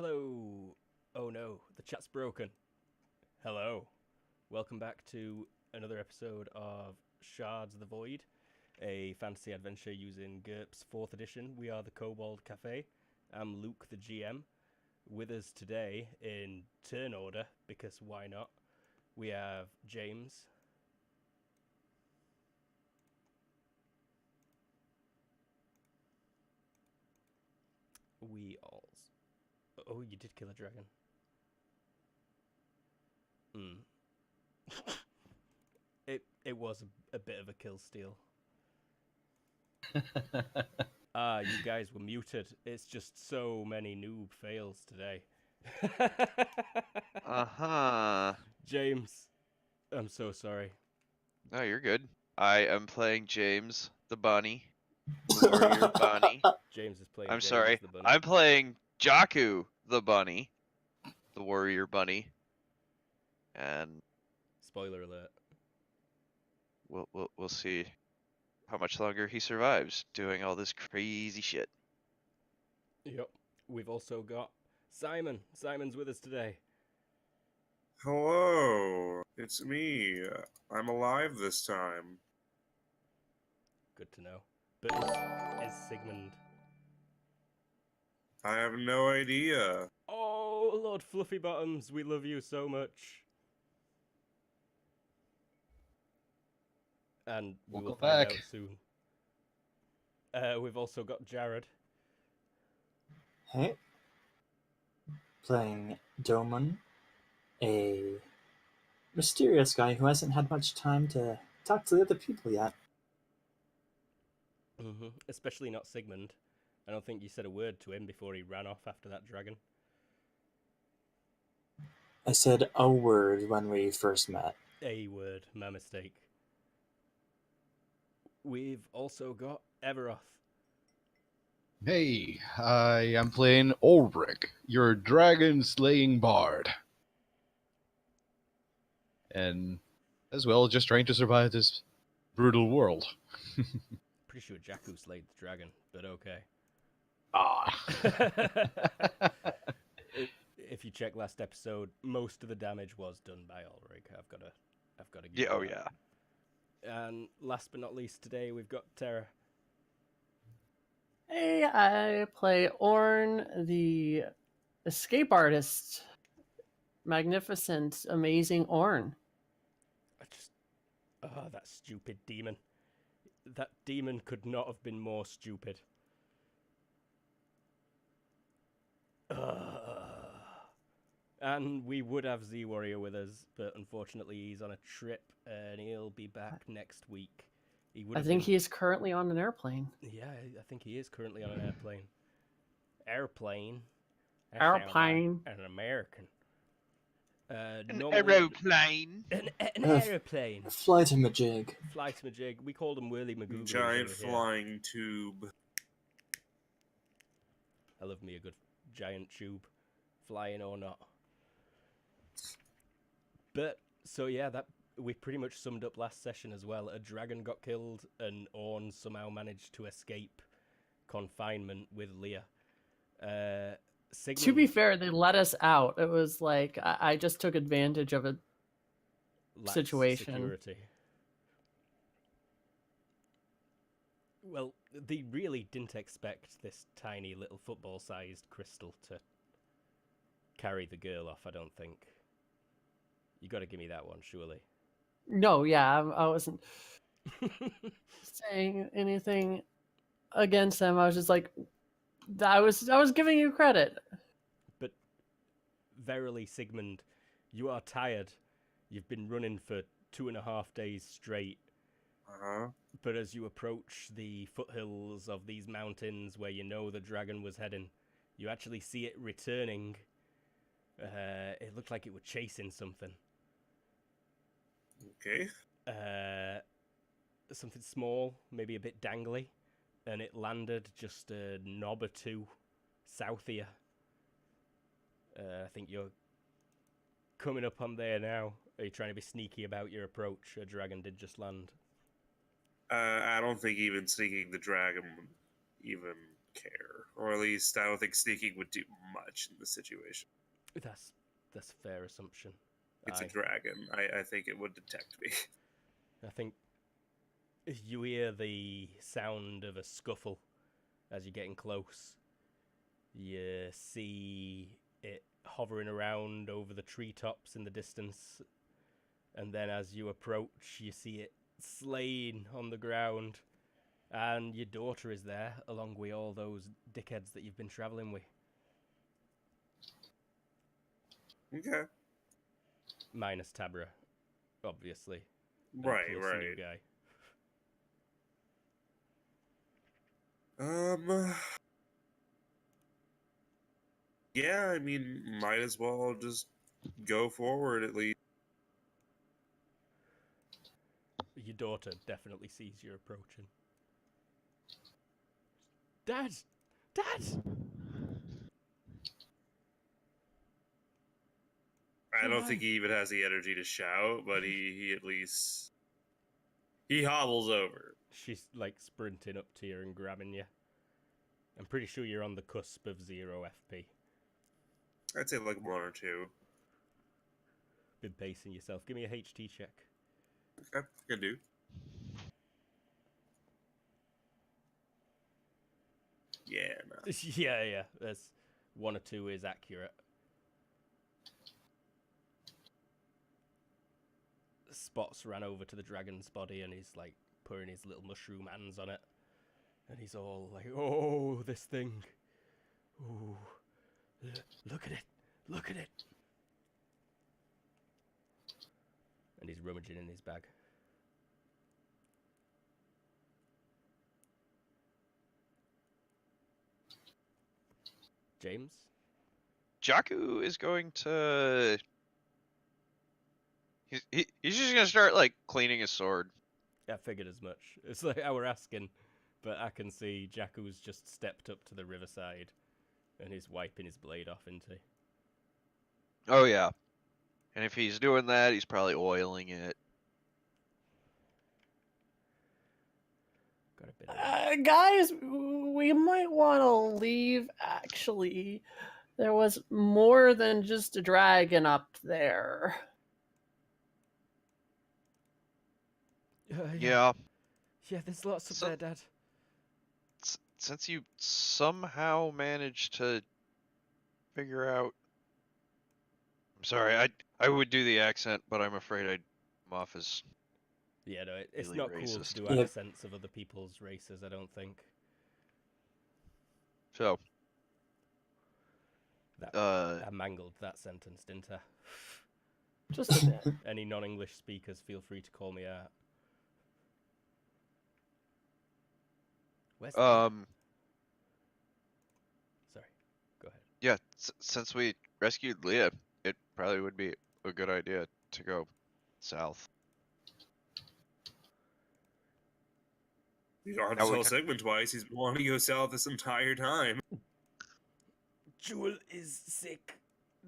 Hello. Oh no, the chat's broken. Hello. Welcome back to another episode of Shards the Void, a fantasy adventure using GURPS 4th edition. We are the Kobold Cafe. I'm Luke, the GM. With us today, in turn order, because why not, we have James. We all... Oh, you did kill a dragon. It was a bit of a kill steal. You guys were muted. It's just so many noob fails today. Uh-huh. James, I'm so sorry. No, you're good. I am playing James, the bunny. The warrior bunny. James is playing I'm James sorry. the bunny. I'm playing Jakku, the bunny. The warrior bunny. And Spoiler alert. we'll see how much longer he survives doing all this crazy shit. Yep. We've also got Simon. Simon's with us today. Hello, it's me. I'm alive this time. Good to know. But is Sigmund... I have no idea. Oh, Lord Fluffy Bottoms, we love you so much. And we will find out soon. We've also got Jared. Hey. Playing Domon, a mysterious guy who hasn't had much time to talk to the other people yet. Especially not Sigmund. I don't think you said a word to him before he ran off after that dragon. I said a word when we first met. A word, my mistake. We've also got Everoth. Hey, I am playing Ulrich, your dragon-slaying bard. And as well, just trying to survive this brutal world. Pretty sure Jakku slayed the dragon, but okay. If you check last episode, most of the damage was done by Ulrich. I've got to give Yeah, oh that. yeah. And last but not least today, we've got Terra. Hey, I play Orn, the escape artist. Magnificent, amazing Orn. That stupid demon. That demon could not have been more stupid. And we would have Z Warrior with us, but unfortunately he's on a trip and he'll be back next week. I think he is currently on an airplane. Yeah, I think he is currently on an airplane. Airplane? Airplane. An American. An aeroplane. An aeroplane. Flight-a-majig. Flight-a-majig. We called him Whirly McGoo. Giant flying tube. I love me a good giant tube, flying or not. But, so yeah, that we pretty much summed up last session as well. A dragon got killed and Orn somehow managed to escape confinement with Leah. Sigmund... To be fair, they let us out. It was like, I just took advantage of a situation. Security. Well, they really didn't expect this tiny little football-sized crystal to carry the girl off, I don't think. You gotta give me that one, surely. No, yeah, I wasn't saying anything against them. I was just like, I was giving you credit. But verily, Sigmund, you are tired. You've been running for 2.5 days straight. But as you approach the foothills of these mountains where you know the dragon was heading, you actually see it returning. It looked like it was chasing something. Okay. Something small, maybe a bit dangly, and it landed just a knob or two south of you. I think you're coming up on there now. Are you trying to be sneaky about your approach? A dragon did just land. I don't think even sneaking the dragon would even care, or at least I don't think sneaking would do much in this situation. That's a fair assumption. It's a Aye. dragon. I think it would detect me. I think you hear the sound of a scuffle as you're getting close. You see it hovering around over the treetops in the distance, and then as you approach, you see it slain on the ground, and your daughter is there, along with all those dickheads that you've been travelling with. Okay. Minus Tabra, obviously. Right, Plus right. New guy. Yeah, I mean, might as well just go forward at least. Your daughter definitely sees you approaching. Dad! Dad! I don't Why? think he even has the energy to shout, but he at least he hobbles over. She's like sprinting up to you and grabbing you. I'm pretty sure you're on the cusp of 0 FP. I'd say like 1 or 2. Been pacing yourself. Give me a HT check. Okay, can do. Yeah, no. yeah. There's 1 or 2 is accurate. Spots ran over to the dragon's body and he's like putting his little mushroom hands on it. And he's all like, oh, this thing. Ooh. Look at it. Look at it. And he's rummaging in his bag. James? Jakku is going to. He's just gonna start like cleaning his sword. I figured as much. It's like I were asking, but I can see Jakku's just stepped up to the riverside and he's wiping his blade off, isn't he? Oh yeah, and if he's doing that, he's probably oiling it. Got a bit of Guys, we might want to leave. Actually, there was more than just a dragon up there. Yeah. Yeah, there's lots up So- there, Dad. Since you somehow managed to figure out, I'm sorry, I would do the accent, but I'm afraid I'd come off as. Yeah, no, it's Really not cool to racist. do Yeah. accents of other people's races, I don't think. So, I mangled that sentence, didn't I? Just a bit. Any non-English speakers, feel free to call me out. Where's the Sorry, go ahead. yeah, since we rescued Leah, it probably would be a good idea to go south. You don't have Now to we tell can- Sigmund twice. He's been wanting to go south this entire time. Jewel is sick.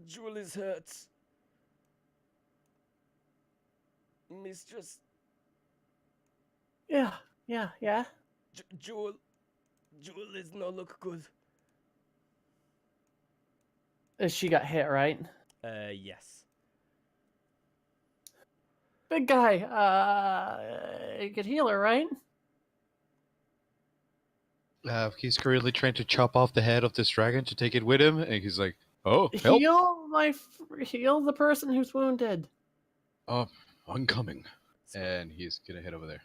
Jewel is hurt. Mistress, Yeah. Jewel is no look good. She got hit, right? Yes. Big guy. You could heal her, right? He's currently trying to chop off the head of this dragon to take it with him, and he's like, "Oh, help! Heal the person who's wounded. Oh, I'm coming." And he's gonna head over there.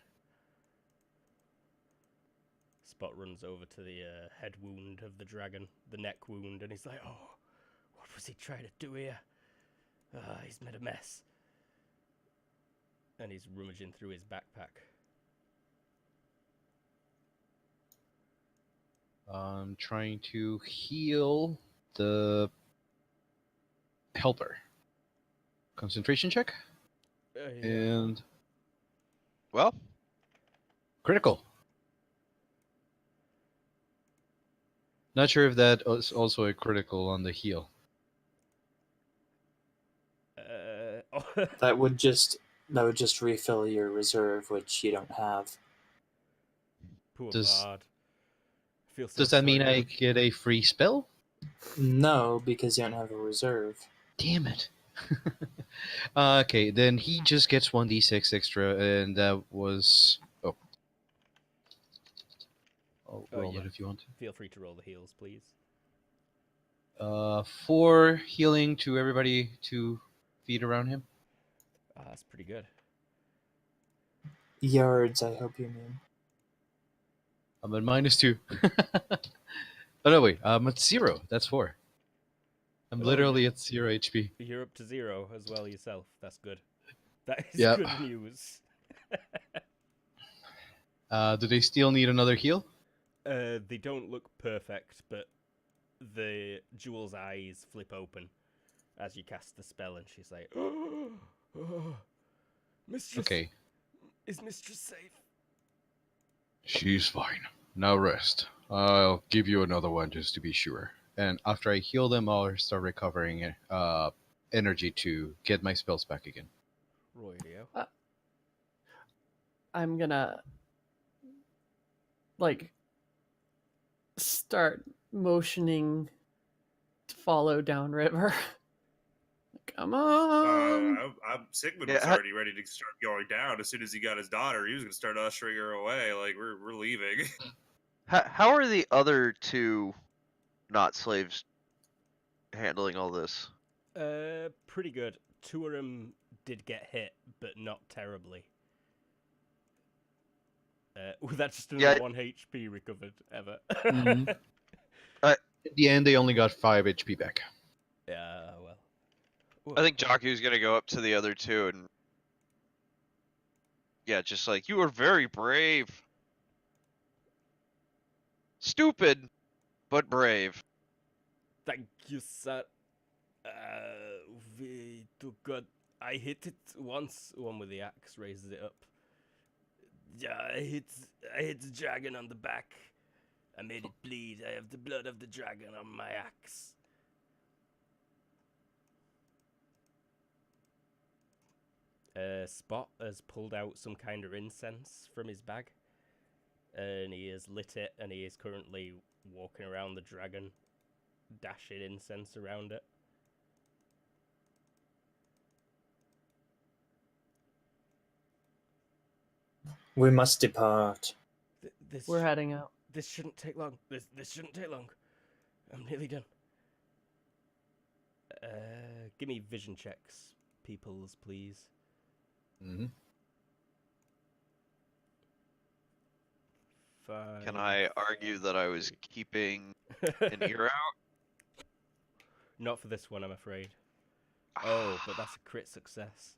Spot runs over to the head wound of the dragon, the neck wound, and he's like, oh, what was he trying to do here? He's made a mess. And he's rummaging through his backpack. I'm trying to heal the helper. Concentration check and Well, critical. Not sure if that is also a critical on the heal. That would just refill your reserve, which you don't have. Poor Does- Bard. feel so Does that mean sorry. I get a free spell? No, because you don't have a reserve. Damn it. Okay, then he just gets 1d6 extra, and that was... Oh. I'll Oh, roll yeah. it if you want. Feel free to roll the heals, please. 4 healing to everybody 2 feet around him. That's pretty good. Yards, I hope you mean. I'm at -2. Oh no, wait. I'm at 0. That's 4. I'm Oh, literally at 0 HP. You're up to 0 as well yourself. That's good. That is Yep. good news. Do they still need another heal? They don't look perfect, but the Jewel's eyes flip open as you cast the spell, and she's like, Mistress, Okay. is Mistress safe? She's fine. Now rest. I'll give you another one just to be sure. And after I heal them, I'll start recovering energy to get my spells back again. Roydio. I'm gonna like start motioning to follow downriver. Come on. Sigmund Yeah, was already ready to start going down as soon as he got his daughter. He was going to start ushering her away. Like, we're leaving. How are the other 2 not slaves handling all this? Pretty good. 2 of them did get hit, but not terribly. Was that just another 1 HP recovered ever? Mhm. At the end, they only got 5 HP back. Yeah, well. I think Jaku's gonna go up to the other 2 and just like, you were very brave. Stupid, but brave. Thank you, sir. We took good. I hit it once. One with the axe raises it up. Yeah, I hit the dragon on the back. I made it bleed. I have the blood of the dragon on my axe. Spot has pulled out some kind of incense from his bag, and he has lit it, and he is currently walking around the dragon, dashing incense around it. We must depart. We're heading out. This shouldn't take long. This shouldn't take long. I'm nearly done. Give me vision checks, peoples, please. Mm-hmm. 5. Can I argue that I was keeping an ear out? Not for this one, I'm afraid. Oh, but that's a crit success.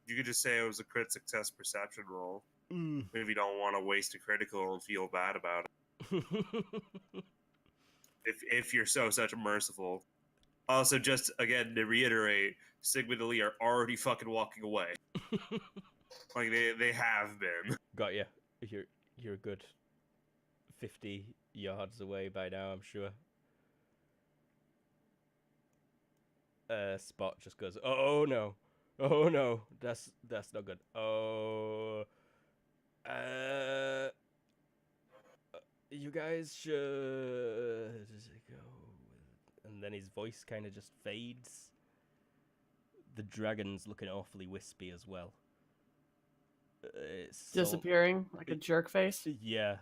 You could just say it was a crit success perception roll. Mm. If you don't want to waste a critical and feel bad about it. If you're such merciful. Also, just again to reiterate, Sigmund and Lee are already fucking walking away. Like they have been. Got you. You're a good 50 yards away by now, I'm sure. Spot just goes, oh no, that's not good. Oh, you guys should go. And then his voice kind of just fades. The dragon's looking awfully wispy as well. It's Disappearing like a jerk face. Yeah.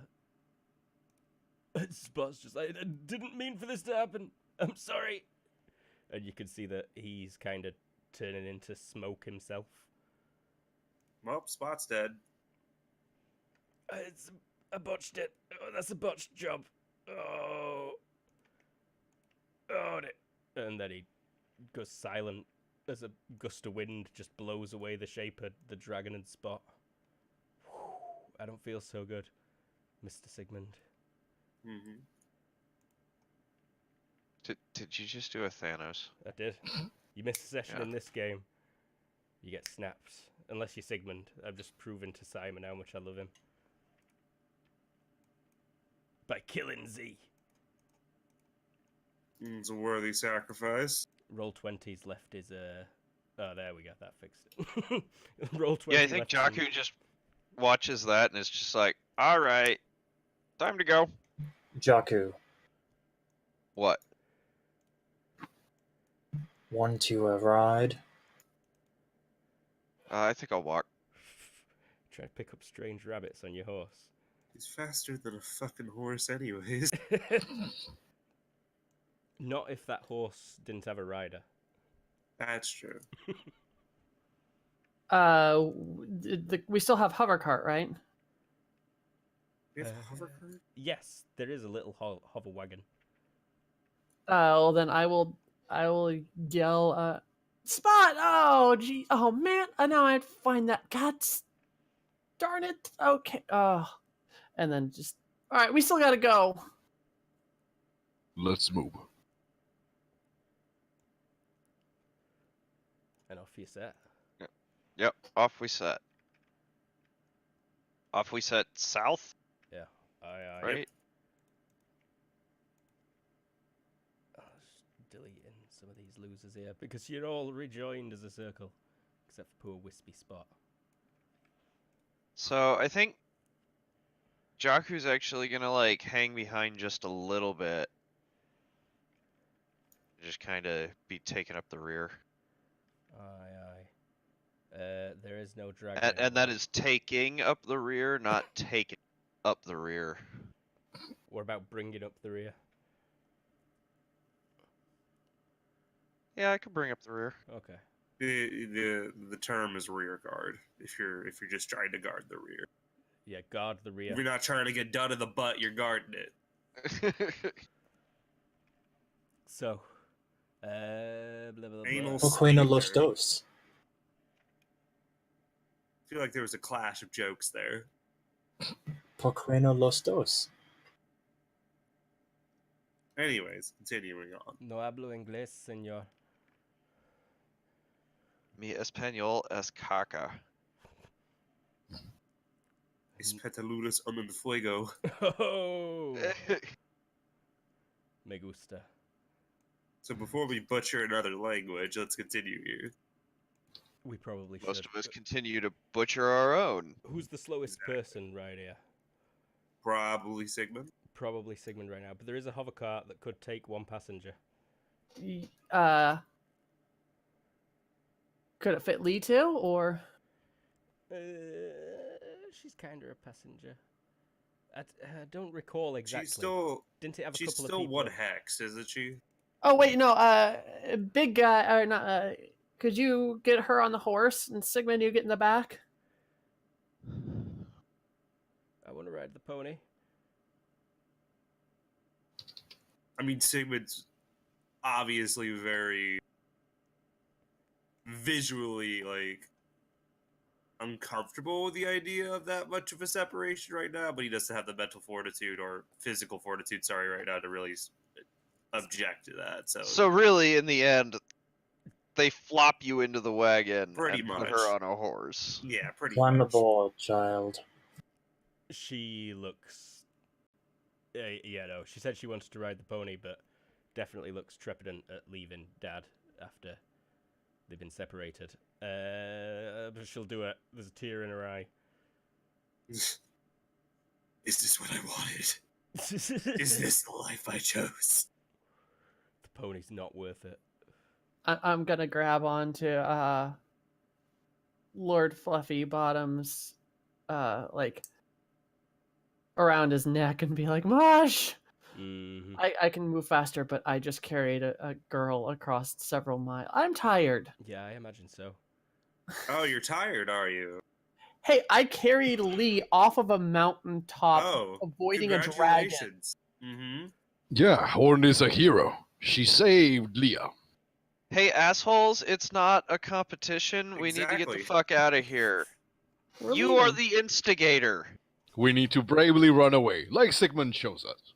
Spot's just like, I didn't mean for this to happen. I'm sorry. And you can see that he's kind of turning into smoke himself. Well, Spot's dead. I botched it. Oh, that's a botched job. Oh. And then he goes silent as a gust of wind just blows away the shape of the dragon and Spot. I don't feel so good, Mr. Sigmund. Mm-hmm. Did you just do a Thanos? I did. You miss a session in this game, you get snapped. Unless you're Sigmund. I've just proven to Simon how much I love him. By killing Z. It's a worthy sacrifice. Roll 20's left is oh, there we go. That fixed it. Roll 20. Yeah, I think Jaku just watches that and is just like, all right. Time to go. Jaku, What? want to ride? I think I'll walk. Try to pick up strange rabbits on your horse. He's faster than a fucking horse, anyways. Not if that horse didn't have a rider. That's true. We still have hover cart, right? We have a hover cart? Yes, there is a little hover wagon. Well then I will yell, Spot! Oh gee, oh man, I know I'd find that. God darn it. Okay. Oh, and then just all right. We still gotta go. Let's move. And off you set. Yep, off we set. Off we set south, Yeah. Aye. right? Oh, just deleting some of these losers here because you're all rejoined as a circle, except for poor Wispy Spot. So I think Jaku's actually gonna like hang behind just a little bit. Just kind of be taking up the rear. Aye. There is no dragon. And that is taking up the rear, not taking up the rear. What about bringing up the rear? Yeah, I could bring up the rear. Okay. The term is rear guard. If you're just trying to guard the rear. Yeah, guard the rear. If you're not trying to get done in the butt, you're guarding it. So, blah, blah, blah, Anal blah. Poqueno los dos. I feel like there was a clash of jokes there. Poqueno los dos. Anyways, continuing on. No hablo inglés, señor. Mi español es caca. Es petaludas en el fuego. Oh, me gusta. So before we butcher another language, let's continue here. We probably should. Most of us continue to butcher our own. Who's the slowest person right here? Probably Sigmund. Probably Sigmund right now, but there is a hover cart that could take one passenger. Could it fit Lee too, or? She's kind of a passenger. I don't recall exactly. Didn't it have a She's couple of still people? one hex, isn't she? Oh wait, no. Big guy, or not? Could you get her on the horse, and Sigmund, you get in the back? I want to ride the pony. I mean, Sigmund's obviously very visually, like, uncomfortable with the idea of that much of a separation right now, but he doesn't have the mental fortitude or physical fortitude, right now to really object to that. So really, in the end, they flop you into the wagon Pretty and put much. her on a horse. Yeah, pretty Climb much. aboard, child. She looks... yeah, no. She said she wanted to ride the pony, but definitely looks trepidant at leaving Dad after they've been separated. But she'll do it. There's a tear in her eye. Is this what I wanted? Is this the life I chose? The pony's not worth it. I'm gonna grab onto Lord Fluffy Bottom's like around his neck and be like, Mosh! Mm-hmm. I can move faster, but I just carried a girl across several miles. I'm tired. Yeah, I imagine so. Oh, you're tired, are you? Hey, I carried Lee off of a mountaintop, Oh, avoiding a dragon. congratulations. Mm-hmm. Yeah, Horn is a hero. She saved Leah. Hey, assholes, it's not a competition. We need to get the Exactly. fuck out of here. We're You are leaving. the instigator. We need to bravely run away, like Sigmund shows us.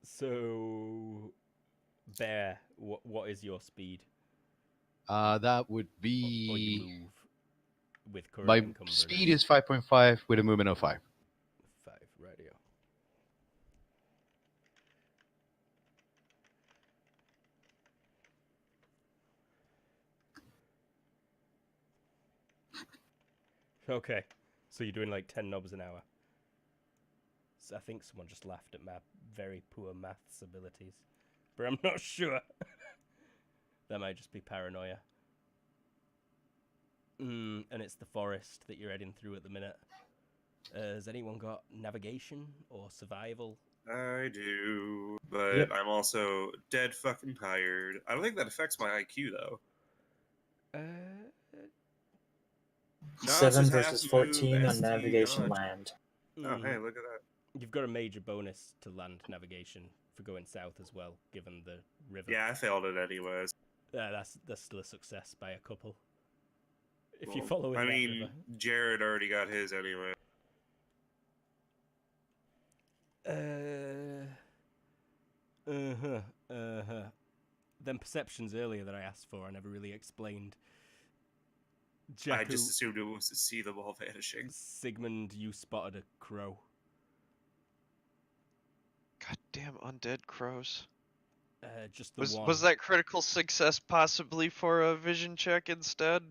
So... Bear, what is your speed? That would Or you be... move with current My encumbrance? speed is 5.5 with a movement of 5. 5, radio. Okay, so you're doing like 10 knobs an hour. I think someone just laughed at my very poor maths abilities, but I'm not sure. That might just be paranoia. And it's the forest that you're heading through at the minute. Has anyone got navigation or survival? I do, but Yep. I'm also dead fucking tired. I don't think that affects my IQ though. No, it's 7 just versus half move, 14 on ST, navigation dodge. land. Oh, hey, look at that. You've got a major bonus to land navigation for going south as well, given the river. Yeah, I failed it anyways. That's still a success by a couple. If you Well, follow in I that mean, river. Jared already got his anyway. Them perceptions earlier that I asked for, I never really explained. I Jakku, just assumed it was to see them all vanishing. Sigmund, you spotted a crow. Goddamn undead crows. Just the Was one. was that critical success possibly for a vision check instead?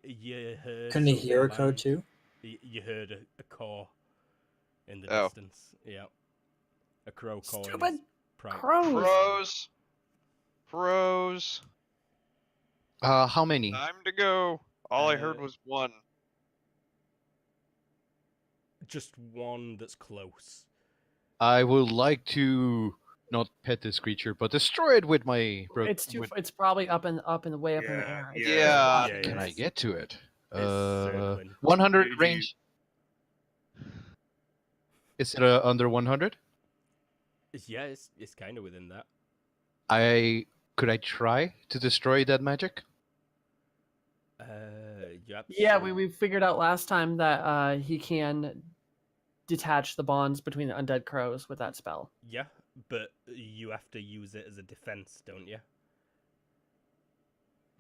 You heard Couldn't you something hear a crow land. too? You heard a caw in the Oh. distance. Yeah. A crow cawing. Stupid is pri- crows. Crows. Crows. How many? Time to go. All I heard was one. Just one that's close. I would like to not pet this creature, but destroy it with my. It's probably up in the way up in the Yeah, air. yeah. Yeah. Yeah, Can I get to it? circling. 100 Do you- range. Is it under 100? Yeah, it's kind of within that. Could I try to destroy that magic? Yep. Yeah, we figured out last time that he can detach the bonds between the undead crows with that spell. Yeah, but you have to use it as a defense, don't you?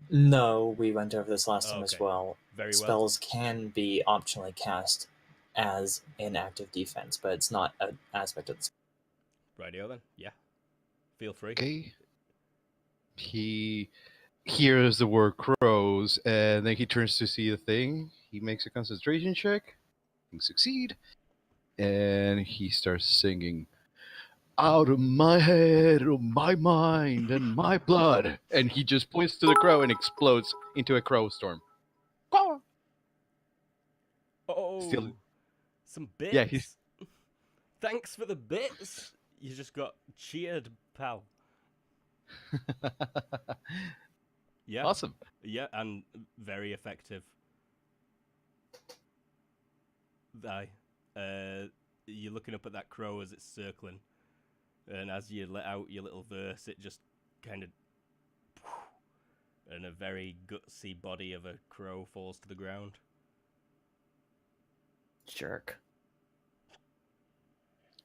No, we went over this last time as Okay. well. Very well. Spells can be optionally cast as an active defense, but it's not an aspect of the spell. Rightio then. Yeah. Feel free. Okay. He hears the word crows, and then he turns to see the thing. He makes a concentration check. He succeed. And he starts singing, "Out of my head, of my mind, and my blood." And he just points to the crow and explodes into a crow storm. Oh, Still- some bits. Yeah, he's- Thanks for the bits. You just got cheered, pal. Yeah. Awesome. Yeah, and very effective. Aye. You're looking up at that crow as it's circling, and as you let out your little verse, it just kind of, and a very gutsy body of a crow falls to the ground. Jerk.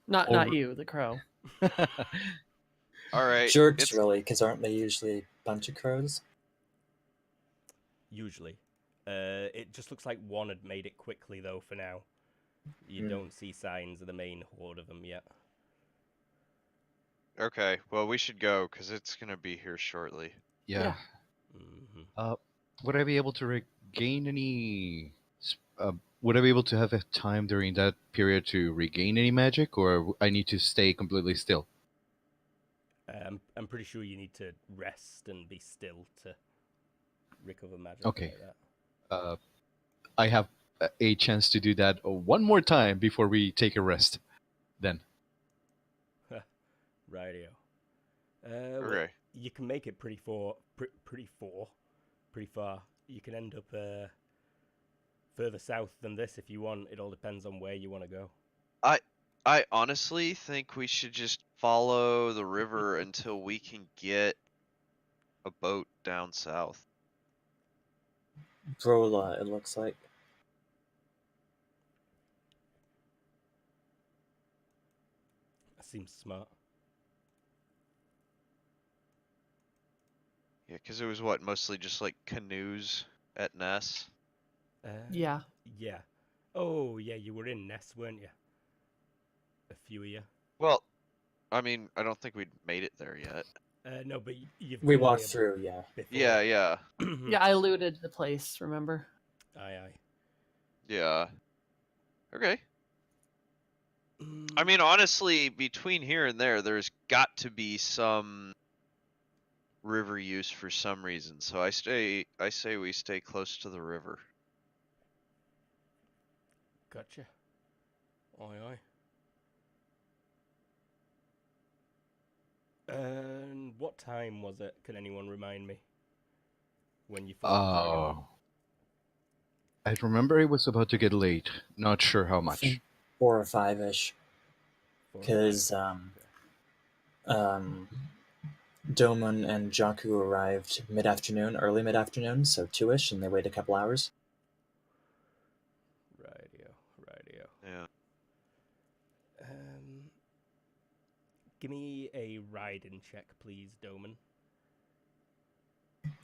Not Over- you, the crow. All right. Jerks, it's- really, because aren't they usually a bunch of crows? Usually, it just looks like one had made it quickly though. For now, you Hmm. don't see signs of the main horde of them yet. Okay. Well, we should go because it's gonna be here shortly. Yeah. Hmm. Would I be able to regain any? Would I be able to have a time during that period to regain any magic, or I need to stay completely still? I'm pretty sure you need to rest and be still to recover magic. Okay. Like that. I have a chance to do that one more time before we take a rest. Then. Rightio. Okay. You can make it pretty far. You can end up further south than this if you want. It all depends on where you want to go. I honestly think we should just follow the river until we can get a boat down south. Brola, it looks like. That seems smart. Yeah, because it was what, mostly just like canoes at Ness. Yeah. Yeah. Oh, yeah. You were in Ness, weren't you? A few of you. Well, I mean, I don't think we'd made it there yet. No, but you've. We been walked there through, yeah. before. Yeah, yeah, Yeah, I looted the place, remember? Aye. yeah. Okay. I mean, honestly, between here and there, there's got to be some river use for some reason. So I say we stay close to the river. Gotcha. Aye. And what time was it? Can anyone remind me? When you thought the dragon? I remember it was about to get late. Not sure how I much. think 4 or 5-ish. 4 or 5? Because Okay. Doman and Jaku arrived mid-afternoon, early mid-afternoon, so 2-ish, and they waited a couple hours. Rightio. Yeah. Give me a riding check, please, Doman.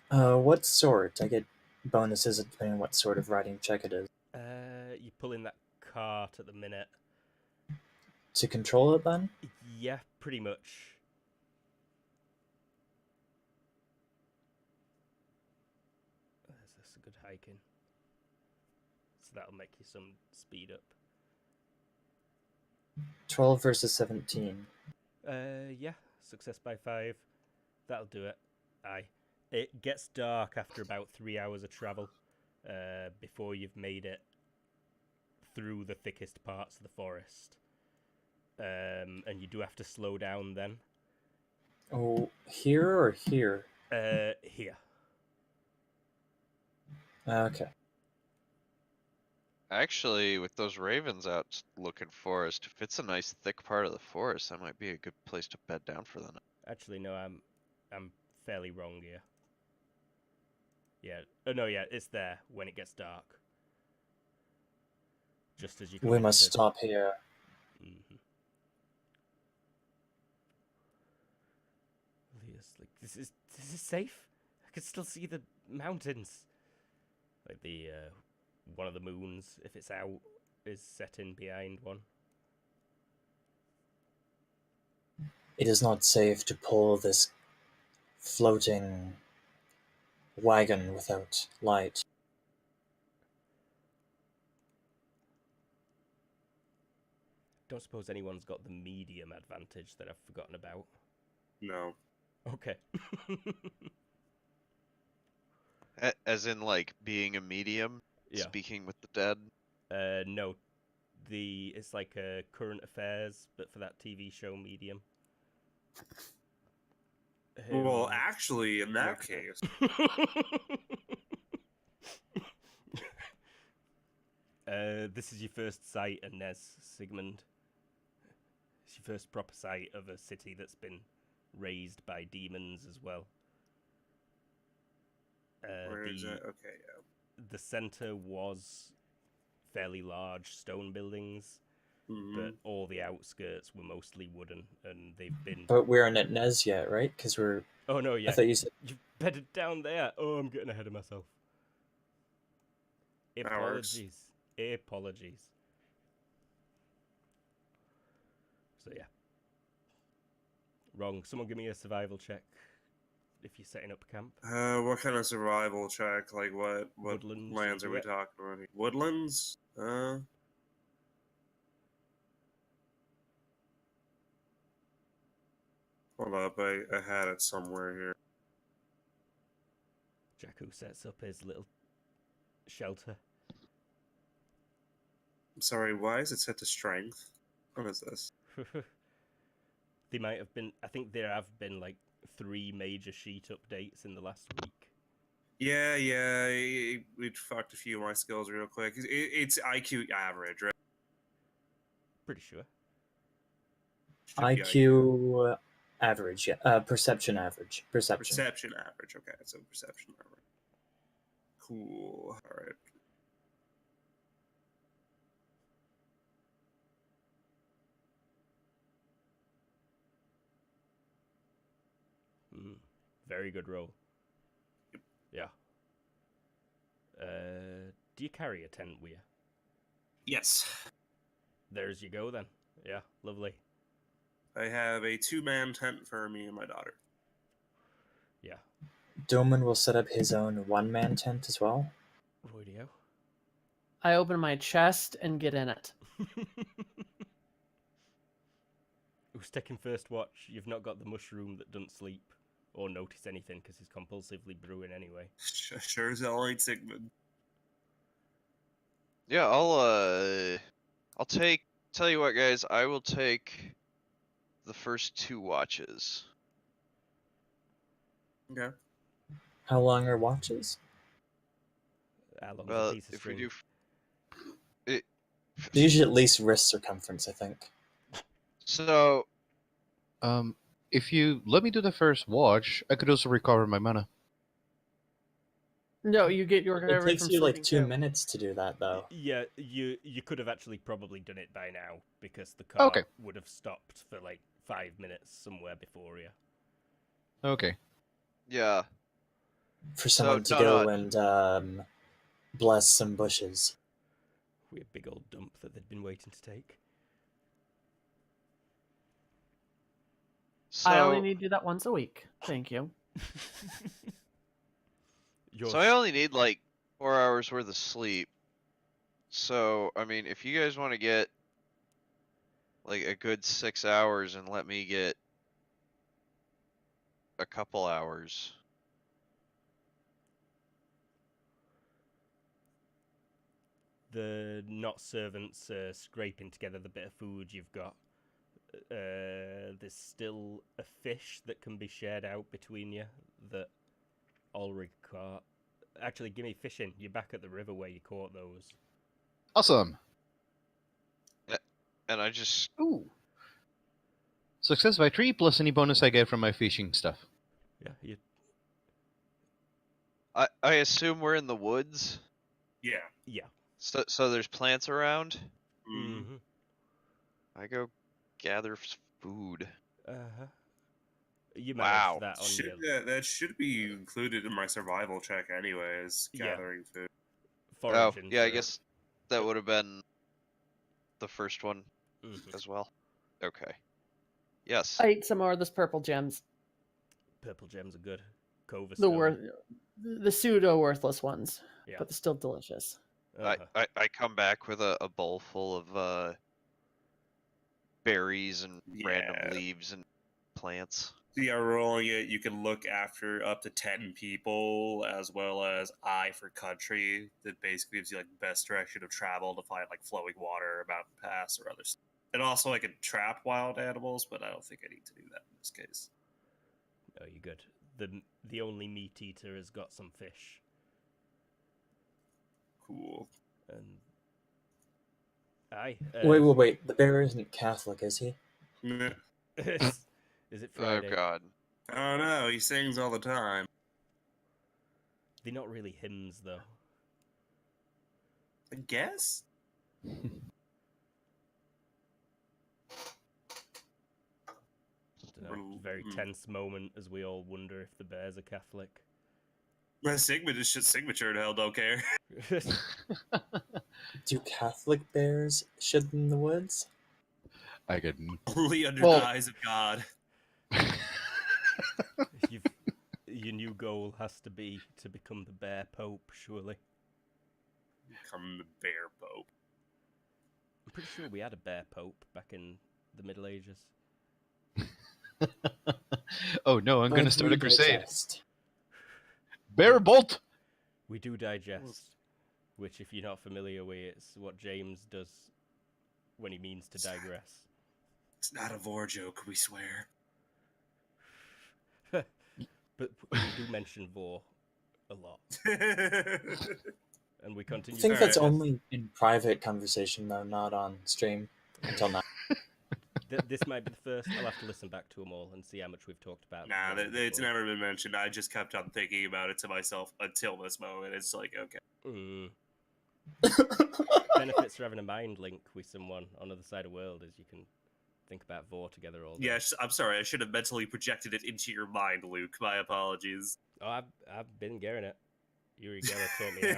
What sort? I get bonuses depending on what sort of riding check it is. You're pulling that cart at the minute. To control it, then? Yeah, pretty much. That's a good hiking. So that'll make you some speed up. 12 versus 17. Yeah, success by 5. That'll do it. Aye. It gets dark after about 3 hours of travel, before you've made it through the thickest parts of the forest. And you do have to slow down then. Oh, here or here? Here. Okay. Actually, with those ravens out looking for us, if it's a nice thick part of the forest, that might be a good place to bed down for the night. Actually, no, I'm fairly wrong here. Yeah. Oh no, yeah, it's there when it gets dark. Just as you come We must into- stop here. Mhm. Leah's like, this is safe? I can still see the mountains. Like the one of the moons, if it's out, is set in behind one. It is not safe to pull this floating wagon without light. Don't suppose anyone's got the medium advantage that I've forgotten about. No. Okay. As in, like, being a medium, Yeah. speaking with the dead. No. It's like current affairs, but for that TV show medium. Well, actually, in that case, This is your first sight of Nez, Sigmund. It's your first proper sight of a city that's been raised by demons as well. where is it? Okay, yeah. The center was fairly large stone buildings, Mhm. but all the outskirts were mostly wooden, and they've been... But we aren't at Nez yet, right? Because we're... Oh no, yeah. I thought you said... You've bedded down there. Oh, I'm getting ahead of myself. That works. Apologies. So yeah. Wrong. Someone give me a survival check if you're setting up camp. What kind of survival check? Like, what Woodlands, lands are we yeah. talking about here? Woodlands? Hold up, I had it somewhere here. Jakku sets up his little shelter. I'm sorry, why is it set to strength? What is this? They might have been... I think there have been like 3 major sheet updates in the last week. Yeah, we fucked a few of my skills real quick. It's IQ average, right? Pretty sure. Should be IQ average, yeah. Perception average. Perception. Perception average, okay, so perception average. Cool, alright. Very good roll. Yep. Yeah. Do you carry a tent with you? Yes. There's you go then. Yeah, lovely. I have a 2-man tent for me and my daughter. Yeah. Doman will set up his own 1-man tent as well. Roydio. I open my chest and get in it. Who's taking first watch? You've not got the mushroom that doesn't sleep or notice anything because he's compulsively brewing anyway. Sure as hell ain't Sigmund. Yeah, I'll take. Tell you what, guys, I will take the first 2 watches. Okay. How long are watches? How long's a Well, piece of if we string? do, it. Usually at least wrist circumference, I think. So If you let me do the first watch, I could also recover my mana. No, you get your It recovery takes from you like sleeping 2 too. minutes to do that, though. Yeah, you could have actually probably done it by now because the car Okay. would have stopped for like 5 minutes somewhere before you. Okay. yeah. For So, someone to no, go no. and bless some bushes. Weird big old dump that they'd been waiting to take. So I only need to do that once a week. Thank you. So I only need like 4 hours worth of sleep. So, I mean, if you guys want to get like a good 6 hours and let me get a couple hours. The not servants scraping together the bit of food you've got. There's still a fish that can be shared out between you that Ulrich caught. Actually, give me fishing. You're back at the river where you caught those. Awesome. And I just Ooh. Success by 3 plus any bonus I get from my fishing stuff. Yeah, you. I assume we're in the woods. Yeah. Yeah. So there's plants around. Mm-hmm. I go gather food. Uh-huh. You Wow. managed that on your That should be included in my survival check anyways, Yeah. gathering food. Oh, foraging. yeah, I for- guess that would have been the first one Mhm. as well. Okay. Yes. I ate some more of this purple gems. Purple gems are good. Cova The pseudo worthless ones, Yeah. but they're still delicious. Uh-huh. I come back with a bowl full of berries and random Yeah. leaves and plants. So yeah, rolling it, you can look after up to 10 people, as well as Eye for Country. That basically gives you like the best direction of travel to find like flowing water, mountain pass, or other stuff. And also I can trap wild animals, but I don't think I need to do that in this case. No, you're good. The only meat eater has got some fish. Cool. And aye. Wait. The bear isn't Catholic, is he? Meh. Is it Friday? Oh God. I don't know, he sings all the time. They're not really hymns though. I guess? Dunno, very tense moment as we all wonder if the bears are Catholic. My signature hell don't care. Do Catholic bears shed in the woods? I get. Only under Well- the eyes of God. Your new goal has to be to become the bear pope, surely. Become the bear pope. I'm pretty sure we had a bear pope back in the Middle Ages. Oh no, I'm gonna start a We crusade. digest. Bear bolt! We do digest, which, if you're not familiar with, it's what James does when he means to digress. It's not a vor joke, we swear. But we do mention vor a lot, and we I continue. think to that's digest. only in private conversation, though, not on stream until now. This might be the first. I'll have to listen back to them all and see how much we've talked about. Nah, vor it's before. never been mentioned. I just kept on thinking about it to myself until this moment. It's like, okay. Mm. Benefits for having a mind link with someone on the other side of the world is you can think about vor together all day. Yes, I'm sorry. I should have mentally projected it into your mind, Luke. My apologies. Oh, I've been getting it. Yuri Geller taught me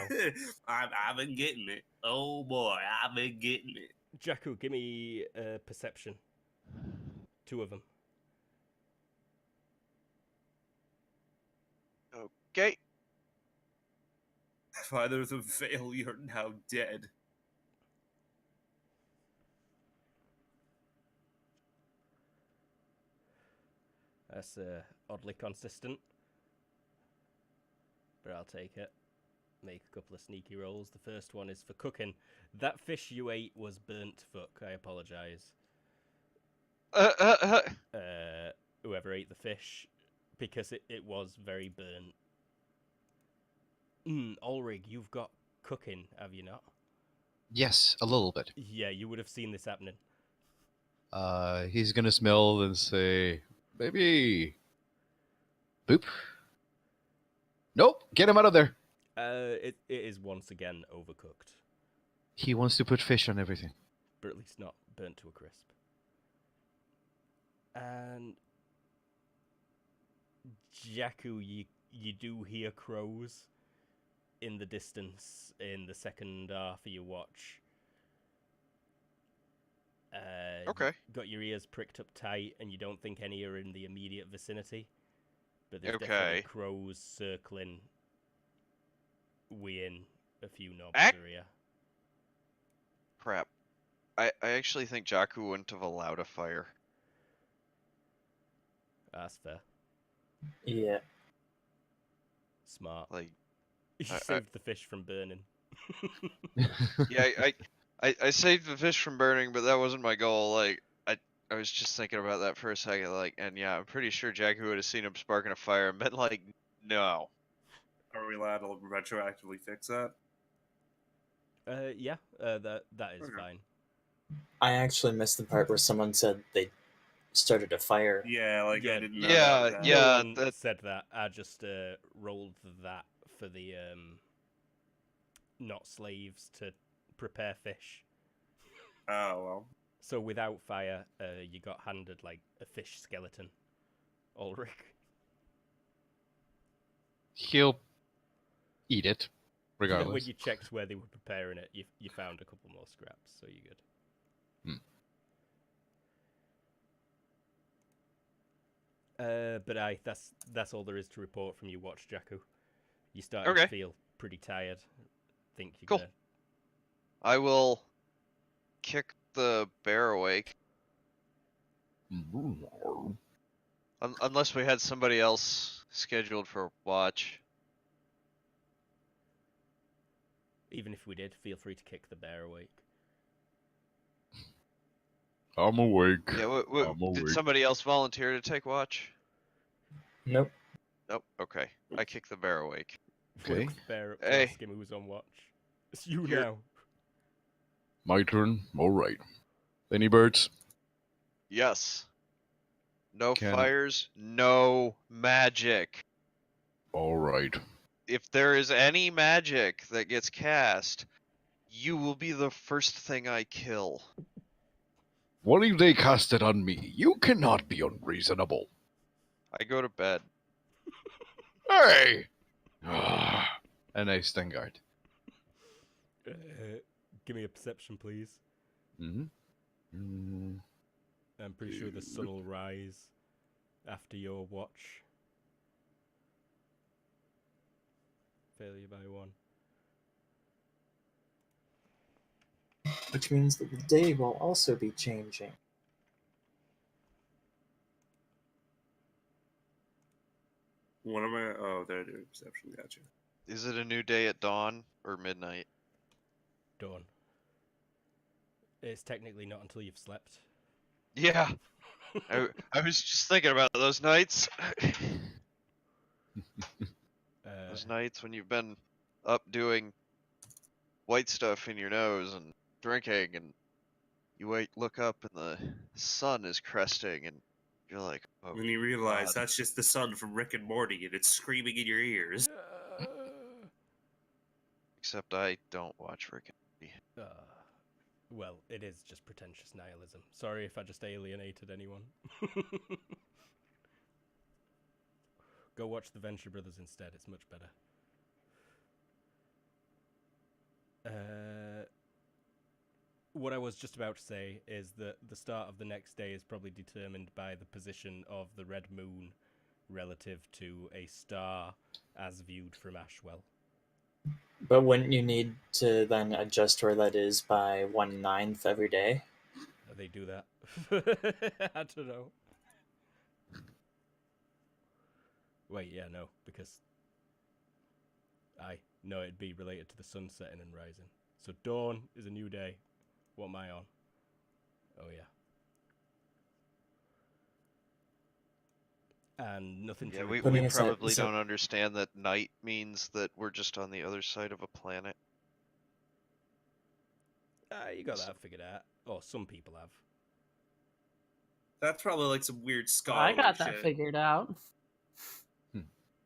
how. I've been getting it. Oh boy, I've been getting it. Jakku, give me perception. 2 of them. Okay. If either of them fail, you're now dead. That's oddly consistent. But I'll take it. Make a couple of sneaky rolls. The first one is for cooking. That fish you ate was burnt fuck. I apologise. Whoever ate the fish, because it was very burnt. Ulrig, you've got cooking, have you not? Yes, a little bit. Yeah, you would have seen this happening. He's gonna smell and say, maybe. Boop. Nope, get him out of there. It is once again overcooked, He wants to put fish on everything. but at least not burnt to a crisp. And Jakku, you do hear crows in the distance in the second half of your watch. Okay. You've got your ears pricked up tight, and you don't think any are in the immediate vicinity. But there's definitely Okay. crows circling within a few knobs Ac- area. Crap. I actually think Jakku wouldn't have allowed a fire. That's fair. Yeah. Smart. Like, You I- saved the fish from burning. yeah, I saved the fish from burning, but that wasn't my goal. Like, I was just thinking about that for a second. Like, and yeah, I'm pretty sure Jakku would have seen him sparking a fire and been like, no. Are we allowed to retroactively fix that? Yeah, that is Okay. fine. I actually missed the part where someone said they started a fire. Yeah, like Yeah, I didn't know. yeah, that was yeah. No one that- said that. I just rolled that for the not slaves to prepare fish. Oh well. So without fire, you got handed like a fish skeleton. Ulrich. He'll eat it, When regardless. you checked where they were preparing it, you found a couple more scraps, so you're good. But that's all there is to report from your watch, Jakku. You starting to Okay. feel pretty tired. Think you're Cool. gonna... I will kick the bear awake. Unless we had somebody else scheduled for watch. Even if we did, feel free to kick the bear awake. I'm awake. Yeah, I'm did awake. somebody else volunteer to take watch? Nope. Nope. Okay. I kick the bear awake. Okay, Wake the bear up to Hey. ask him who's on watch. It's you Here. now. my turn. All right. Any birds? Yes. No Can- fires, no magic. All right. If there is any magic that gets cast, you will be the first thing I kill. What if they cast it on me? You cannot be unreasonable. I go to bed. Hey! And I stand guard. Give me a perception, please. Mm-hmm. I'm pretty sure the sun will rise after your watch. Failure by 1. Which means that the day will also be changing. What am I? Oh, there it is. Perception. Gotcha. Is it a new day at dawn or midnight? Dawn. It's technically not until you've slept. Yeah. I was just thinking about those nights. Those nights when you've been up doing white stuff in your nose and drinking, and you look up and the sun is cresting, and you're like, oh, And then you realize God. that's just the sun from Rick and Morty, and it's screaming in your ears. except I don't watch Rick and Morty. Well, it is just pretentious nihilism. Sorry if I just alienated anyone. Go watch The Venture Brothers instead, it's much better. What I was just about to say is that the start of the next day is probably determined by the position of the red moon relative to a star as viewed from Ashwell. But wouldn't you need to then adjust where that is by 1/9 every day? They do that. I don't know. Wait, yeah, no, because no, it'd be related to the sun setting and rising. So dawn is a new day. What am I on? Oh yeah. And nothing Yeah, to we Putting aside- probably so- don't understand that night means that we're just on the other side of a planet. You got that figured out. Or some people have. That's probably like some weird I scholarly got that shit. figured out. Hmm.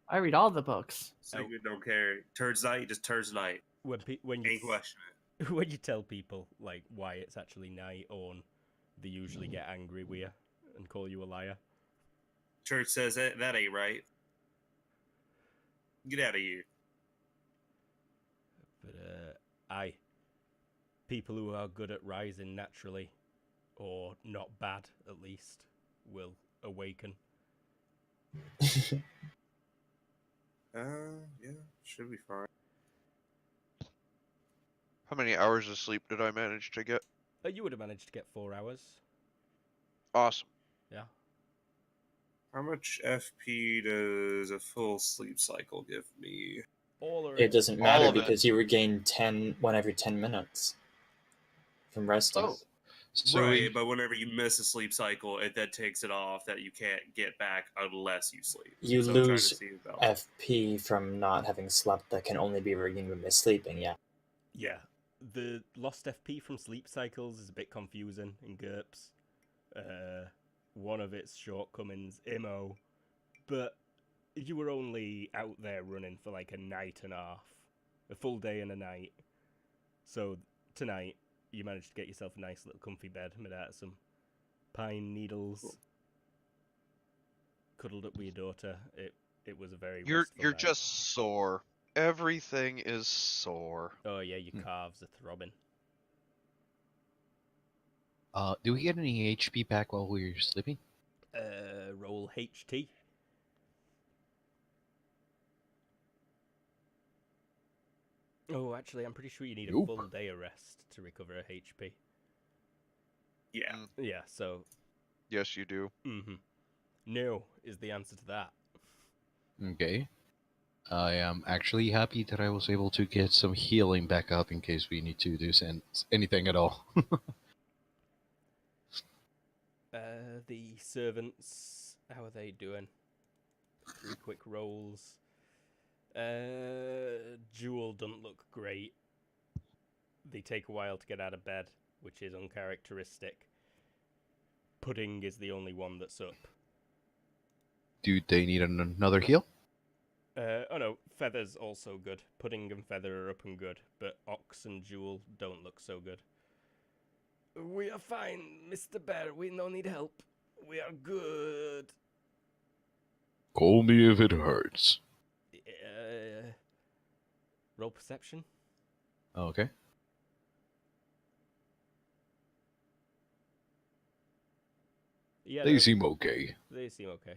I read all the books. So you don't care. Turns night, just turns night. When Ain't question it. when you tell people like why it's actually night on, they usually get angry with you and call you a liar. Church says that ain't right. Get out of here. But people who are good at rising naturally, or not bad at least, will awaken. Yeah, should be fine. How many hours of sleep did I manage to get? You would have managed to get 4 hours. Awesome. Yeah. How much FP does a full sleep cycle give me? All or It doesn't All matter of it. because you regain 1 every 10 minutes from resting. Oh. So right, but whenever you miss a sleep cycle, it then takes it off that you can't get back unless you sleep. You So I'm trying to lose see about- FP from not having slept that can only be regained by sleeping, yeah. Yeah. The lost FP from sleep cycles is a bit confusing in GURPS. One of its shortcomings, IMO, but you were only out there running for like a night and a half, a full day and a night. So tonight, you managed to get yourself a nice little comfy bed made out of some pine needles. Cool. Cuddled up with your daughter. It was a very You're restful night. just sore. Everything is sore. Oh yeah, your calves are throbbing. do we get any HP back while we were sleeping? Roll HT. Oh, actually, I'm pretty sure you need a Nope. full day of rest to recover a HP. Yeah. Yeah, so Yes, you do. no is the answer to that. Okay. I am actually happy that I was able to get some healing back up in case we need to do anything at all. The servants, how are they doing? 3 quick rolls. Jewel doesn't look great. They take a while to get out of bed, which is uncharacteristic. Pudding is the only one that's up. Do they need another heal? Oh no, Feather's also good. Pudding and Feather are up and good, but Ox and Jewel don't look so good. We are fine, Mr. Bear. We no need help. We are good. Call me if it hurts. Roll perception. Okay. Yeah, They no, seem okay. they seem okay.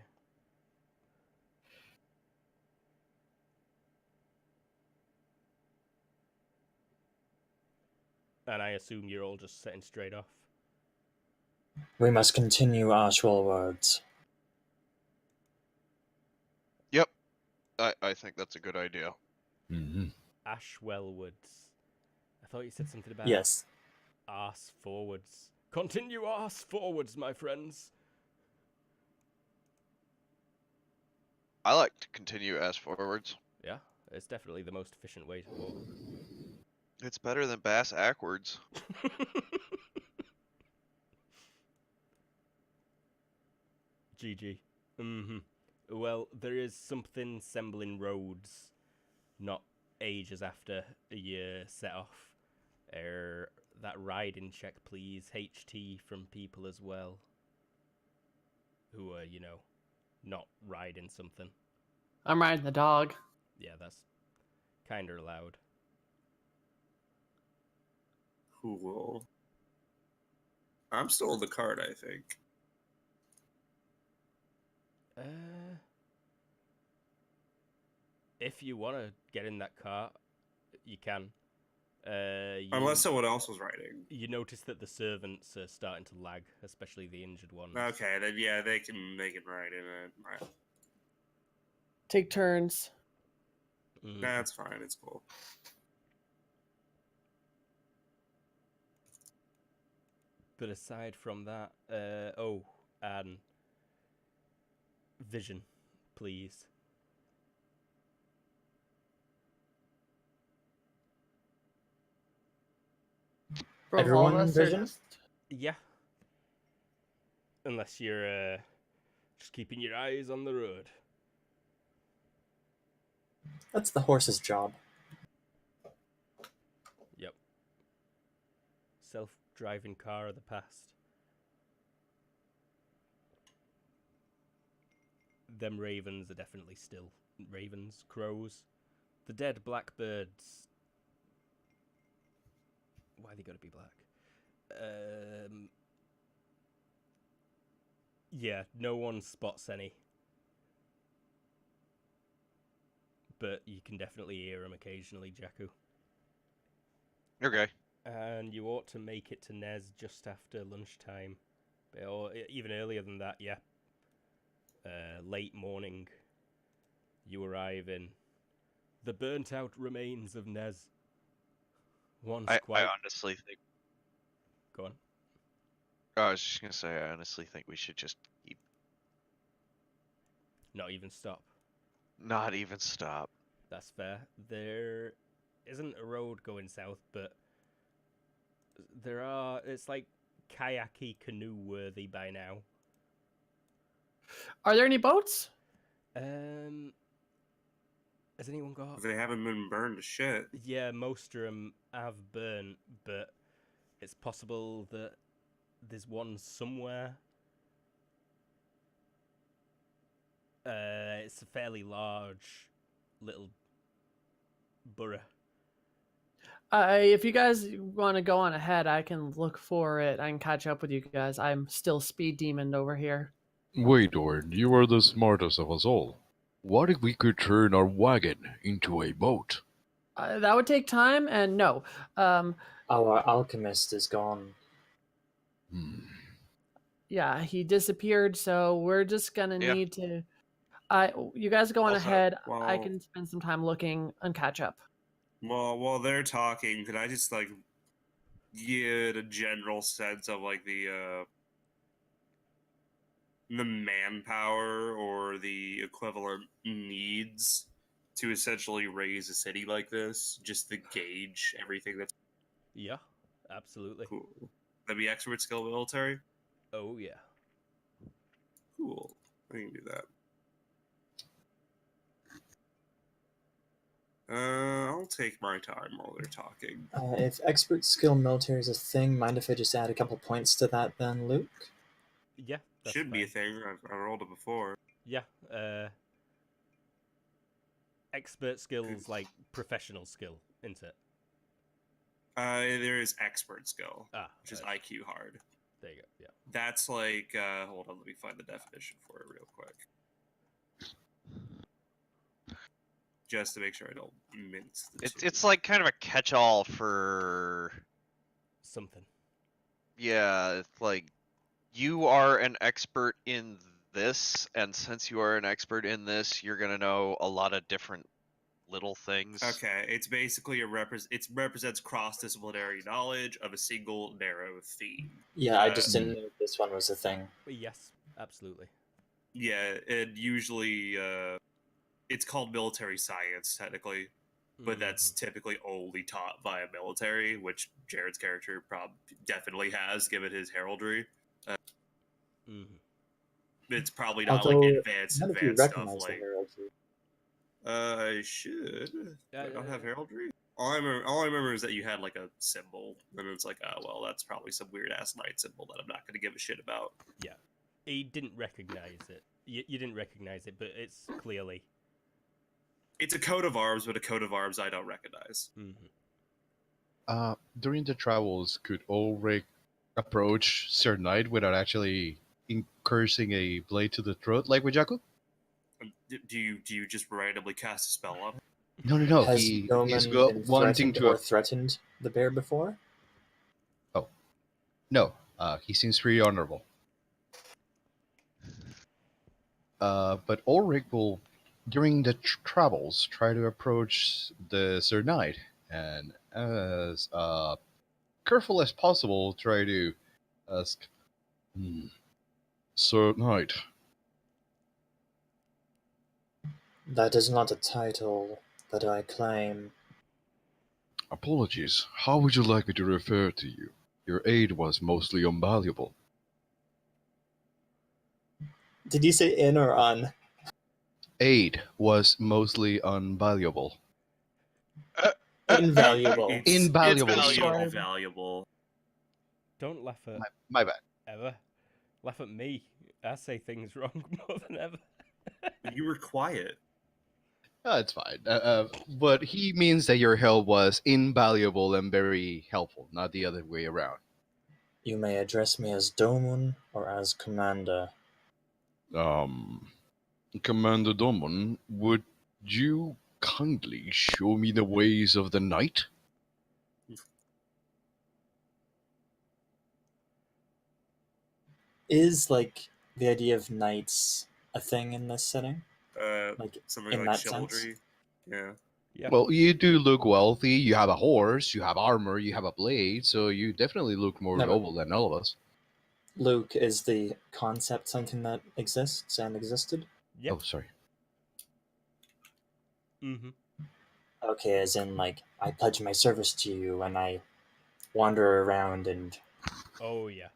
And I assume you're all just setting straight off. We must continue ashwellwards. Yep. I think that's a good idea. Mm-hmm. Ashwellwards. I thought you said something about Yes. arse forwards. Continue arse forwards, my friends. I like to continue ass forwards. Yeah, it's definitely the most efficient way to walk. It's better than bass backwards. GG. Well, there is something sembling roads, not ages after a year set off. That riding check, please. HT from people as well. Who are, not riding something. I'm riding the dog. Yeah, that's kind of loud. Cool. I'm still in the cart, I think. If you want to get in that cart, you can. Unless someone else was riding. You notice that the servants are starting to lag, especially the injured ones. Okay, then yeah, they can ride in it. take turns. That's fine. It's cool. But aside from that, and vision, please. For all of Everyone us, or vision? just- Yeah. Unless you're just keeping your eyes on the road. That's the horse's job. Yep. Self-driving car of the past. Them ravens are definitely still ravens, crows. The dead blackbirds. Why they gotta be black? Yeah, no one spots any. But you can definitely hear them occasionally, Jakku. Okay. And you ought to make it to Nez just after lunchtime. Or even earlier than that, yeah. Late morning. You arrive in the burnt-out remains of Nez. Once I quite... honestly think. Go on. I was just gonna say, I honestly think we should just keep. Not even stop. Not even stop. That's fair. There isn't a road going south, but there are... It's like kayaky canoe worthy by now. Are there any boats? Has anyone got... They haven't been burned to shit. Yeah, most of them have burnt, but it's possible that there's one somewhere. It's a fairly large little borough. If you guys want to go on ahead, I can look for it. I can catch up with you guys. I'm still speed demon over here. Wait, Orn, you are the smartest of us all. What if we could turn our wagon into a boat? That would take time, and no. Our alchemist is gone. Yeah, he disappeared, so we're just gonna Yeah. need to... you guys go on Also, ahead. I well- can spend some time looking and catch up. Well, while they're talking, could I just like get a general sense of like the manpower or the equivalent needs to essentially raise a city like this? Just to gauge everything that's Yeah, absolutely. cool. That'd be expert skill military. Oh, yeah. Cool. I can do that. I'll take my time while they're talking. If expert skill military is a thing, mind if I just add a couple points to that then, Luke? Yeah, that's Should be a fine. thing. I rolled it before. Yeah, expert skills like professional skill, isn't it? There is expert skill, which is right. IQ hard. There you go. Yeah. That's like, hold on, let me find the definition for it real quick. Just to make sure I don't mince the two. It's like kind of a catch-all for. Something. Yeah, it's like you are an expert in this, and since you are an expert in this, you're gonna know a lot of different little things. Okay, it's basically it represents cross-disciplinary knowledge of a single narrow theme. Yeah, I just didn't know if this one was a thing. Yes, absolutely. Yeah, and usually it's called military science technically, but that's typically only taught by a military, which Jared's character definitely has, given his heraldry. It's probably not Although, like advanced none of you stuff recognize the like. heraldry. I should. Do I not have heraldry? All I remember is that you had like a symbol, and it's like, oh well, that's probably some weird ass knight symbol that I'm not going to give a shit about. Yeah, he didn't recognize it. You didn't recognize it, but it's clearly. It's a coat of arms, but a coat of arms I don't recognize. During the travels, could Ulrich approach Sir Knight without actually cursing a blade to the throat, like with Jakku? Do you just randomly cast a spell up? No. Has He's Yeoman been wanting threatened to. or threatened the bear before? No, he seems pretty honorable. But Ulrich will during the travels, try to approach the Sir Knight, and as careful as possible, try to ask, Sir Knight, That is not a title that I claim. apologies, how would you like me to refer to you? Your aid was mostly invaluable. Did you say in or on? Aid was mostly invaluable. Invaluable. Invaluable. Valuable, Sorry. valuable. Don't laugh at My bad. ever. Laugh at me. I say things wrong more than ever. You were quiet. It's fine. But he means that your help was invaluable and very helpful, not the other way around. You may address me as Domun or as Commander. Commander Domon, would you kindly show me the ways of the night? Is like the idea of knights a thing in this setting? Like Something in like that chivalry. sense? Yeah. Yeah. Well, you do look wealthy, you have a horse, you have armor, you have a blade, so you definitely look more No, but- noble than all of us. Luke, is the concept something that exists and existed? Yep. Oh, sorry. Mm-hmm. Okay, as in like I pledge my service to you and I wander around and Oh yeah.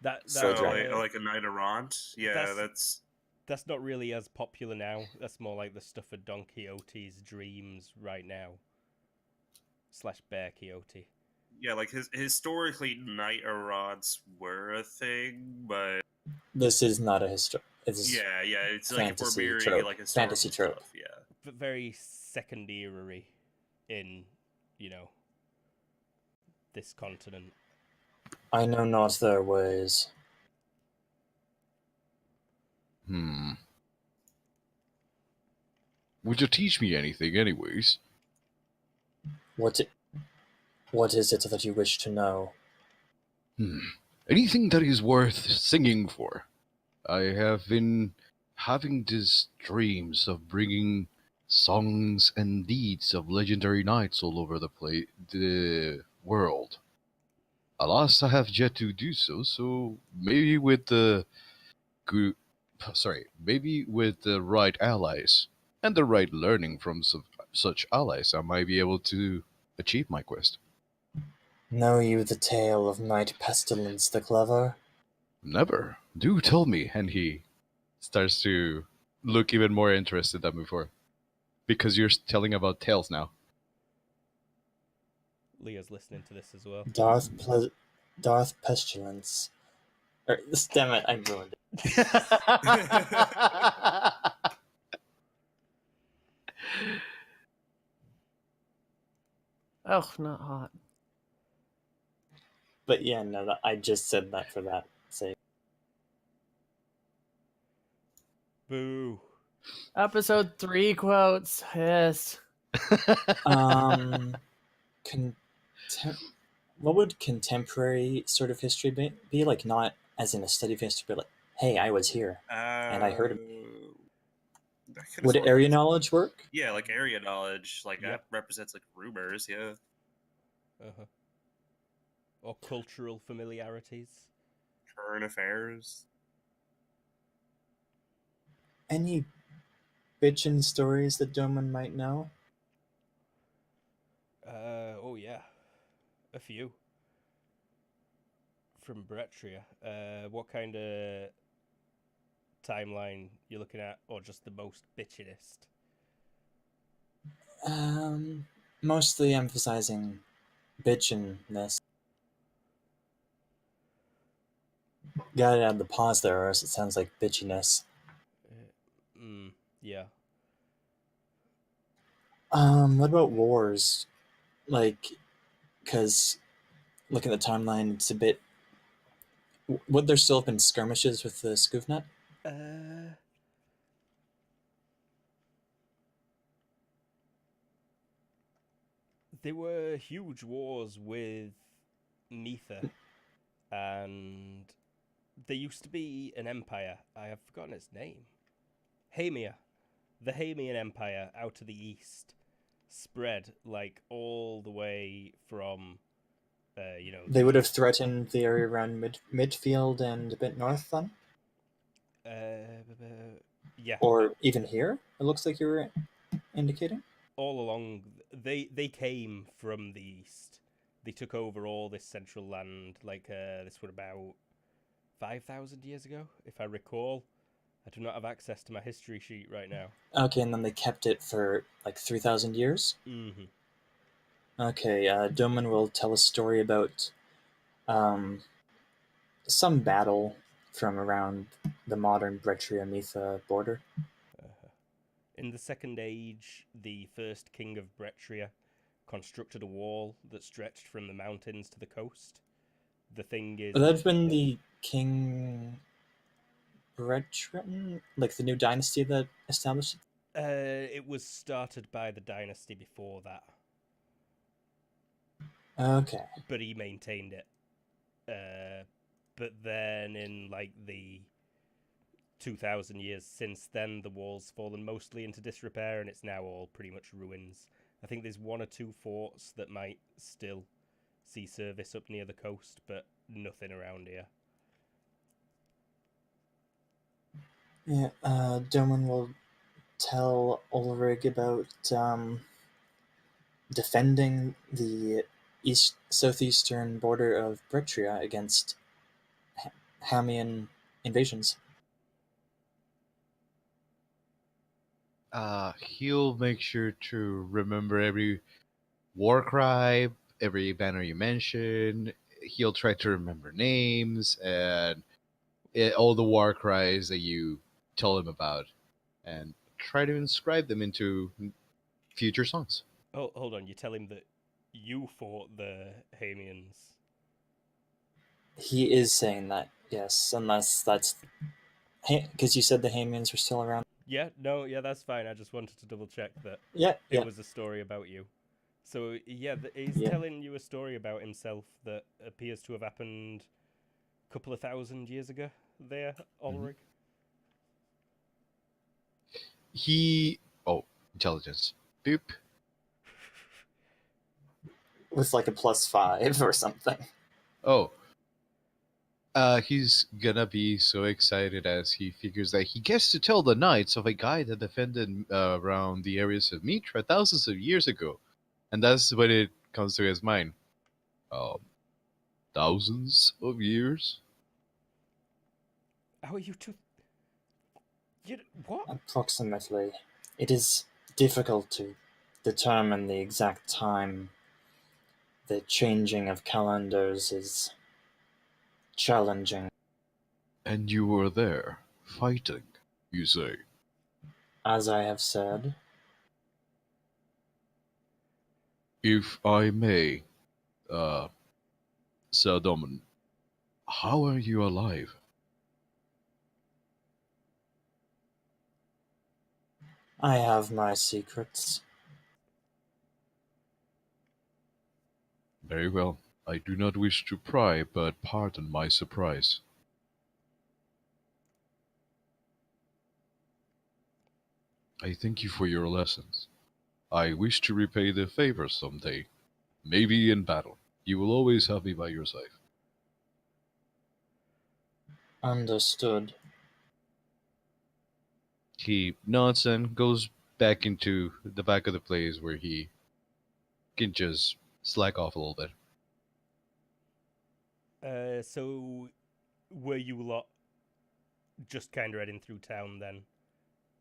That So Sojourn. like a knight errant. Yeah, that's not really as popular now. That's more like the stuff of Don Quixote's dreams right now. / Bear Quixote. yeah, like historically knight errants were a thing, but this is not a history. It's yeah, it's like if we're fantasy mirroring trope. like historical Fantasy trope. stuff, yeah. But very secondary in, this continent. I know not their ways. Would you teach me anything, anyways? What is it that you wish to know? Anything that is worth singing for. I have been having these dreams of bringing songs and deeds of legendary knights all over the world. Alas, I have yet to do so. So maybe with maybe with the right allies and the right learning from such allies, I might be able to achieve my quest. Know you the tale of Knight Pestilence the Clever? Never. Do tell me. And he starts to look even more interested than before. Because you're telling about tales now. Leah's listening to this as well. Darth Pestilence. Damn it, I ruined it. Oh, not hot. But yeah, no, I just said that for that sake. Boo. Episode 3 quotes. Yes. What would contemporary sort of history be? Like, not as in a study of history, but like, hey, I was here. And I heard that could Would sort of area be- knowledge work? Yeah, like area knowledge, like Yep. that represents like rumors. Yeah. Uh-huh. Or cultural familiarities. Current affairs. Any bitchin' stories that Doman might know? Oh yeah. A few. From Bretria. What kind of timeline you looking at, or just the most bitchiest? Mostly emphasizing bitchin'-ness. Gotta add the pause there, or else it sounds like bitchiness. Yeah. What about wars? Like, because looking at the timeline, it's a bit. Would there still have been skirmishes with the Scoofnet? There were huge wars with Neither, and there used to be an empire. I have forgotten its name. Hamia. the Hamian Empire out to the east spread like all the way from, They would have threatened the area around midfield and a bit north then? Yeah, Or even here, it looks like you were indicating? all along. They came from the east. They took over all this central land. Like this was about 5,000 years ago, if I recall. I do not have access to my history sheet right now. Okay, and then they kept it for like 3,000 years? Mm-hmm. Okay, Doman will tell a story about some battle from around the modern Bretria-Mitha border. In the Second Age, the first king of Bretria constructed a wall that stretched from the mountains to the coast. The thing is, Would that have been the King Bretria, like the new dynasty that established it? it was started by the dynasty before that, Okay. but he maintained it. But then in like the 2,000 years since then, the wall's fallen mostly into disrepair and it's now all pretty much ruins. I think there's one or two forts that might still see service up near the coast, but nothing around here. Yeah, Doman will tell Ulrich about defending the southeastern border of Bretria against Hamian invasions. He'll make sure to remember every war cry, every banner you mention. He'll try to remember names and all the war cries that you tell him about, and try to inscribe them into future songs. Oh, hold on, you tell him that you fought the Hamians. He is saying that, yes, unless that's because you said the Hamians were still around. Yeah, no, yeah, that's fine. I just wanted to double check that Yeah, it yeah. was a story about you. So, yeah, he's Yeah. telling you a story about himself that appears to have happened a couple of 1,000 years ago there, Ulrich. Intelligence. Boop. With like a +5 or something. Oh. He's gonna be so excited as he figures that he gets to tell the knights of a guy that defended around the areas of Mitra thousands of years ago. And that's when it comes to his mind. Thousands of years? How are you two? What? Approximately. It is difficult to determine the exact time. The changing of calendars is challenging. And you were there, fighting, you say? As I have said, If I may, Sir Domin, how are you alive? I have my secrets. Very well. I do not wish to pry, but pardon my surprise. I thank you for your lessons. I wish to repay the favor someday. Maybe in battle. You will always have me by your side. Understood. He nods and goes back into the back of the place where he can just slack off a little bit. So were you lot just kind of heading through town then?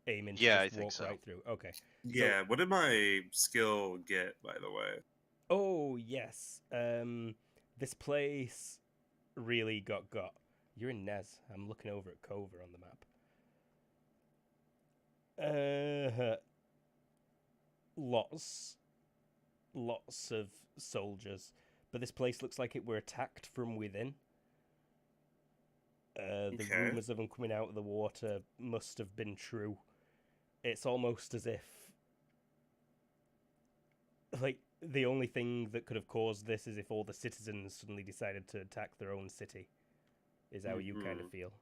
Aiming to Yeah, just I think walk so. right through? Okay. Yeah, what did my skill get, by the way? Oh, yes. This place really got. You're in Nez. I'm looking over at Cover on the map. Lots of soldiers, but this place looks like it were attacked from within. The Okay. rumors of them coming out of the water must have been true. It's almost as if, like, the only thing that could have caused this is if all the citizens suddenly decided to attack their own city, is how you kind of feel.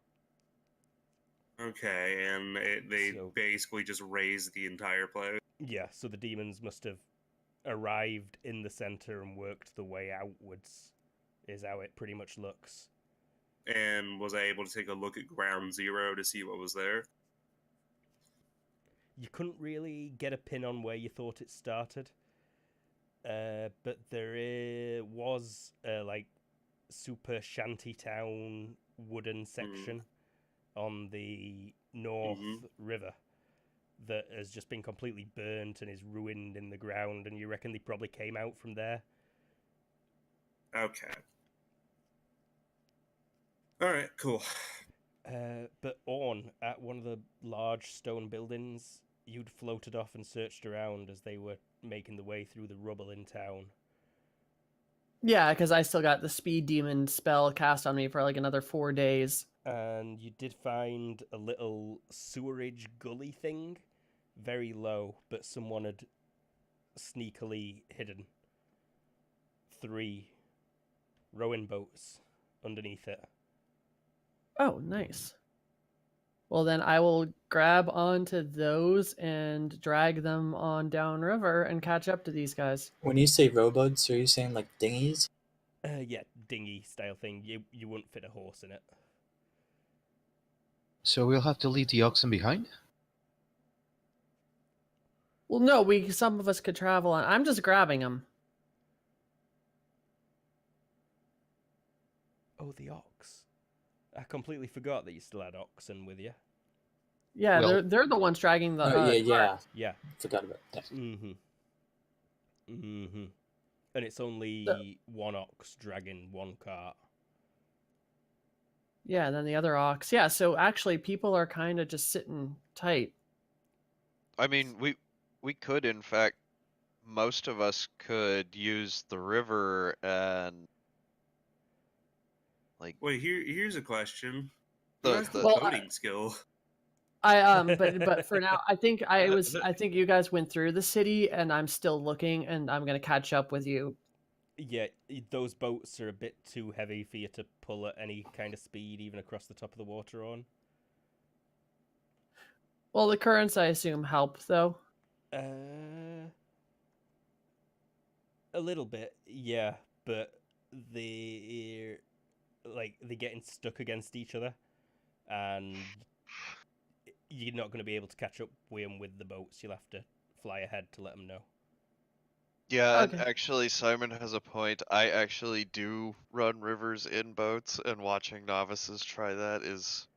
Okay, and they So- basically just raised the entire place. Yeah, so the demons must have arrived in the center and worked the way outwards, is how it pretty much looks. And was I able to take a look at Ground Zero to see what was there? You couldn't really get a pin on where you thought it started, but there was like super shantytown wooden section on the North River that has just been completely burnt and is ruined in the ground, and you reckon they probably came out from there? Okay. Alright, cool. But on at one of the large stone buildings, you'd floated off and searched around as they were making the way through the rubble in town. Yeah, because I still got the speed demon spell cast on me for like another 4 days. And you did find a little sewerage gully thing, very low, but someone had sneakily hidden 3 rowing boats underneath it. Oh, nice. Well, then I will grab onto those and drag them on downriver and catch up to these guys. When you say rowboats, are you saying like dinghies? Yeah, dinghy style thing. You wouldn't fit a horse in it. So we'll have to leave the oxen behind? Well, no, some of us could travel on. I'm just grabbing them. Oh, the ox. I completely forgot that you still had oxen with you. Yeah, Well- they're the ones dragging the. Oh, yeah. Yeah. Forgot about that. Mm-hmm. Mm-hmm. And it's only one ox dragging one cart. Yeah, and then the other ox. Yeah, so actually, people are kind of just sitting tight. I mean, we could, in fact, most of us could use the river and like Wait, here's a question. The- Who has the the- Well, boating skill? But for now, I think you guys went through the city, and I'm still looking, and I'm gonna catch up with you. Yeah, those boats are a bit too heavy for you to pull at any kind of speed, even across the top of the water on. Well, the currents, I assume, help though. A little bit, yeah, but they're getting stuck against each other, and you're not going to be able to catch up with them with the boats. You'll have to fly ahead to let them know. Yeah, and Okay. actually, Simon has a point. I actually do run rivers in boats, and watching novices try that is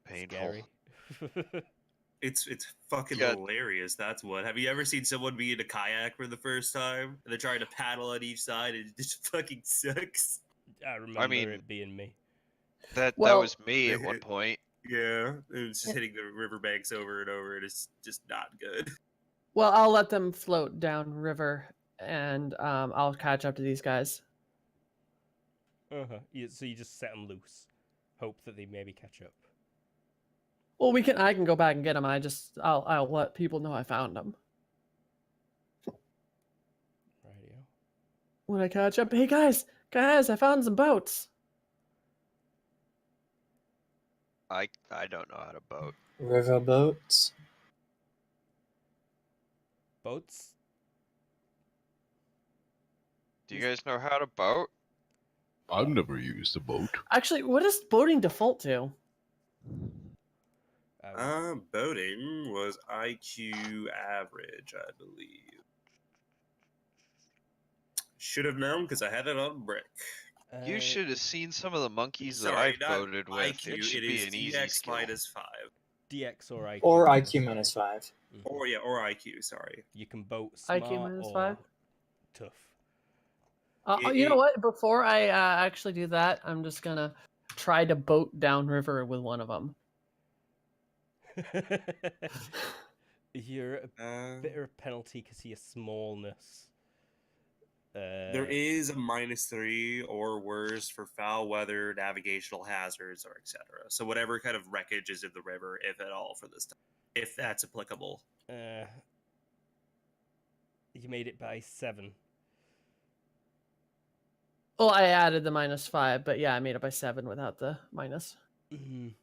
painful. Scary. It's fucking Yeah. hilarious. That's what. Have you ever seen someone be in a kayak for the first time and they're trying to paddle on each side and it just fucking sucks? I remember mean- it being me. That Well- was me at one point. Yeah, it's just hitting the riverbanks over and over, and it's just not good. Well, I'll let them float down river, and I'll catch up to these guys. Uh-huh. So you just set them loose. Hope that they maybe catch up. Well, I can go back and get them. I'll let people know I found them Radio. when I catch up. Hey guys, I found some boats. I don't know how to boat. Riverboats. Boats? Do you guys know how to boat? I've never used a boat. Actually, what does boating default to? Boating was IQ average, I believe. Should have known because I had it on brick. You should have seen some of the monkeys that Sorry, I've not boated with. IQ. It should It be is an easy DX skill. -5. DX or IQ. Or IQ -5. Mhm. Or IQ. Sorry. You can boat smart IQ minus or 5? tough. You know what? Before I actually do that, I'm just gonna try to boat downriver with one of them. You're a bit of a penalty because of your smallness. There is a -3 or worse for foul weather, navigational hazards, or etc. So whatever kind of wreckage is in the river, if at all, for this time, if that's applicable. You made it by 7. Well, I added the -5, but yeah, I made it by 7 without the minus. Mhm.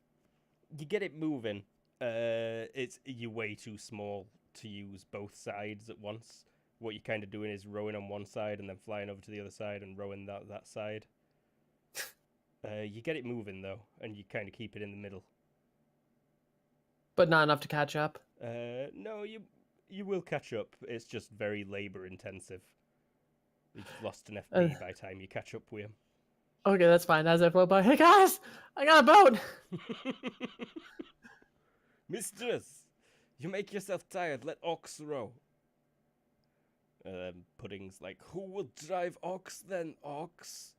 you get it moving. You're way too small to use both sides at once. What you're kind of doing is rowing on one side and then flying over to the other side and rowing that side. You get it moving though, and you kind of keep it in the middle. But not enough to catch up. No, you will catch up. It's just very labor intensive. You've lost an FP by the time you catch up with him. Okay, that's fine. As I float by, hey guys, I got a boat. Mistress, you make yourself tired. Let Ox row. Pudding's like, who will drive Ox then, Ox?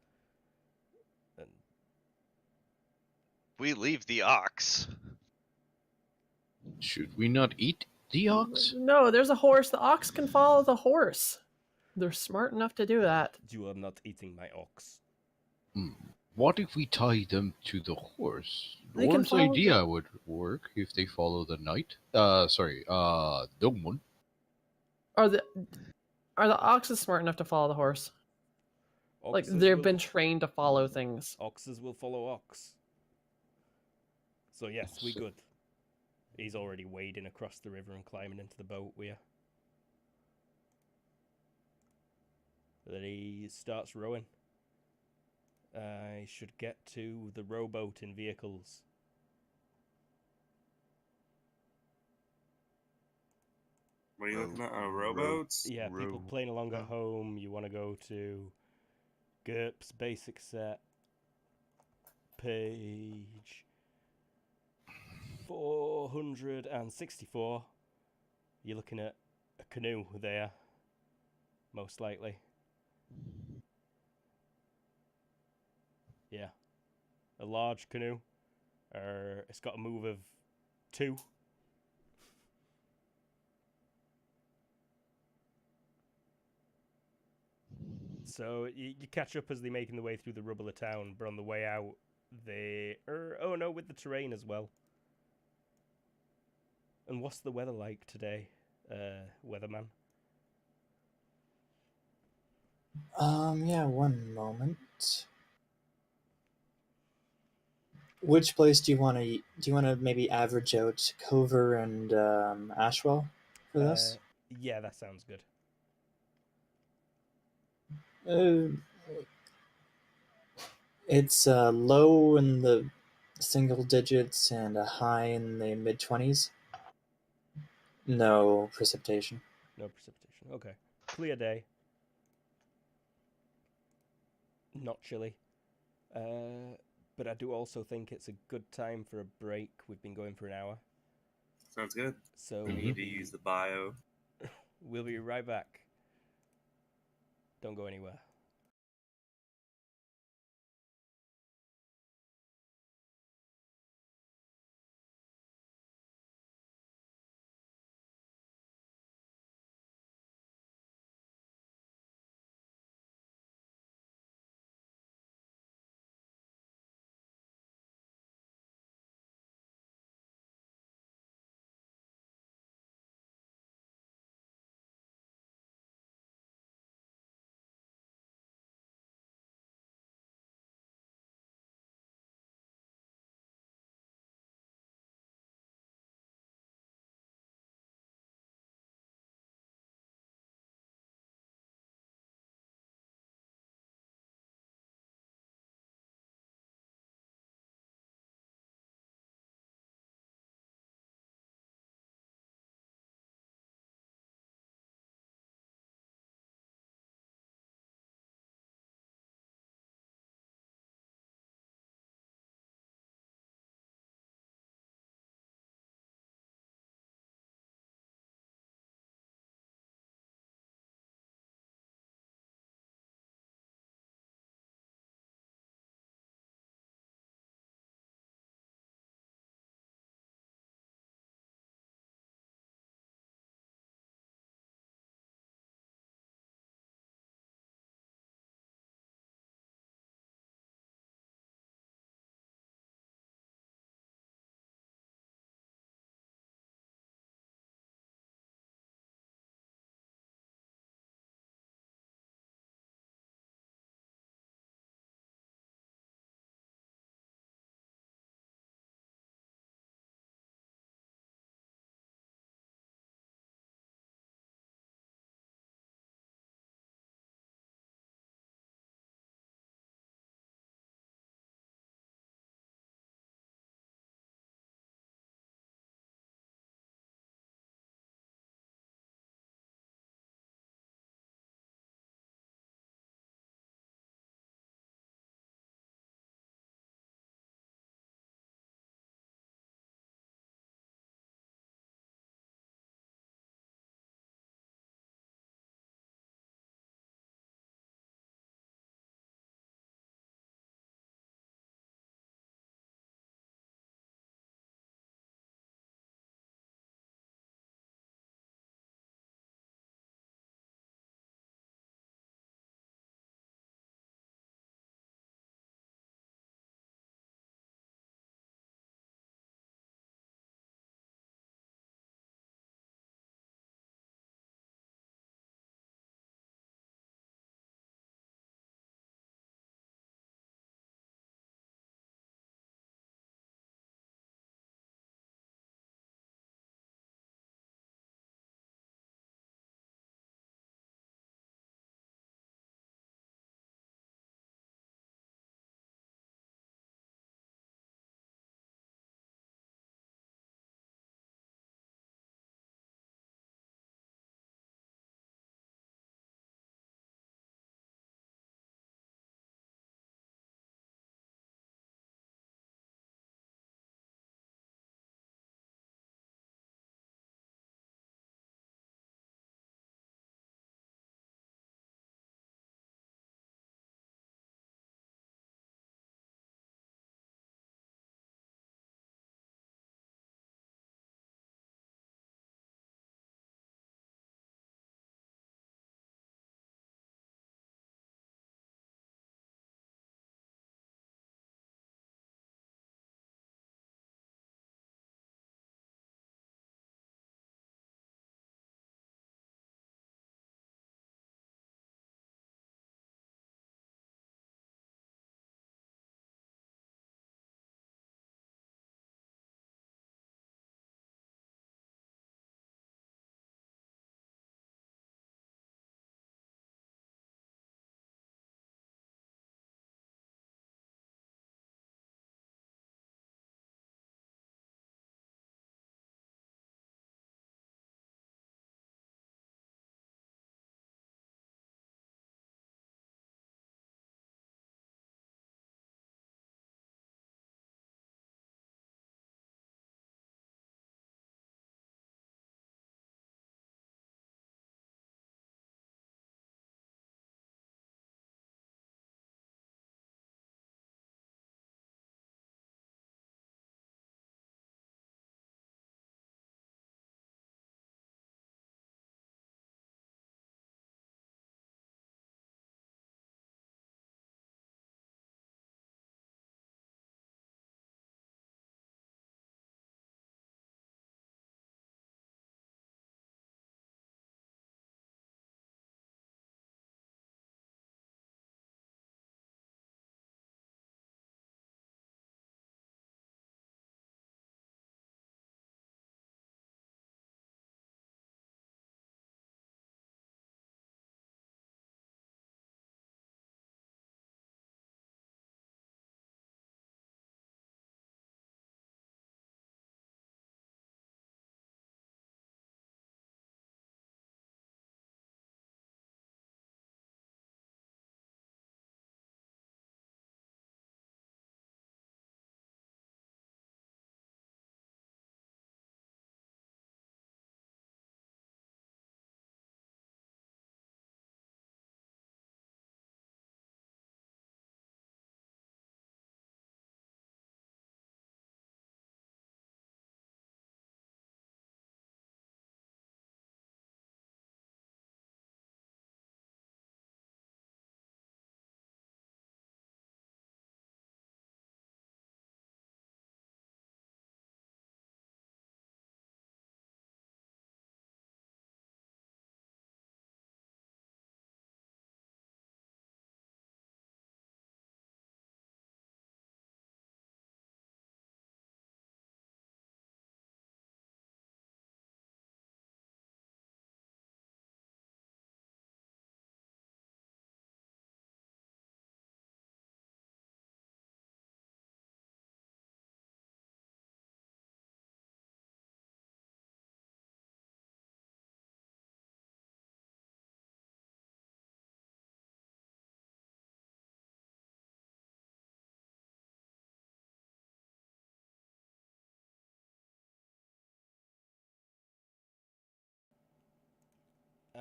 And We leave the ox. Should we not eat the ox? No, there's a horse. The ox can follow the horse. They're smart enough to do that. you are not eating my ox. What if we tie them to the horse? They can Lord's follow idea would work if they follow the knight. The moon. Are the oxes smart enough to follow the horse? Like Oxes they've will- been trained to follow things. Oxes will follow ox. So yes, we good. He's already wading across the river and climbing into the boat with you. Then he starts rowing. I should get to the rowboat in vehicles. What are you looking at? Rowboats? Yeah, people playing along at home. You want to go to GURPS basic set. Page 464. You're looking at a canoe there, most likely. Yeah, a large canoe. It's got a move of 2. So you catch up as they're making their way through the rubble of town, but on the way out, with the terrain as well. And what's the weather like today, weatherman? Yeah, one moment. Which place do you want to? Do you want to maybe average out Cover and Ashwell for this? Yeah, that sounds good. It's low in the single digits and a high in the mid-20s. No precipitation. No precipitation. Okay. Clear day. Not chilly. But I do also think it's a good time for a break. We've been going for an hour. Sounds good. So We need to use the bio. we'll be right back. Don't go anywhere.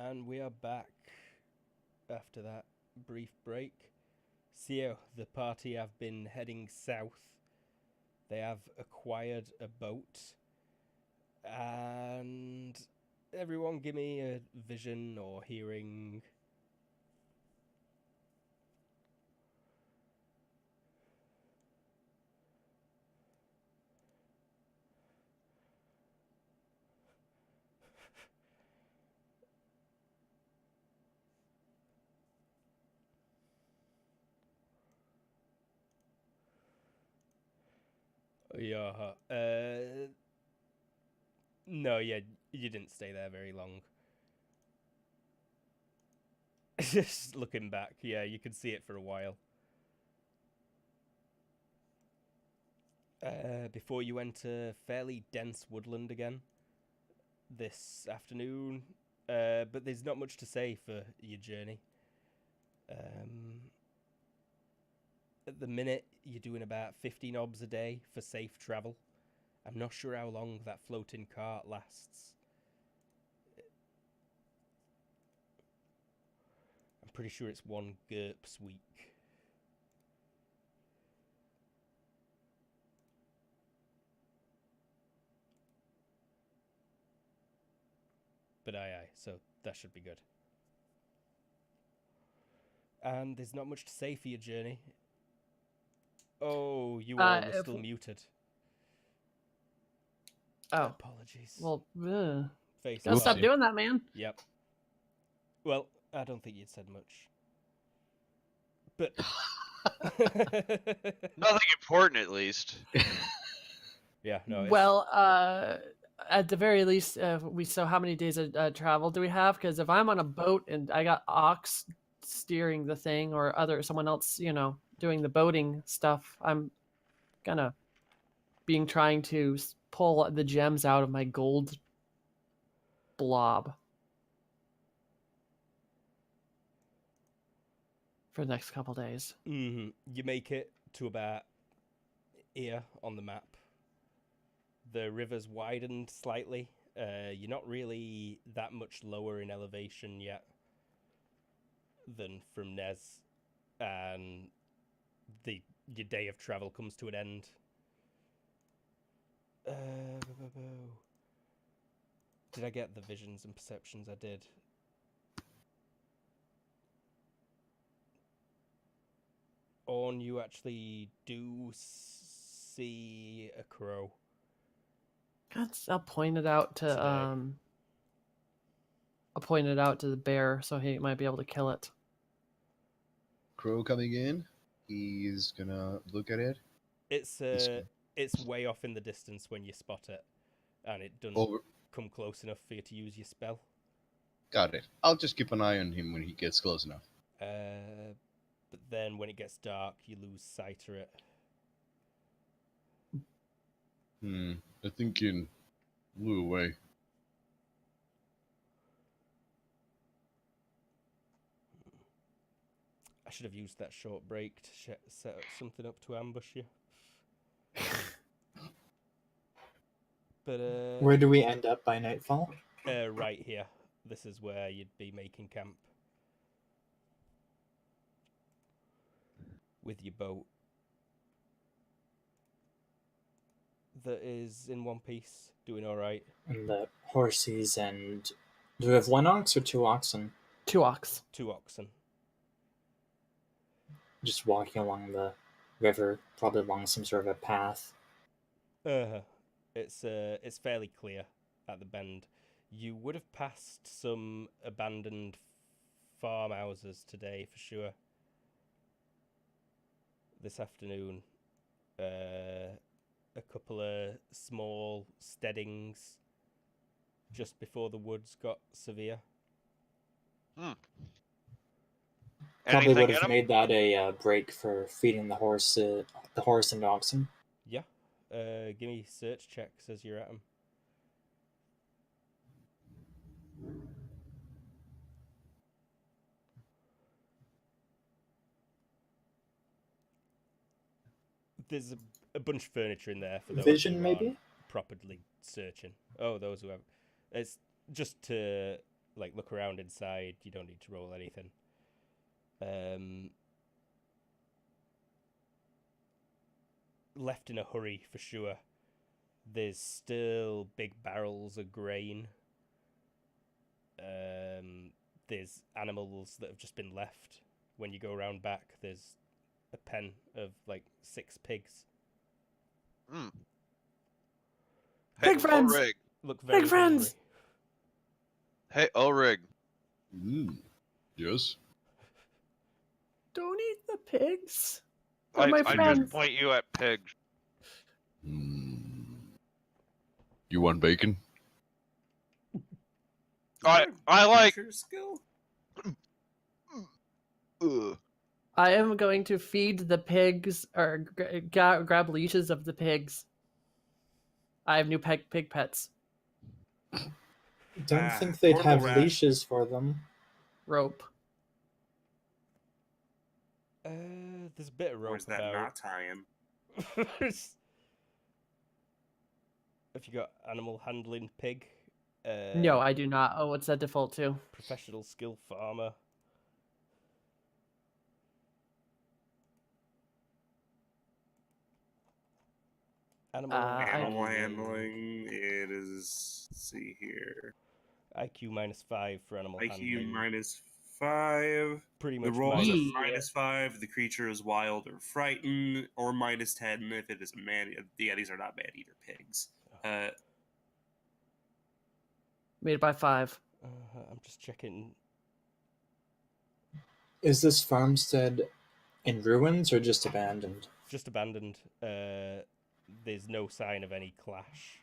And we are back after that brief break. So, the party have been heading south. They have acquired a boat. And everyone give me a vision or hearing. Yeah. No, yeah, you didn't stay there very long. Just looking back, yeah, you could see it for a while. Before you enter fairly dense woodland again this afternoon, but there's not much to say for your journey. At the minute, you're doing about 15 obs a day for safe travel. I'm not sure how long that floating cart lasts. I'm pretty sure it's 1 GURPS week. But aye, so that should be good. And there's not much to say for your journey. Oh, you all are still muted. Oh. Apologies. Well, Face gotta stop Oopsie. doing that, man. Yep. Well, I don't think you'd said much. But Nothing important, at least. yeah, no. Well, at the very least, so how many days of travel do we have? Because if I'm on a boat and I got ox steering the thing or someone else, doing the boating stuff, I'm gonna trying to pull the gems out of my gold blob for the next couple days. Mm-hmm. You make it to about here on the map. The river's widened slightly. You're not really that much lower in elevation yet than from Nez, and your day of travel comes to an end. Did I get the visions and perceptions? I did. Orn, you actually do see a crow. I'll point it out to Today. I'll point it out to the bear so he might be able to kill it. Crow coming in. He's gonna look at it. It's way off in the distance when you spot it, and it doesn't come close enough for you to use your spell. Got it. I'll just keep an eye on him when he gets close enough. But then when it gets dark, you lose sight of it. I think he blew away. I should have used that short break to set something up to ambush you. But Where do we end up by nightfall? right here. This is where you'd be making camp with your boat that is in one piece, doing all right. And the horses and... Do we have 1 ox or 2 oxen? 2 ox. 2 oxen. Just walking along the river, probably along some sort of a path. It's fairly clear at the bend. You would have passed some abandoned farmhouses today for sure. This afternoon, a couple of small steadings just before the woods got severe. Probably Anything would in have 'em? made that a break for feeding the horse and oxen. Yeah. Give me search checks as you're at them. There's a bunch of furniture in there for those Vision, who maybe? aren't properly searching. Oh, those who have. It's just to like look around inside. You don't need to roll anything. Left in a hurry for sure. There's still big barrels of grain. There's animals that have just been left. When you go around back, there's a pen of like 6 pigs. Mm. Pig Hey, friends! Ulrig. Look very Big friends! Hey, Ulrig. Yes. Don't eat the pigs. They're my I friends. just point you at pigs. You want bacon? I like. Creature skill? Ugh. I am going to feed the pigs or grab leashes of the pigs. I have new pig pets. Don't think they'd portable have rat. leashes for them. Rope. There's a bit of rope Or is that about. not tie-in? Have you got animal handling pig? No, I do not. Oh, what's that default to? Professional skill farmer. Animal Animal handling. It is. Let's see here. IQ -5 for animal IQ handling. -5. Pretty The much rolls are minus- -5. The creature is wild or frightened, or -10 if it is a man. Yeah, these are not man-eater pigs. Made by 5. I'm just checking. Is this farmstead in ruins or just abandoned? Just abandoned. There's no sign of any clash.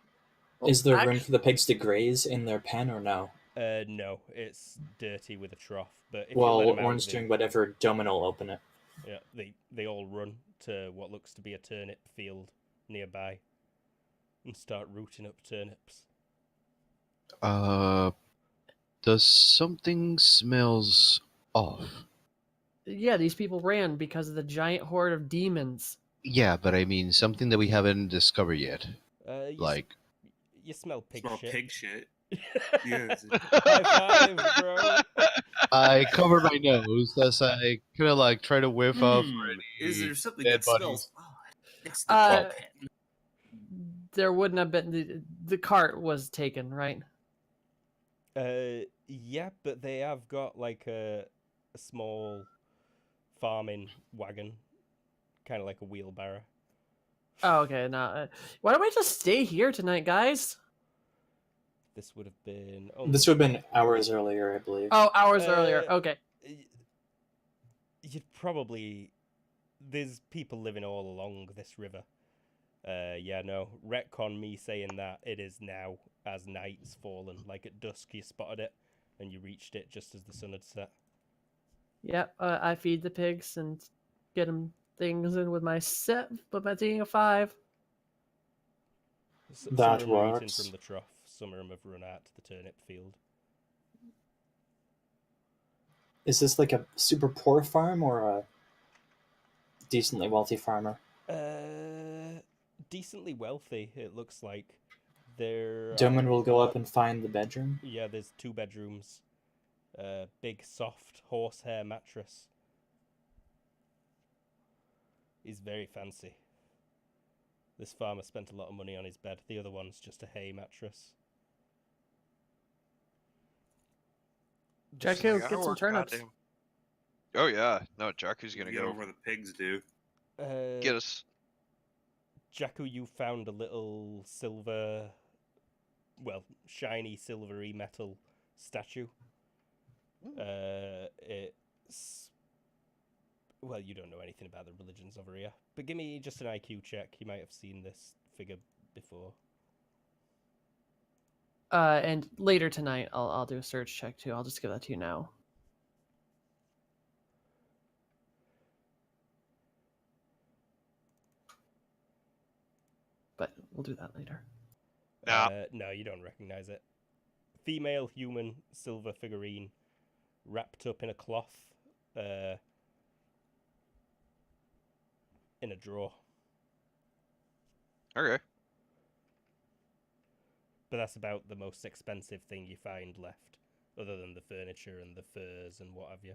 Is there room for the pigs to graze in their pen or no? No, it's dirty with a trough. But if Well, you let them Orange out, doing whatever, Domin will open it. yeah, they all run to what looks to be a turnip field nearby and start rooting up turnips. Does something smells off? Yeah, these people ran because of the giant horde of demons. Yeah, but I mean something that we haven't discovered yet. Like, you smell pig Smell shit. pig shit. Yes. High five, bro. I cover my nose as I kind of like try to whiff off. Is there something dead that bodies. smells odd next to Uh, the pen? There wouldn't have been the cart was taken, right? Yeah, but they have got like a small farming wagon, kind of like a wheelbarrow. Oh, okay. No, why don't we just stay here tonight, guys? This would have been. This would have been hours earlier, I believe. Oh, hours earlier. Okay. You'd probably. There's people living all along this river. Yeah, no. Retcon me saying that it is now as night's fallen. Like at dusk, you spotted it, and you reached it just as the sun had set. Yep. I feed the pigs and get them things in with my set, but my thing of 5. Some That of them are eating works. from the trough. Some of them have run out to the turnip field. Is this like a super poor farm or a decently wealthy farmer? Decently wealthy. It looks like. There. Domin will go up and find the bedroom. Yeah, there's 2 bedrooms. Big soft horsehair mattress. Is very fancy. This farmer spent a lot of money on his bed. The other one's just a hay mattress. Jakku, Like, get some turnips. goddamn. Oh yeah, no, Jakku's gonna Get go over where the pigs do. get us. Jakku, you found a little silver, well, shiny silvery metal statue. It's well, you don't know anything about the religions over here, but give me just an IQ check. You might have seen this figure before. And later tonight, I'll do a search check too. I'll just give that to you now. But we'll do that later. No, you don't recognize it. Female human silver figurine wrapped up in a cloth in a drawer. Okay. But that's about the most expensive thing you find left. other than the furniture and the furs and what have you.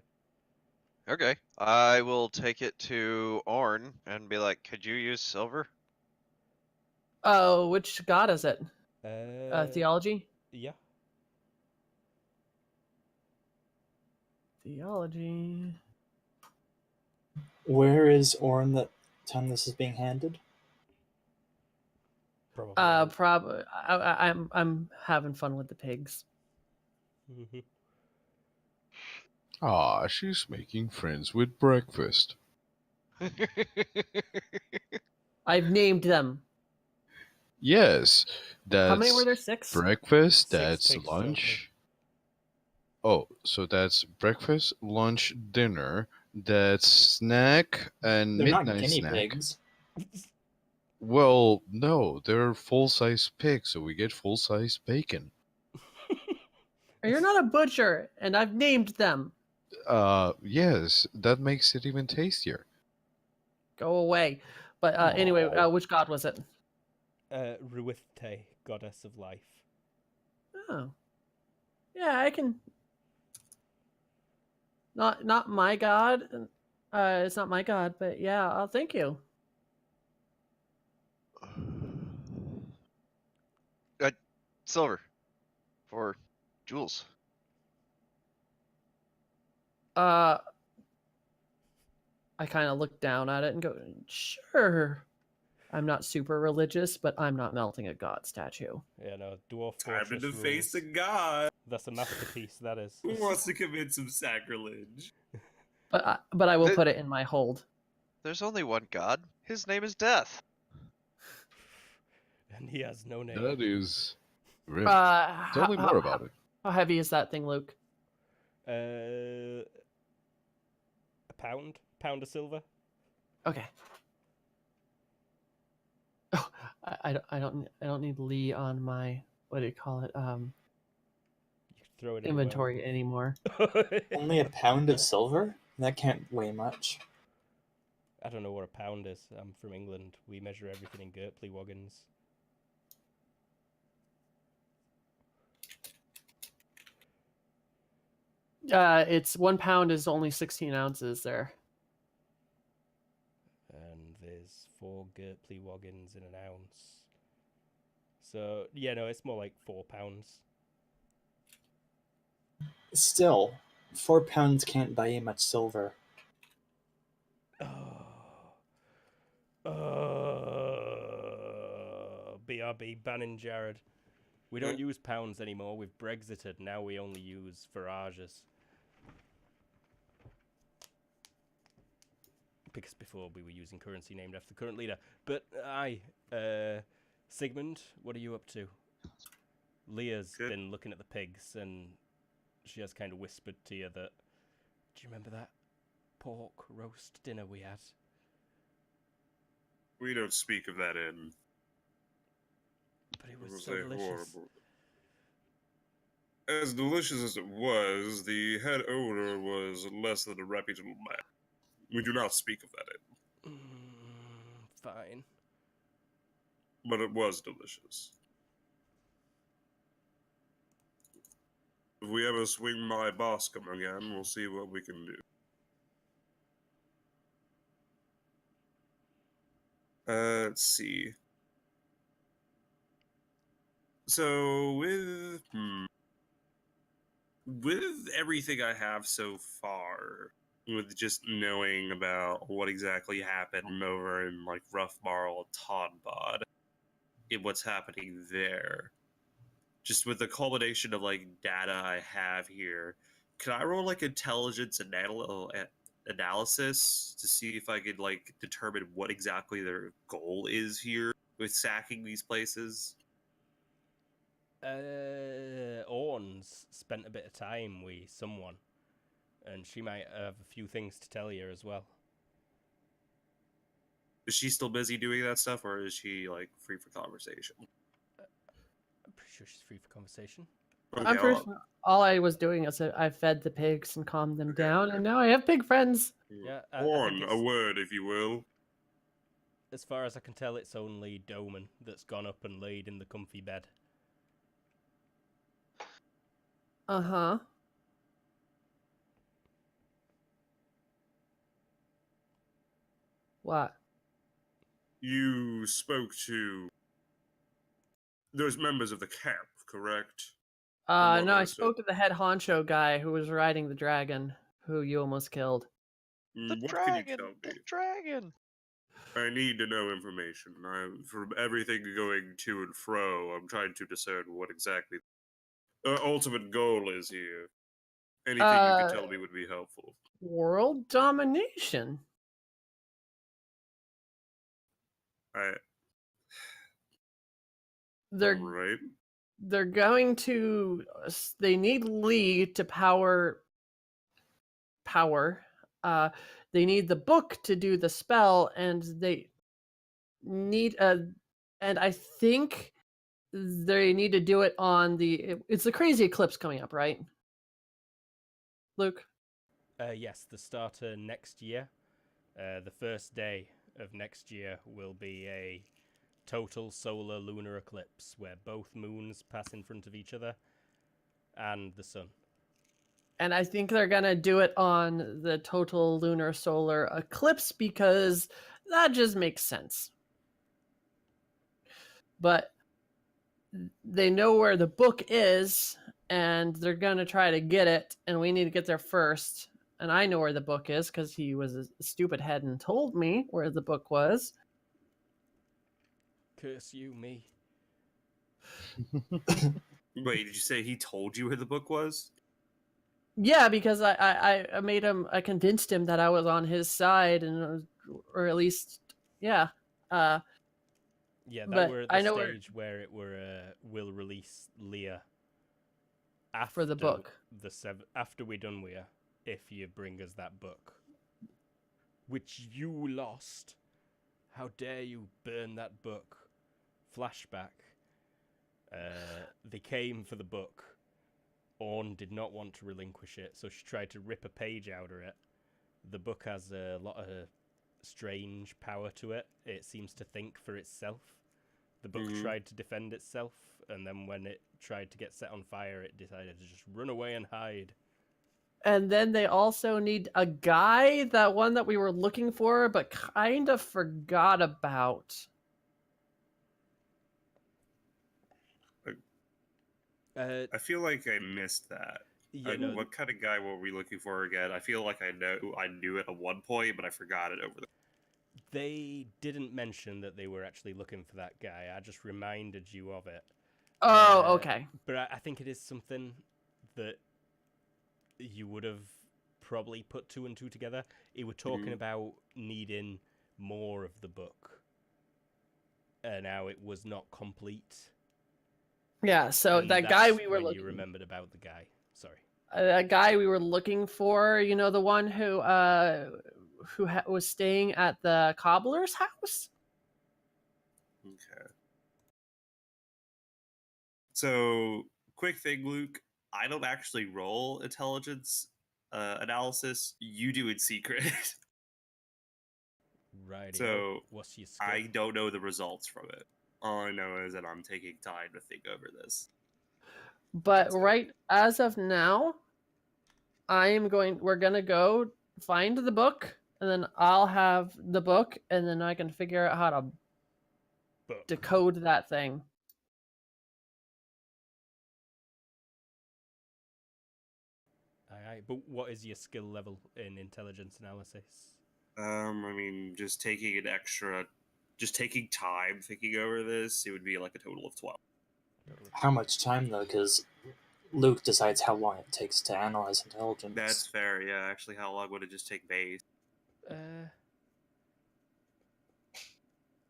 Okay. I will take it to Orn and be like, could you use silver? Oh, which god is it? Theology? Yeah. Theology. Where is Orn that time this is being handed? Probably. Probably. I'm having fun with the pigs. Mhm. Ah, she's making friends with breakfast. I've named them. Yes, How many were that's there? 6? breakfast, 6 that's pigs total. lunch. Oh, so that's breakfast, lunch, dinner, that's snack, and They're not midnight guinea snack. pigs. Well, no, they're full-size pigs, so we get full-size bacon. You're not a butcher, and I've named them. Yes, that makes it even tastier. Go away. But anyway, Aw. which god was it? Ruithte, goddess of life. Oh. Yeah, I can. Not my god. It's not my god, but yeah, I'll thank you. Silver. For jewels. I kind of look down at it and go, sure. I'm not super religious, but I'm not melting a god statue. Yeah, no, dwarf Time fortress to face the rules. god. That's a masterpiece. That is. Who wants to commit some sacrilege? But I will put it in my hold. There's only one god. His name is Death. And he has no name. That is grim. Tell me How more about it. heavy is that thing, Luke? A pound of silver. Okay. Oh, I don't need Lee on my, what do you call it? You can throw it Inventory anymore. Only a pound of silver? That can't weigh much. I don't know what a pound is. I'm from England. We measure everything in Gurpley waggons. It's 1 pound is only 16 ounces there. And there's 4 Gurpley waggons in an ounce. So, yeah, no, it's more like 4 pounds. Still, 4 pounds can't buy you much silver. BRB banning Jared. We don't use pounds anymore. We've Brexited. Now we only use farages. Because before we were using currency named after the current leader. But Sigmund, what are you up to? Leah's Good. been looking at the pigs, and she has kind of whispered to you that, do you remember that pork roast dinner we had? We don't speak of that in. But it was was so a delicious. horrible. As delicious as it was, the head owner was less than a reputable man. We do not speak of that in. Fine. But it was delicious. If we ever swing my boss come again, we'll see what we can do. Let's see. So with everything I have so far, with just knowing about what exactly happened over in like Rough Marl Tonbod, and what's happening there, just with the culmination of like data I have here, can I roll like intelligence and analysis to see if I could like determine what exactly their goal is here with sacking these places? Orn's spent a bit of time with someone, and she might have a few things to tell you as well. Is she still busy doing that stuff, or is she like free for conversation? I'm pretty sure she's free for conversation. Okay, All I was doing is I fed the pigs and calmed them down, and now I have pig friends. Yeah, I think Orn, a it's- word, if you will. As far as I can tell, it's only Doman that's gone up and laid in the comfy bed. Uh-huh. What? You spoke to those members of the camp, correct? what No, I I was spoke to the head honcho guy who was riding the dragon, who you almost killed. The What dragon! can you tell me? The dragon! I need to know information. From everything going to and fro, I'm trying to discern what exactly the ultimate goal is here. Anything you could tell me would be helpful. World domination. I, They're right? they're going to. They need Lee to power. They need the book to do the spell, and they need a. And I think they need to do it on the. It's the crazy eclipse coming up, right? Luke. Yes, the starter next year. The first day of next year will be a total solar lunar eclipse where both moons pass in front of each other and the sun. And I think they're going to do it on the total lunar solar eclipse because that just makes sense. But they know where the book is and they're going to try to get it, and we need to get there first. And I know where the book is because he was a stupid head and told me where the book was. Curse you, me. Wait, did you say he told you where the book was? Yeah, because I made him, I convinced him that I was on his side, and or at least, yeah. Yeah, But that were at the I know stage where it will release Leah after for the book. After we done Leah, if you bring us that book, which you lost. How dare you burn that book? Flashback. They came for the book. Orn did not want to relinquish it, so she tried to rip a page out of it. The book has a lot of strange power to it. It seems to think for itself. The book tried to defend itself, and then when it tried to get set on fire, it decided to just run away and hide. And then they also need a guy, that one that we were looking for, but kind of forgot about. I feel like I missed that. Yeah, no, What kind of guy were we looking for again? I feel like I knew it at one point, but I forgot it over the. they didn't mention that they were actually looking for that guy. I just reminded you of it. Oh, okay. But I think it is something that you would have probably put two and two together. You were talking about needing more of the book. Now it was not complete. Yeah, so And that guy that's we were when looking. you remembered about the guy. Sorry. That guy we were looking for, you know, the one who was staying at the cobbler's house. Okay. So, quick thing, Luke. I don't actually roll intelligence analysis. You do in secret. Right. So, what's your skill? I don't know the results from it. All I know is that I'm taking time to think over this. But right as of now, we're gonna go find the book, and then I'll have the book, and then I can figure out how to decode that thing. Aye. But what is your skill level in intelligence analysis? I mean, just taking time thinking over this, it would be like a total of 12. How much time though? Because Luke decides how long it takes to analyze intelligence. That's fair, yeah. Actually, how long would it just take base? I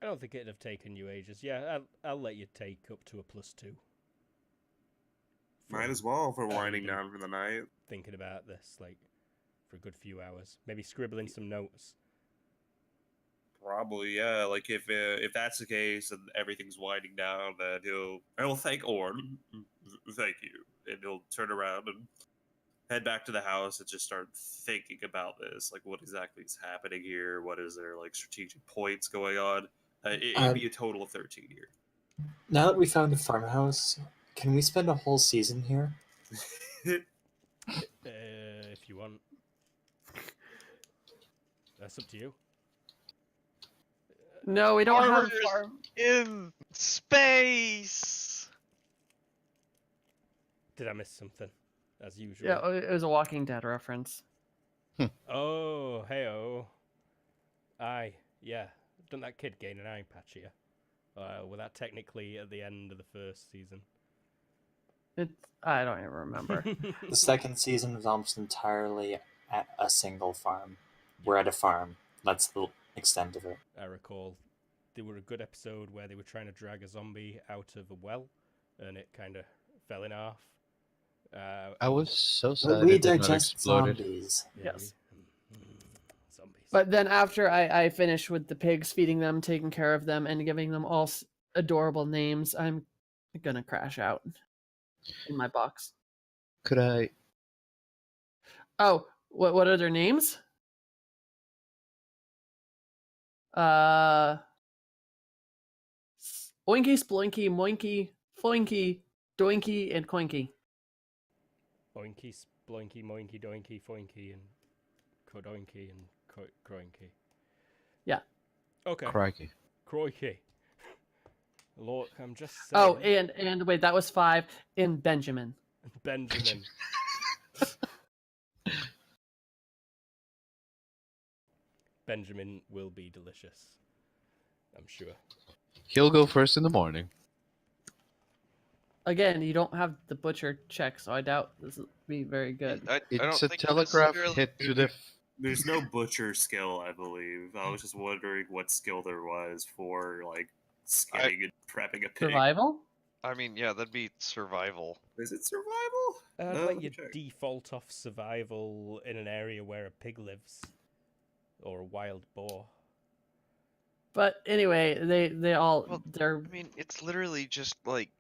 don't think it'd have taken you ages. Yeah, I'll let you take up to a +2. Might as well for winding down for the night. Thinking about this, like, for a good few hours. Maybe scribbling some notes. Probably, yeah. Like if that's the case and everything's winding down, then he'll thank Orn, thank you, and he'll turn around and head back to the house and just start thinking about this. Like, what exactly is happening here? What is there like strategic points going on? It'd be a total of 13 here. Now that we found a farmhouse, can we spend a whole season here? If you want. That's up to you. No, we don't have a Farmers farm. in space. Did I miss something? As usual. Yeah, it was a Walking Dead reference. Oh, hey-oh. Aye, yeah. Didn't that kid gain an eye patch here? Was that technically at the end of the first season? I don't even remember. The second season was almost entirely at a single farm. We're at a farm. That's the extent of it. I recall there were a good episode where they were trying to drag a zombie out of a well, and it kind of fell in half. I was so But sad we it did not digest explode. zombies. Yes. Zombies. But then after I finish with the pigs, feeding them, taking care of them, and giving them all adorable names, I'm gonna crash out in my box. Could I? Oh, what are their names? Oinky, Sploinky, Moinky, Floinky, Doinky, and Coinky. Oinky, sploinky, moinky, doinky, foinky, and kodoinky, and croinky. Yeah. Okay. Crikey. Crikey. Look, I'm just saying. Oh, and wait, that was 5. In Benjamin. Benjamin. Benjamin will be delicious. I'm sure. He'll go first in the morning. Again, you don't have the butcher check, so I doubt this will be very good. I don't It's a think you telegraph necessarily- hit to the. There's no butcher skill, I believe. I was just wondering what skill there was for like skinning and prepping a pig. Survival? I mean, yeah, that'd be survival. Is it survival? I'd let let me you check. default off survival in an area where a pig lives. Or a wild boar. But anyway, they all Well, they're I mean, it's literally just like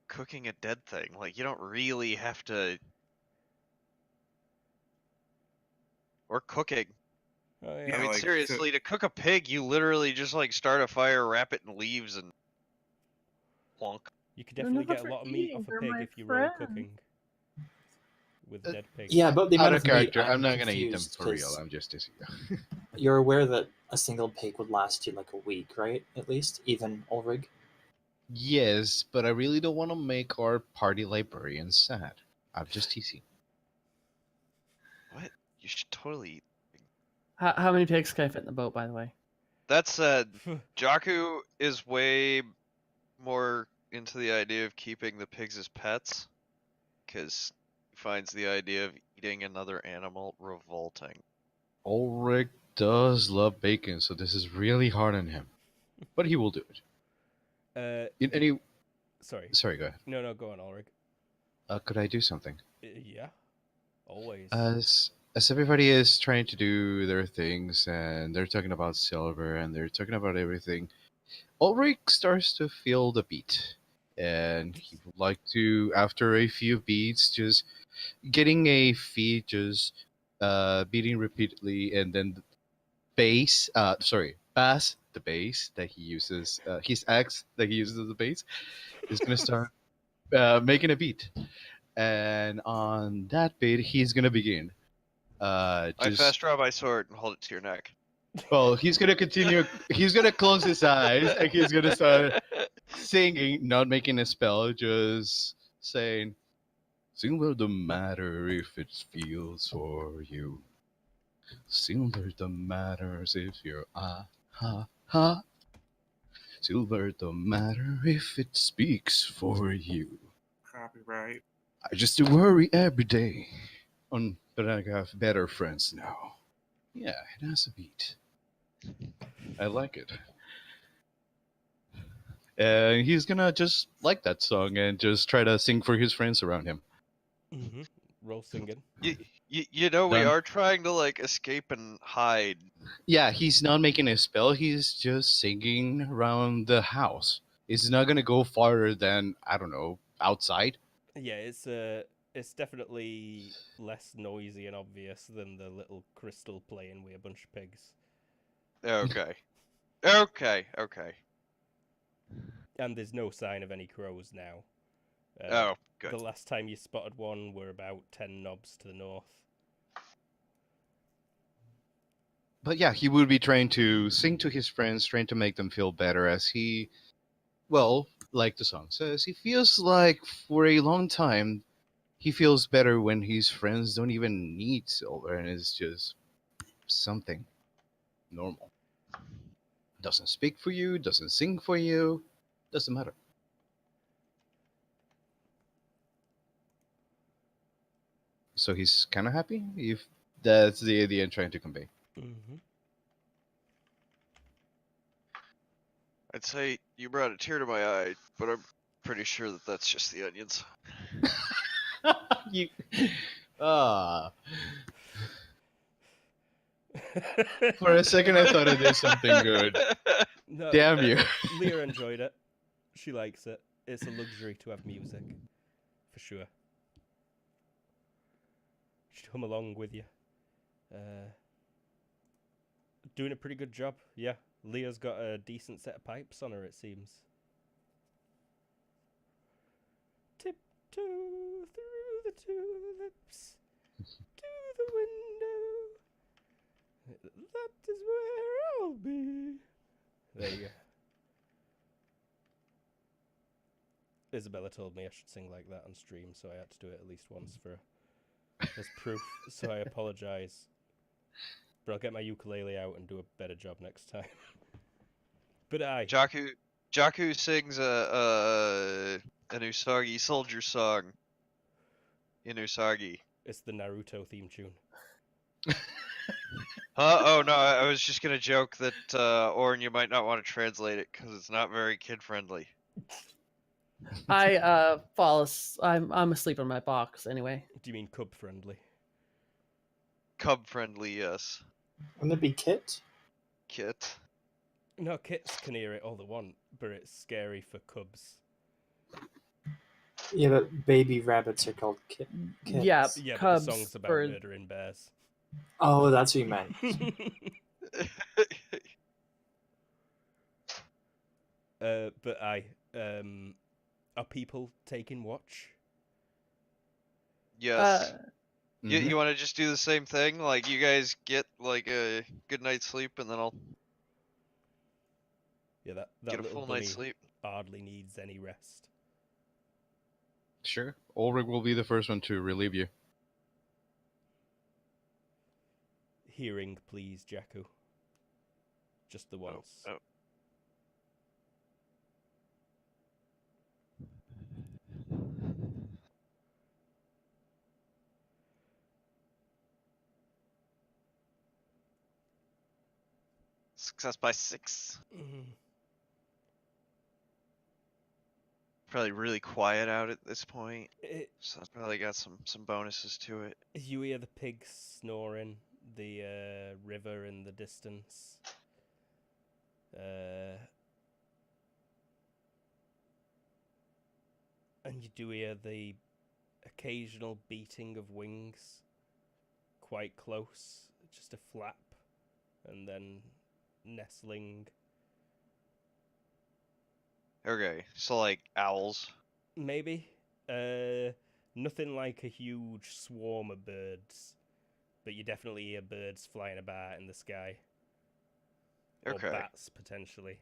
cooking a dead thing. Like, you don't really have to. Or cooking. Oh, yeah. Yeah, I mean, like, seriously, to cook a pig, you literally just like start a fire, wrap it in leaves, and plonk. You could They're definitely never get a lot of for meat eating, off a they're pig my if you roll friend. cooking. With Uh, dead pigs. Yeah, but the Out amount of of meat, character. I'm not gonna eat them confused, for real. 'cause I'm just teasing you. You're aware that a single pig would last you like a week, right? At least, even Ulrich. Yes, but I really don't want to make our party librarian sad. I'm just teasing. What? You should totally eat. how many pigs can I fit in the boat, by the way? That said, Jakku is way more into the idea of keeping the pigs as pets, because he finds the idea of eating another animal revolting. Ulrich does love bacon, so this is really hard on him. But he will do it. In any. Sorry. Sorry, go ahead. No, go on, Ulrich. Could I do something? Yeah. Always. As everybody is trying to do their things, and they're talking about silver, and they're talking about everything, Ulrich starts to feel the beat. And he would like to, after a few beats, just getting a feed, just beating repeatedly, and then the bass, the bass that he uses, his axe that he uses as a bass, is going to start making a beat. And on that beat, he's going to begin. I fast draw my sword and hold it to your neck. Well, he's going to continue, he's going to close his eyes, and he's going to start singing, not making a spell, just saying, "Silver don't matter if it feels for you. Silver don't matters if you're ha. Silver don't matter if it speaks for you. Copyright. I just worry every day, but I have better friends now." Yeah, it has a beat. I like it. And he's gonna just like that song and just try to sing for his friends around him. Mm-hmm. Roll singing. You know, we Done. are trying to like escape and hide. Yeah, he's not making a spell, he's just singing around the house. It's not gonna go farther than, I don't know, outside. Yeah, it's definitely less noisy and obvious than the little crystal playing with a bunch of pigs. Okay. Okay. And there's no sign of any crows now. Oh, good. The last time you spotted one were about 10 knobs to the north. But yeah, he would be trying to sing to his friends, trying to make them feel better as he, well, like the song says, he feels like for a long time, he feels better when his friends don't even need silver and it's just something normal. Doesn't speak for you, doesn't sing for you, doesn't matter. So he's kind of happy if that's the idea I'm trying to convey. Mm-hmm. I'd say you brought a tear to my eye, but I'm pretty sure that that's just the onions. you, ah. For a second, I thought I did something good. No, Damn you. Leah enjoyed it. She likes it. It's a luxury to have music, for sure. She'd hum along with you. Doing a pretty good job, yeah. Leah's got a decent set of pipes on her, it seems. Tiptoe through the tulips to the window. That is where I'll be. There you go. Isabella told me I should sing like that on stream, so I had to do it at least once as proof. So I apologise. But I'll get my ukulele out and do a better job next time. But Jakku sings an Usagi soldier song in Usagi. It's the Naruto theme tune. Oh no, I was just gonna joke that Orin, you might not want to translate it because it's not very kid friendly. I'm asleep in my box anyway. Do you mean cub friendly? Cub friendly, yes. Wouldn't it be Kit? Kit. No, kids can hear it all they want, but it's scary for cubs. Yeah, but baby rabbits are called kits. Yeah, Yeah, but cubs the song's about for murdering bears. Oh, that's what you meant. But are people taking watch? Yes. Mhm. You want to just do the same thing? Like, you guys get, like, a good night's sleep, and then I'll Yeah, that get a little full bunny night's sleep. hardly needs any rest. Sure. Ulrich will be the first one to relieve you. Hearing, please, Jakku. Just the once. Oh. Success by 6. Mhm. Probably really quiet out at this point, It, so that's probably got some bonuses to it. you hear the pigs snoring, the river in the distance. And you do hear the occasional beating of wings quite close, just a flap, and then nestling. Okay, so like owls. Maybe. Nothing like a huge swarm of birds, but you definitely hear birds flying about in the sky. Or Okay. bats, potentially.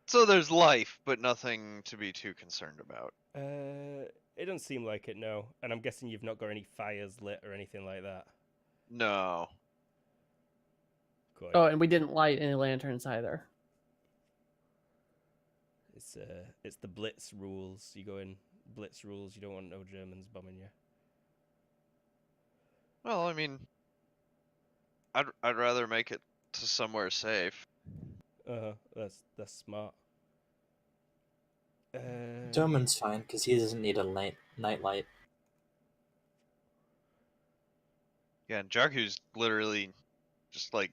So there's life, but nothing to be too concerned about. It doesn't seem like it, no. And I'm guessing you've not got any fires lit or anything like that. No. Quite. Oh, and we didn't light any lanterns either. It's the Blitz rules. You go in Blitz rules. You don't want no Germans bombing you. Well, I mean, I'd rather make it to somewhere safe. That's smart. Doman's fine because he doesn't need a night light. Yeah, and Jakku's literally just like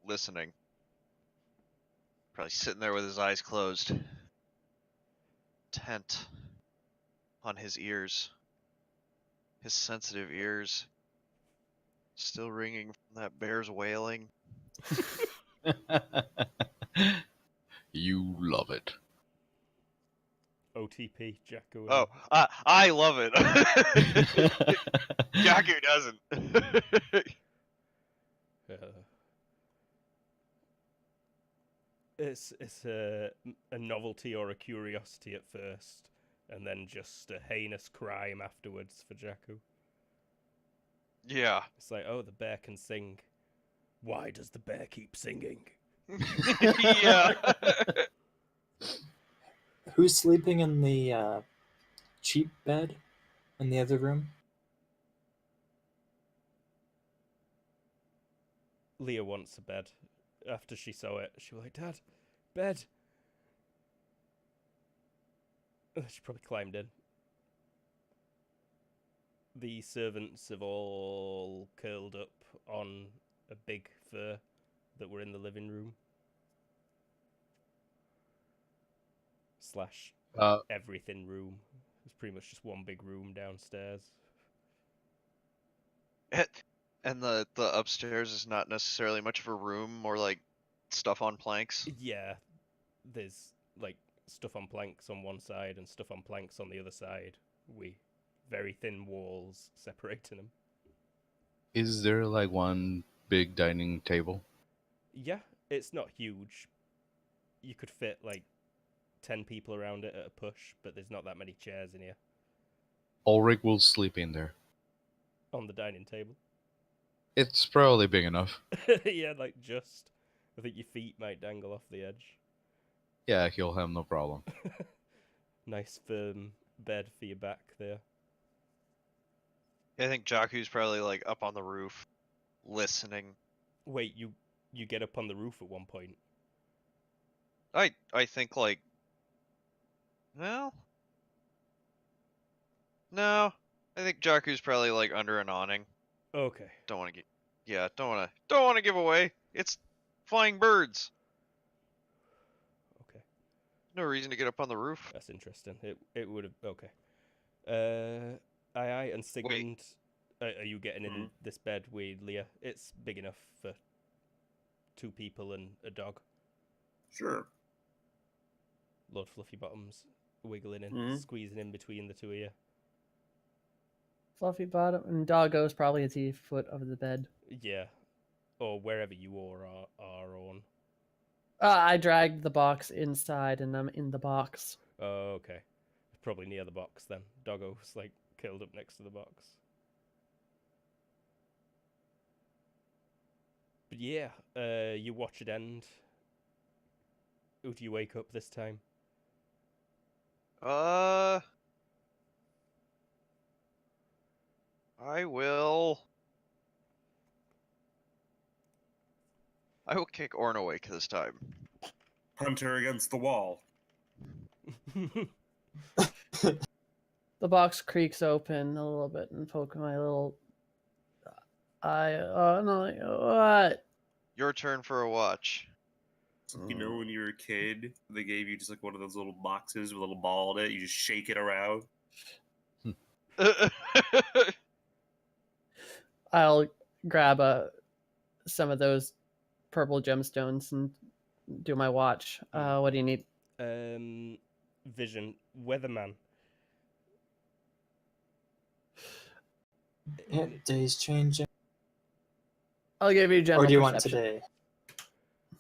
listening. Probably sitting there with his eyes closed. Intent on his ears. His sensitive ears. Still ringing from that bear's wailing. You love it. OTP, Jakku. Oh, I love it. Jakku doesn't. It's a novelty or a curiosity at first, and then just a heinous crime afterwards for Jakku. Yeah. It's like, oh, the bear can sing. Why does the bear keep singing? Yeah. Who's sleeping in the cheap bed in the other room? Leah wants a bed. After she saw it, she was like, Dad, bed. She probably climbed in. The servants have all curled up on a big fur that were in the living room. / everything room. It's pretty much just one big room downstairs. And the upstairs is not necessarily much of a room, more like stuff on planks. Yeah, there's like stuff on planks on one side and stuff on planks on the other side. Very thin walls separating them. Is there like one big dining table? Yeah, it's not huge. You could fit like 10 people around it at a push, but there's not that many chairs in here. Ulrich will sleep in there. On the dining table. It's probably big enough. Yeah, like just. I think your feet might dangle off the edge. Yeah, he'll have no problem. Nice firm bed for your back there. I think Jakku's probably like up on the roof, listening. Wait, you get up on the roof at one point? I think like, well, no, I think Jakku's probably like under an awning. Okay. Don't want to give away. It's flying birds. Okay. No reason to get up on the roof. That's interesting. It would have. Okay. Aye, and Sigmund, are you getting in this bed with Leah? It's big enough for 2 people and a dog. Sure. Lord Fluffy Bottoms wiggling in, squeezing in between the two of you. Fluffy Bottom and Doggo's probably at the foot of the bed. Yeah. Or wherever you are on. I dragged the box inside and I'm in the box. Oh, okay. Probably near the box then. Doggo's like curled up next to the box. But yeah, you watch it end. Who do you wake up this time? I will kick Orn awake this time. Hunter against the wall. The box creaks open a little bit and poke my little eye. Oh no! What? Your turn for a watch. You know, when you were a kid, they gave you just like one of those little boxes with a little ball in it. You just shake it around. I'll grab some of those purple gemstones and do my watch. What do you need? Vision. Weatherman. Yeah, day's changing. I'll give you general Or do you want perception. today?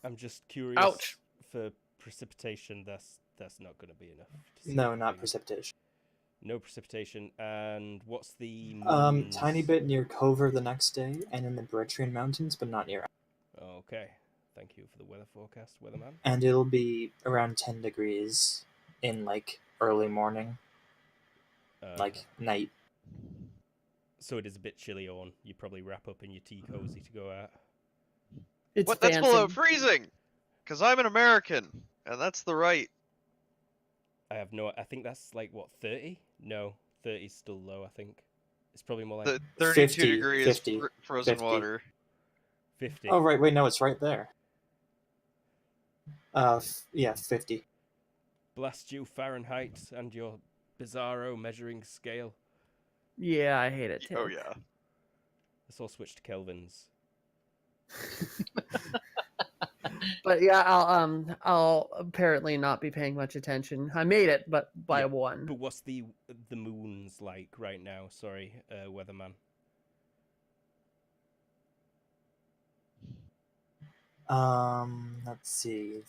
I'm just curious. Ouch. For precipitation, that's not going to be enough. To see No, anything. not precipitation. No precipitation. And what's the Tiny bit near Cover the next day, and in the Brettrian Mountains, but not near. Okay. Thank you for the weather forecast, Weatherman. And it'll be around 10 degrees in like early morning, like night. So it is a bit chilly on. You probably wrap up in your tea cozy to go out. It's What? fancy. That's below freezing. Because I'm an American, and that's the right. I think that's like, what, 30? No, 30's still low, I think. It's probably more like The 32 50, degrees 50, frozen 50. water. 50. Oh, right, wait, no, it's right there. Yeah, 50. Blast you, Fahrenheit, and your bizarro measuring scale. Yeah, I hate it too. Oh yeah. Let's all switch to Kelvins. But yeah, I'll apparently not be paying much attention. I made it, but by Yeah, one. But what's the moons like right now? Sorry, Weatherman. Let's see.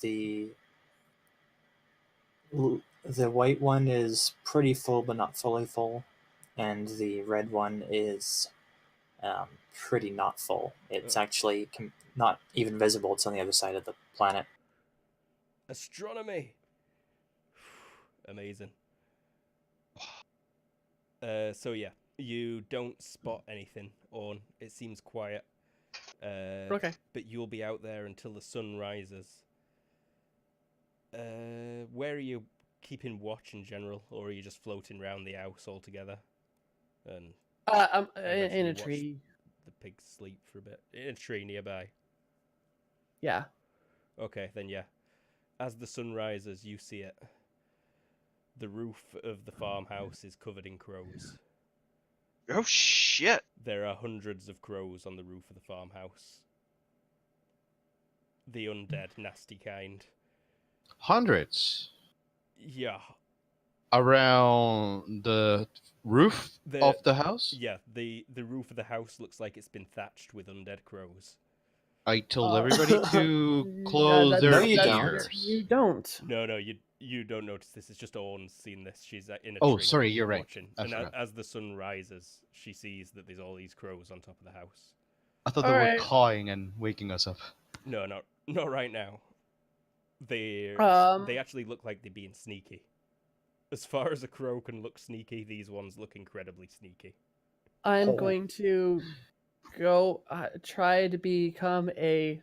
The white one is pretty full, but not fully full, and the red one is pretty not full. It's actually not even visible. It's on the other side of the planet. Astronomy. Amazing. So yeah, you don't spot anything, Orn. It seems quiet. Okay. But you'll be out there until the sun rises. Where are you keeping watch in general, or are you just floating around the house altogether? And I'm eventually in a watch tree. the pigs sleep for a bit in a tree nearby. Yeah. Okay, then yeah. As the sun rises, you see it. The roof of the farmhouse is covered in crows. Oh shit! There are hundreds of crows on the roof of the farmhouse. The undead, nasty kind. Hundreds Yeah. around the roof of the house. Yeah, the roof of the house looks like it's been thatched with undead crows. I told everybody to Yeah, close their No, you don't. ears. You don't. No, you don't notice this. It's just Orn's seen this. She's in a Oh, tree. sorry, you're right. Watching. I And forgot. as the sun rises, she sees that there's all these crows on top of the house. I thought they were Alright. cawing and waking us up. No, not right now. They actually look like they're being sneaky. As far as a crow can look sneaky, these ones look incredibly sneaky. I'm Oh. going to go try to become a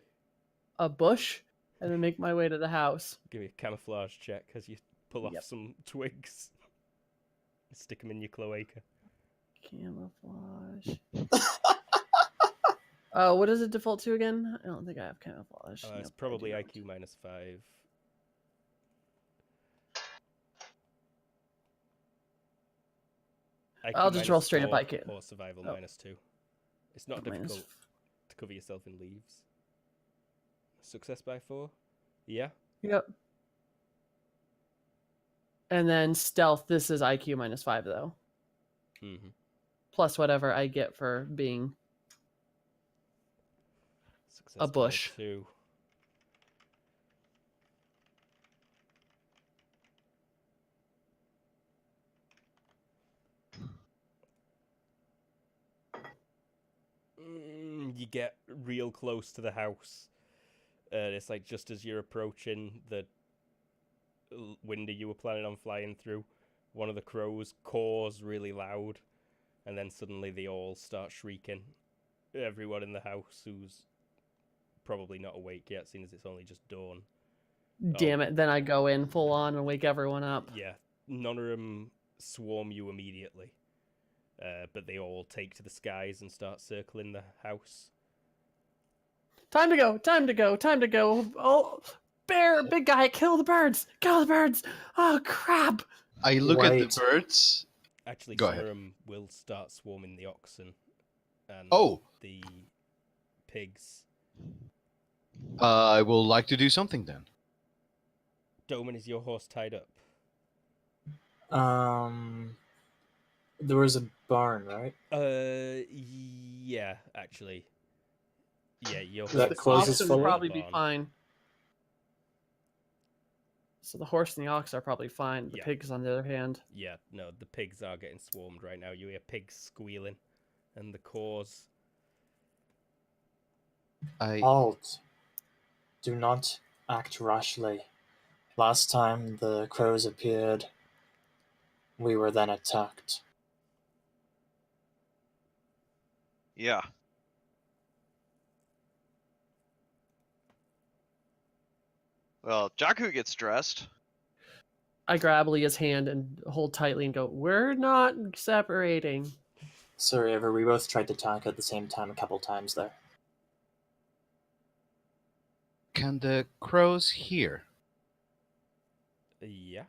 bush and then make my way to the house. Give me a camouflage check as you pull off Yep. some twigs. Stick them in your cloaca. Camouflage. What does it default to again? I don't think I have camouflage. It's Nope, I probably do not. IQ -5. I'll just roll straight up -4 IQ. Or survival Oh. -2. It's not Minus difficult to cover yourself in leaves. Success by 4? Yeah? Yep. And then stealth, this is IQ -5 though. Mm-hmm. Plus whatever I get for being Success a bush. By 2. You get real close to the house. It's like just as you're approaching the window you were planning on flying through, one of the crows caws really loud, and then suddenly they all start shrieking. Everyone in the house who's probably not awake yet, seeing as it's only just dawn. Damn it, then I go in full on and wake everyone up. Yeah, none of them swarm you immediately, but they all take to the skies and start circling the house. Time to go, time to go, time to go. Oh, bear, big guy, kill the birds, kill the birds. Oh, crap. I look at Right. the birds. Actually, Go some ahead. of them will start swarming the oxen and Oh. the pigs. I will like to do something then. Doman, is your horse tied up? There was a barn, right? Yeah, actually. Yeah, your That The horse closes is oxen fully? will in the probably be barn. fine. So the horse and the ox are probably fine. The Yeah. pigs, on the other hand. Yeah, no, the pigs are getting swarmed right now. You hear pigs squealing, and the caws. Halt. Do not act rashly. Last time the crows appeared, we were then attacked. Yeah. Well, Jakku gets dressed. I grab Leah's hand and hold tightly and go, we're not separating. Sorry, Ever, we both tried to attack at the same time a couple times there. Can the crows hear Yeah.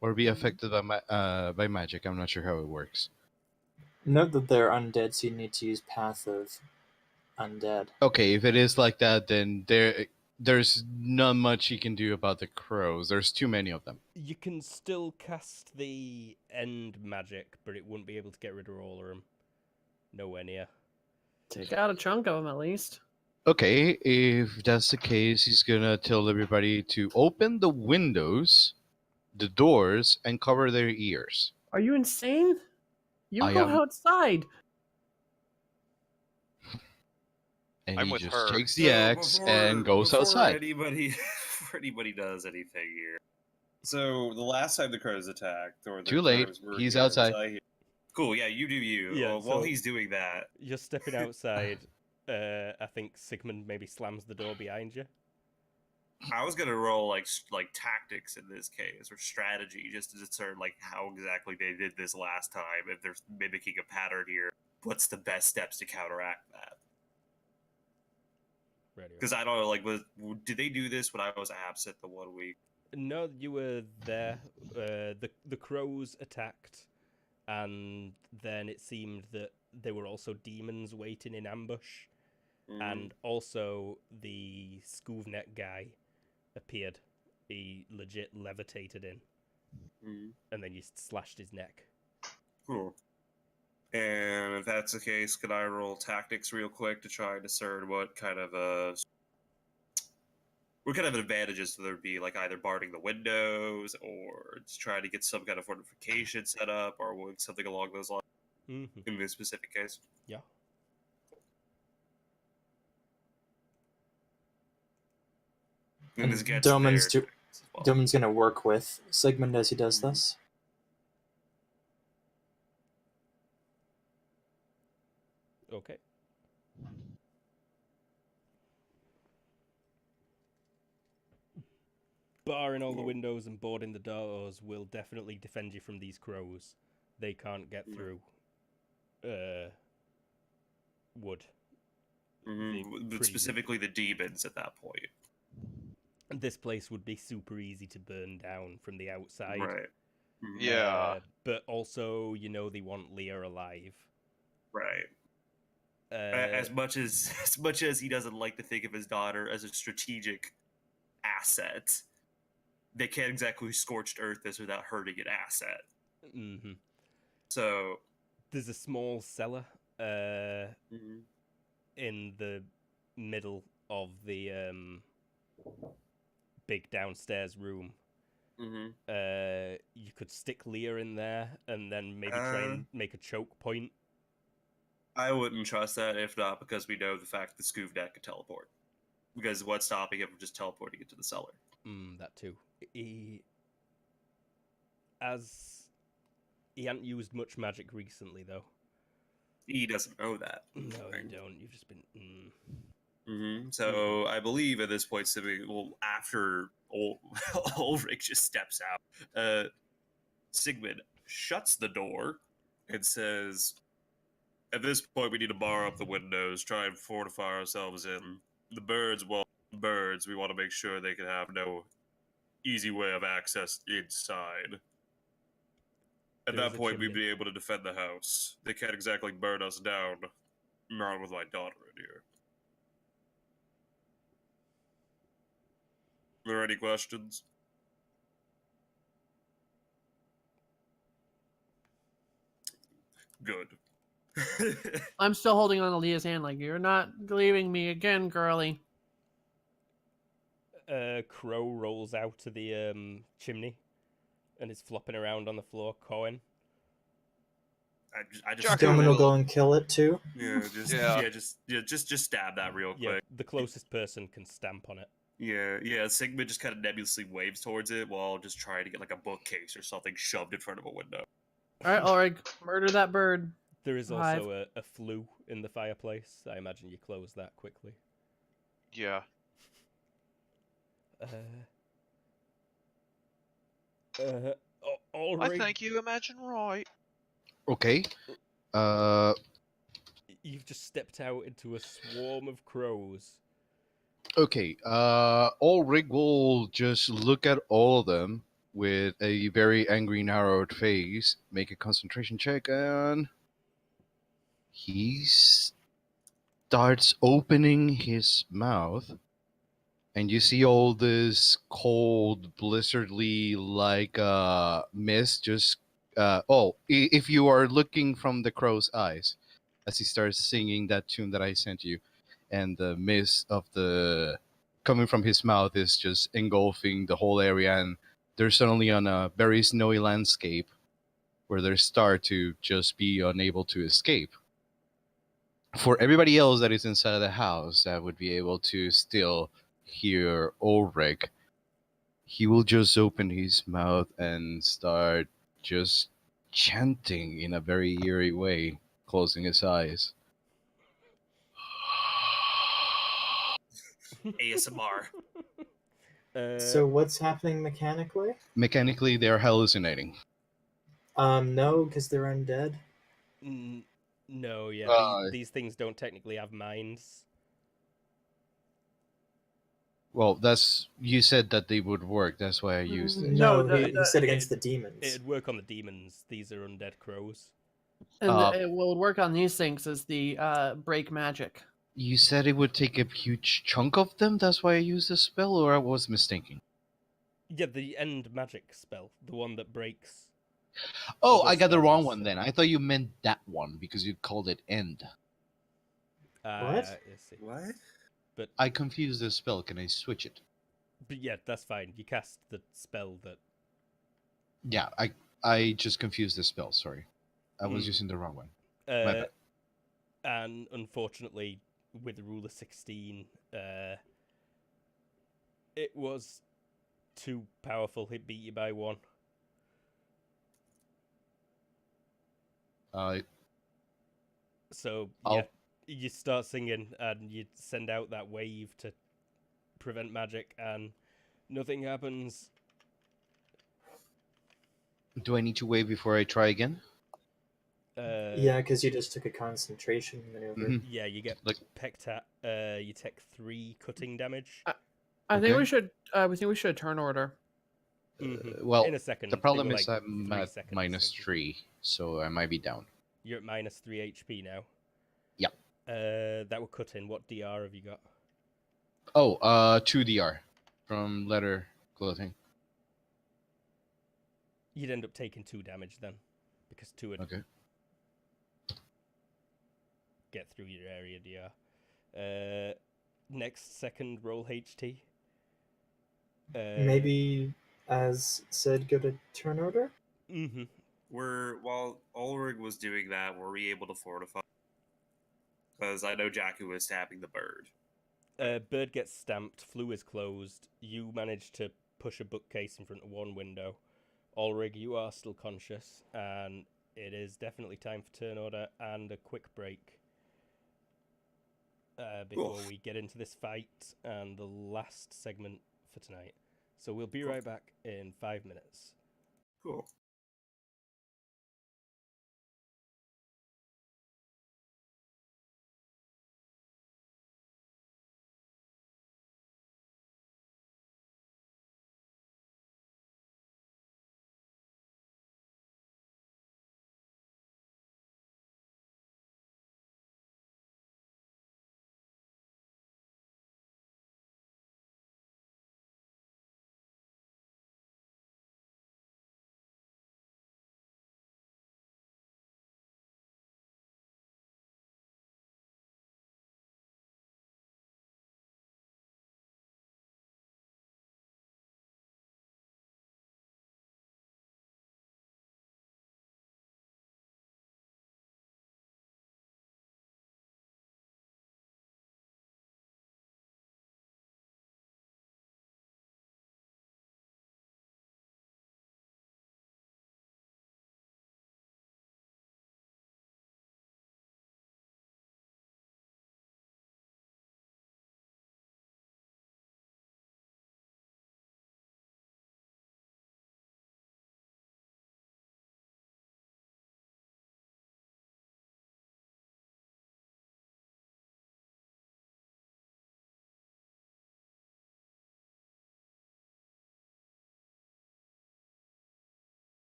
or be affected by magic? I'm not sure how it works. Note that they're undead, so you need to use Path of Undead. Okay, if it is like that, then there's not much you can do about the crows. There's too many of them. You can still cast the end magic, but it wouldn't be able to get rid of all of them. Nowhere near. Take out a chunk of them at least. Okay, if that's the case, he's gonna tell everybody to open the windows, the doors, and cover their ears. Are you insane? You I go am- outside. And I'm he with just her. takes the axe and goes outside. Before anybody does anything here. So the last time the crows attacked, or the Too late. crows were He's here, was outside. I here? Cool. Yeah, you do you. Yeah, While so- he's doing that, You're stepping outside. I think Sigmund maybe slams the door behind you. I was gonna roll like tactics in this case or strategy just to discern like how exactly they did this last time. If they're mimicking a pattern here, what's the best steps to counteract that? Because I don't know, like, did they do this when I was absent the 1 week? No, you were there. The crows attacked, and then it seemed that there were also demons waiting in ambush, and also the Skuvnet guy appeared. He legit levitated in, and then you slashed his neck. Cool. And if that's the case, could I roll tactics real quick to try and discern what kind of advantages there'd be, like either barring the windows or just trying to get some kind of fortification set up or something along those lines in this specific case? Yeah. And this gets Doman's there as well. Doman's gonna work with Sigmund as he does this. Okay. Barring all the windows and boarding the doors will definitely defend you from these crows. They can't get through wood. But specifically the demons at that point. This place would be super easy to burn down from the outside. Right. Yeah. But also, they want Leah alive. Right. As much as he doesn't like to think of his daughter as a strategic asset, they can't exactly scorched earth this without hurting an asset. Mm-hmm. So there's a small cellar in the middle of the big downstairs room. You could stick Leah in there and then maybe try and make a choke point. I wouldn't trust that, if not because we know the fact that Skuvnet can teleport. Because what's stopping him from just teleporting into the cellar? That too. He hadn't used much magic recently, though. He doesn't know that. No, you don't. You've just been... So I believe at this point, after Ulrich just steps out, Sigmund shuts the door and says, at this point, we need to bar up the windows, try and fortify ourselves in. The birds, we want to make sure they can have no easy way of access inside. At that point, we'd be able to defend the house. They can't exactly burn us down, not with my daughter in here. Are there any questions? Good. I'm still holding on to Leah's hand like, you're not leaving me again, girly. Crow rolls out to the chimney and is flopping around on the floor, cawing. I just Doman will go and kill it too. Just stab that real quick. Yeah, the closest person can stamp on it. Yeah. Sigmund just kind of nebulously waves towards it while just trying to get like a bookcase or something shoved in front of a window. All right, Ulrich, murder that bird. There is also a flue in the fireplace. I imagine you close that quickly. Yeah. Ulrich, I think you imagine right. Okay. You've just stepped out into a swarm of crows. Okay. Ulrich will just look at all of them with a very angry, narrowed face, make a concentration check, and he starts opening his mouth, and you see all this cold, blizzardly like mist just if you are looking from the crow's eyes as he starts singing that tune that I sent you, and the mist of the coming from his mouth is just engulfing the whole area, and they're suddenly on a very snowy landscape where they start to just be unable to escape. For everybody else that is inside of the house that would be able to still hear Ulrich, he will just open his mouth and start just chanting in a very eerie way, closing his eyes. ASMR. So what's happening mechanically? Mechanically, they're hallucinating. No, because they're undead. No, yeah, Uh, these things don't technically have minds. Well, that's you said that they would work. That's why I used it. No, No, he said it- against the demons. It'd work on the demons. These are undead crows. And Uh, it will work on these things as the break magic. You said it would take a huge chunk of them. That's why I used the spell, or I was mistaken. Yeah, the end magic spell, the one that breaks. Oh, Other I got the wrong spells. one then. I thought you meant that one because you called it end. What? I see. What? I confused the spell. Can I switch it? But yeah, that's fine. You cast the spell that. Yeah, I just confused the spell. Sorry, I was Mm. using the wrong one. My Uh, bad. and unfortunately, with the rule of 16, it was too powerful. It beat you by one. So I'll- yeah, you start singing and you send out that wave to prevent magic, and nothing happens. Do I need to wait before I try again? Yeah, because you just took a concentration maneuver. Mhm. Yeah, you get Like- pecked at. You take 3 cutting damage. I think Okay. we should. We think we should turn order. Well, in a second. the They problem go, is like, I'm 3 at seconds, minus so 3, so I might be down. You're at minus 3 HP now. Yep. That will cut in. What DR have you got? Oh, 2 DR from leather clothing. You'd end up taking 2 damage then, because 2 would Okay. get through your area DR. Next second, roll HT. Maybe, as said, go to turn order? Mm-hmm. While Ulrich was doing that, were we able to fortify? Because I know Jakku was stabbing the bird. Bird gets stamped, flue is closed. You manage to push a bookcase in front of one window. Ulrich, you are still conscious, and it is definitely time for turn order and a quick break. Before Oof. we get into this fight and the last segment for tonight. So we'll be right back in 5 minutes. Cool.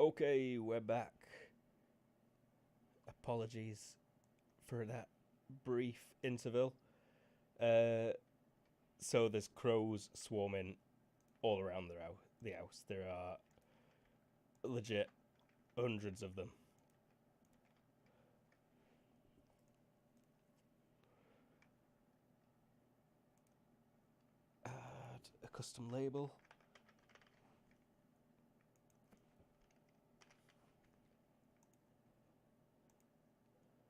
Okay, we're back. Apologies for that brief interval. So there's crows swarming all around the house. There are legit hundreds of them. Add a custom label.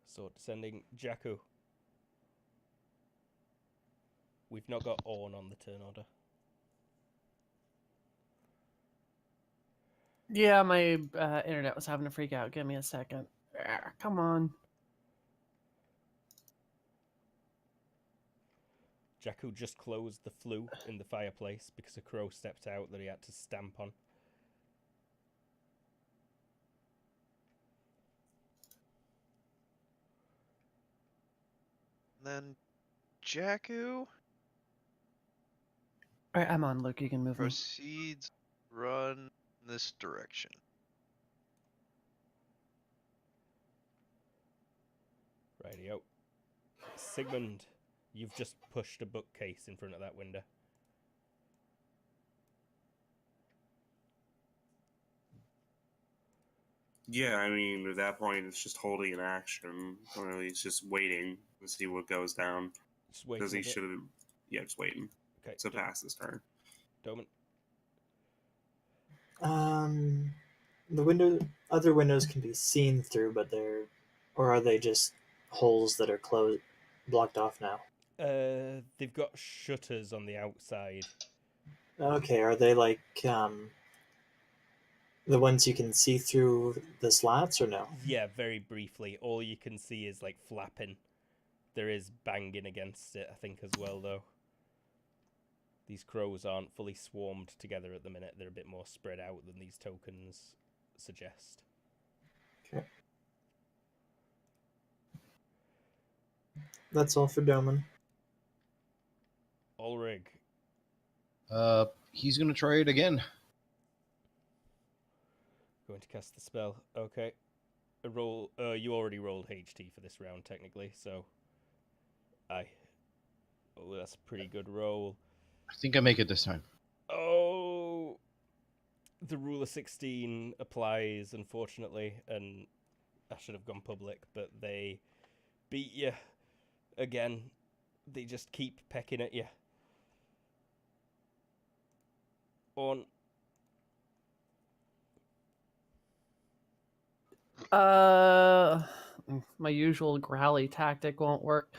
So descending Jakku. We've not got Orn on the turn order. Yeah, my internet was having a freak out. Give me a second. Come on. Jakku just closed the flue in the fireplace because a crow stepped out that he had to stamp on. Then Jakku All right, I'm on, Luke. You can move me. proceeds run this direction. Rightio. Sigmund, you've just pushed a bookcase in front of that window. Yeah, I mean, at that point, it's just holding an action. Or he's just waiting to see what goes down. Just waiting. Because he a bit. should have. Yeah, just waiting. Okay. So pass this turn. Doman. The other windows can be seen through, but or are they just holes that are closed, blocked off now? They've got shutters on the outside. Okay, are they like the ones you can see through the slats, or no? Yeah, very briefly. All you can see is like flapping. There is banging against it, I think, as well, though. These crows aren't fully swarmed together at the minute. They're a bit more spread out than these tokens suggest. Okay. That's all for Doman. Ulrig. He's gonna try it again. Going to cast the spell. Okay. A roll. You already rolled HT for this round, technically, so. Aye. Oh, that's a pretty good roll. I think I make it this time. Oh! The rule of 16 applies, unfortunately, and I should have gone public, but they beat you again. They just keep pecking at you. On. My usual growly tactic won't work.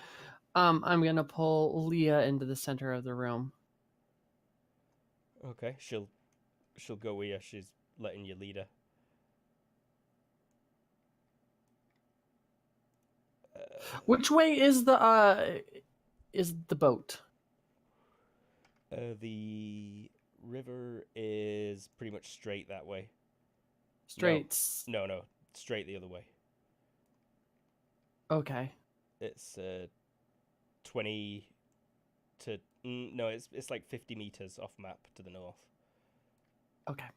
I'm gonna pull Leah into the center of the room. Okay, she'll go with you. She's letting you lead her. Which way is the boat? The river is pretty much straight that way. Straight. No, straight the other way. Okay. It's 20 to no, it's like 50 meters off map to the north. Okay.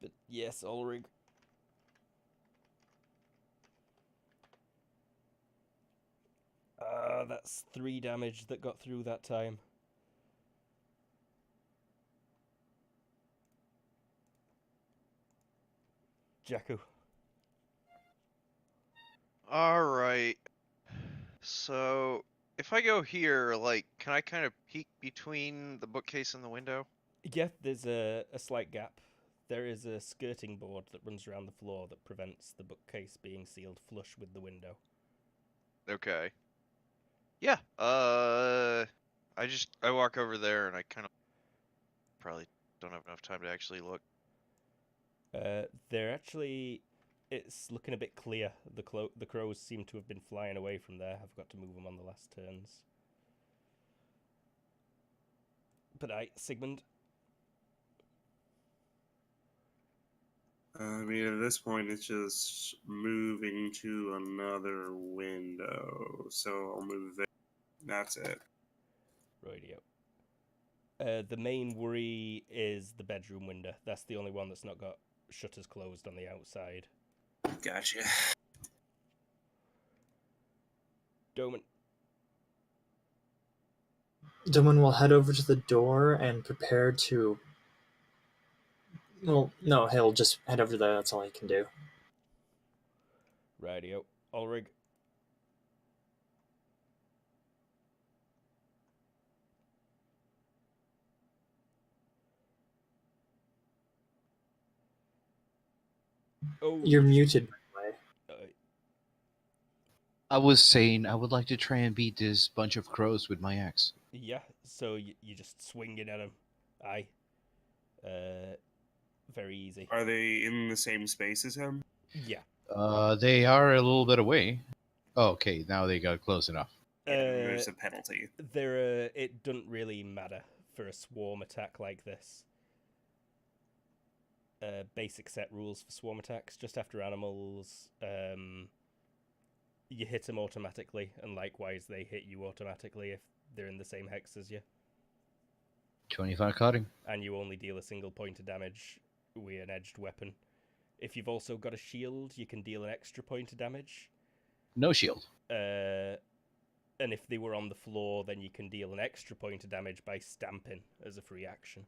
But yes, Ulrig. That's 3 damage that got through that time. Jakku. Alright. So, if I go here, like, can I kind of peek between the bookcase and the window? Yeah, there's a slight gap. There is a skirting board that runs around the floor that prevents the bookcase being sealed flush with the window. Okay. Yeah, I walk over there and I kind of probably don't have enough time to actually look. They're actually, it's looking a bit clear. The crows seem to have been flying away from there. I've got to move them on the last turns. But Sigmund. I mean, at this point, it's just moving to another window. So I'll move there. That's it. Radio. The main worry is the bedroom window. That's the only one that's not got shutters closed on the outside. Gotcha. Doman. Doman will head over to the door and prepare to. Well, no, he'll just head over there. That's all he can do. Rightio. Ulrig. Oh, You're muted, by the way. I was saying I would like to try and beat this bunch of crows with my axe. Yeah, so you just swinging at him. Aye. Very easy. Are they in the same space as him? Yeah. They are a little bit away. Oh, okay, now they got close enough. Yeah, there's a penalty. It doesn't really matter for a swarm attack like this. Basic set rules for swarm attacks. Just after animals, you hit them automatically, and likewise they hit you automatically if they're in the same hex as you. 25 cutting. And you only deal a single point of damage with an edged weapon. If you've also got a shield, you can deal an extra point of damage. No shield. And if they were on the floor, then you can deal an extra point of damage by stamping as a free action.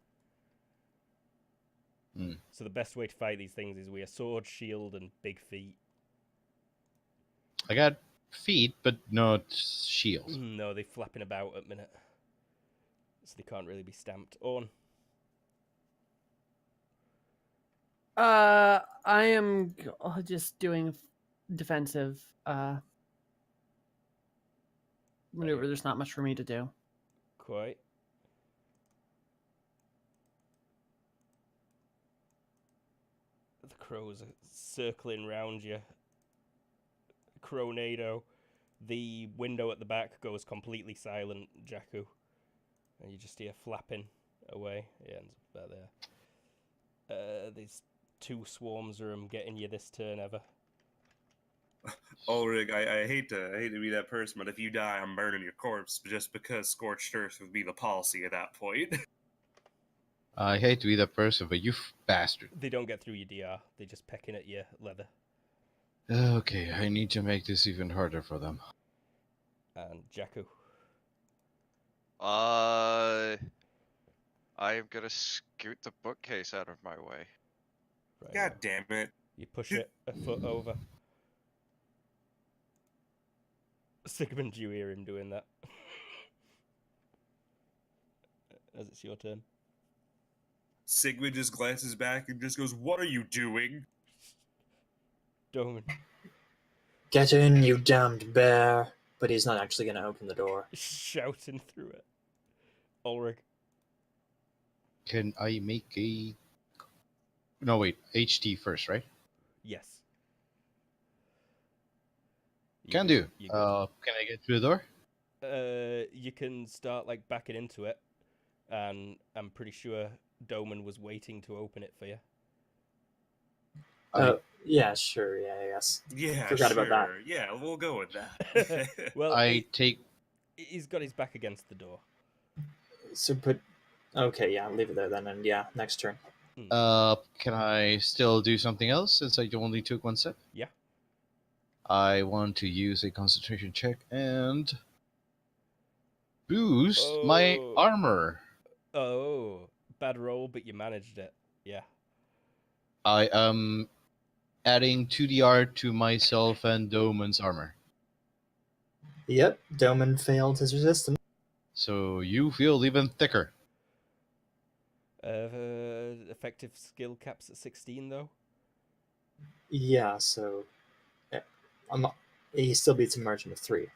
So the best way to fight these things is with a sword, shield, and big feet. I got feet, but not shield. No, they're flapping about at minute. So they can't really be stamped on. I am just doing defensive maneuver. There's not much for me to do. Quite. The crows are circling round you. Cronado. The window at the back goes completely silent, Jakku. And you just hear flapping away. It ends up about there. These two swarms of them getting you this turn ever. Ulrig, I hate to be that person, but if you die, I'm burning your corpse just because scorched earth would be the policy at that point. I hate to be that person, but you bastard. They don't get through your DR. They're just pecking at your leather. Okay, I need to make this even harder for them. And Jakku. I am gonna scoot the bookcase out of my way. Right God now. damn it. You push it a foot over. Sigmund, you hear him doing that. As it's your turn. Sigmund just glances back and just goes, "What are you doing?" Doman. Get in, you damned bear. But he's not actually going to open the door. Shouting through it. Ulrich. Can I make a... No, wait. HT first, right? Yes. Can do. You Can I get through the door? you can start like backing into it, and I'm pretty sure Doman was waiting to open it for you. Yeah, sure, yeah, I guess. Yeah, Forgot sure. about that. Yeah, we'll go with that. Well, I take... he's got his back against the door. So put... Okay, yeah, leave it there then, and yeah, next turn. Can I still do something else since I only took one step? Yeah. I want to use a concentration check and boost my Oh. armor. Oh, bad roll, but you managed it. Yeah. I am adding 2dr to myself and Doman's armor. Yep, Doman failed his resistance. So you feel even thicker. Effective skill caps at 16 though. Yeah, so... he still beats a margin of 3.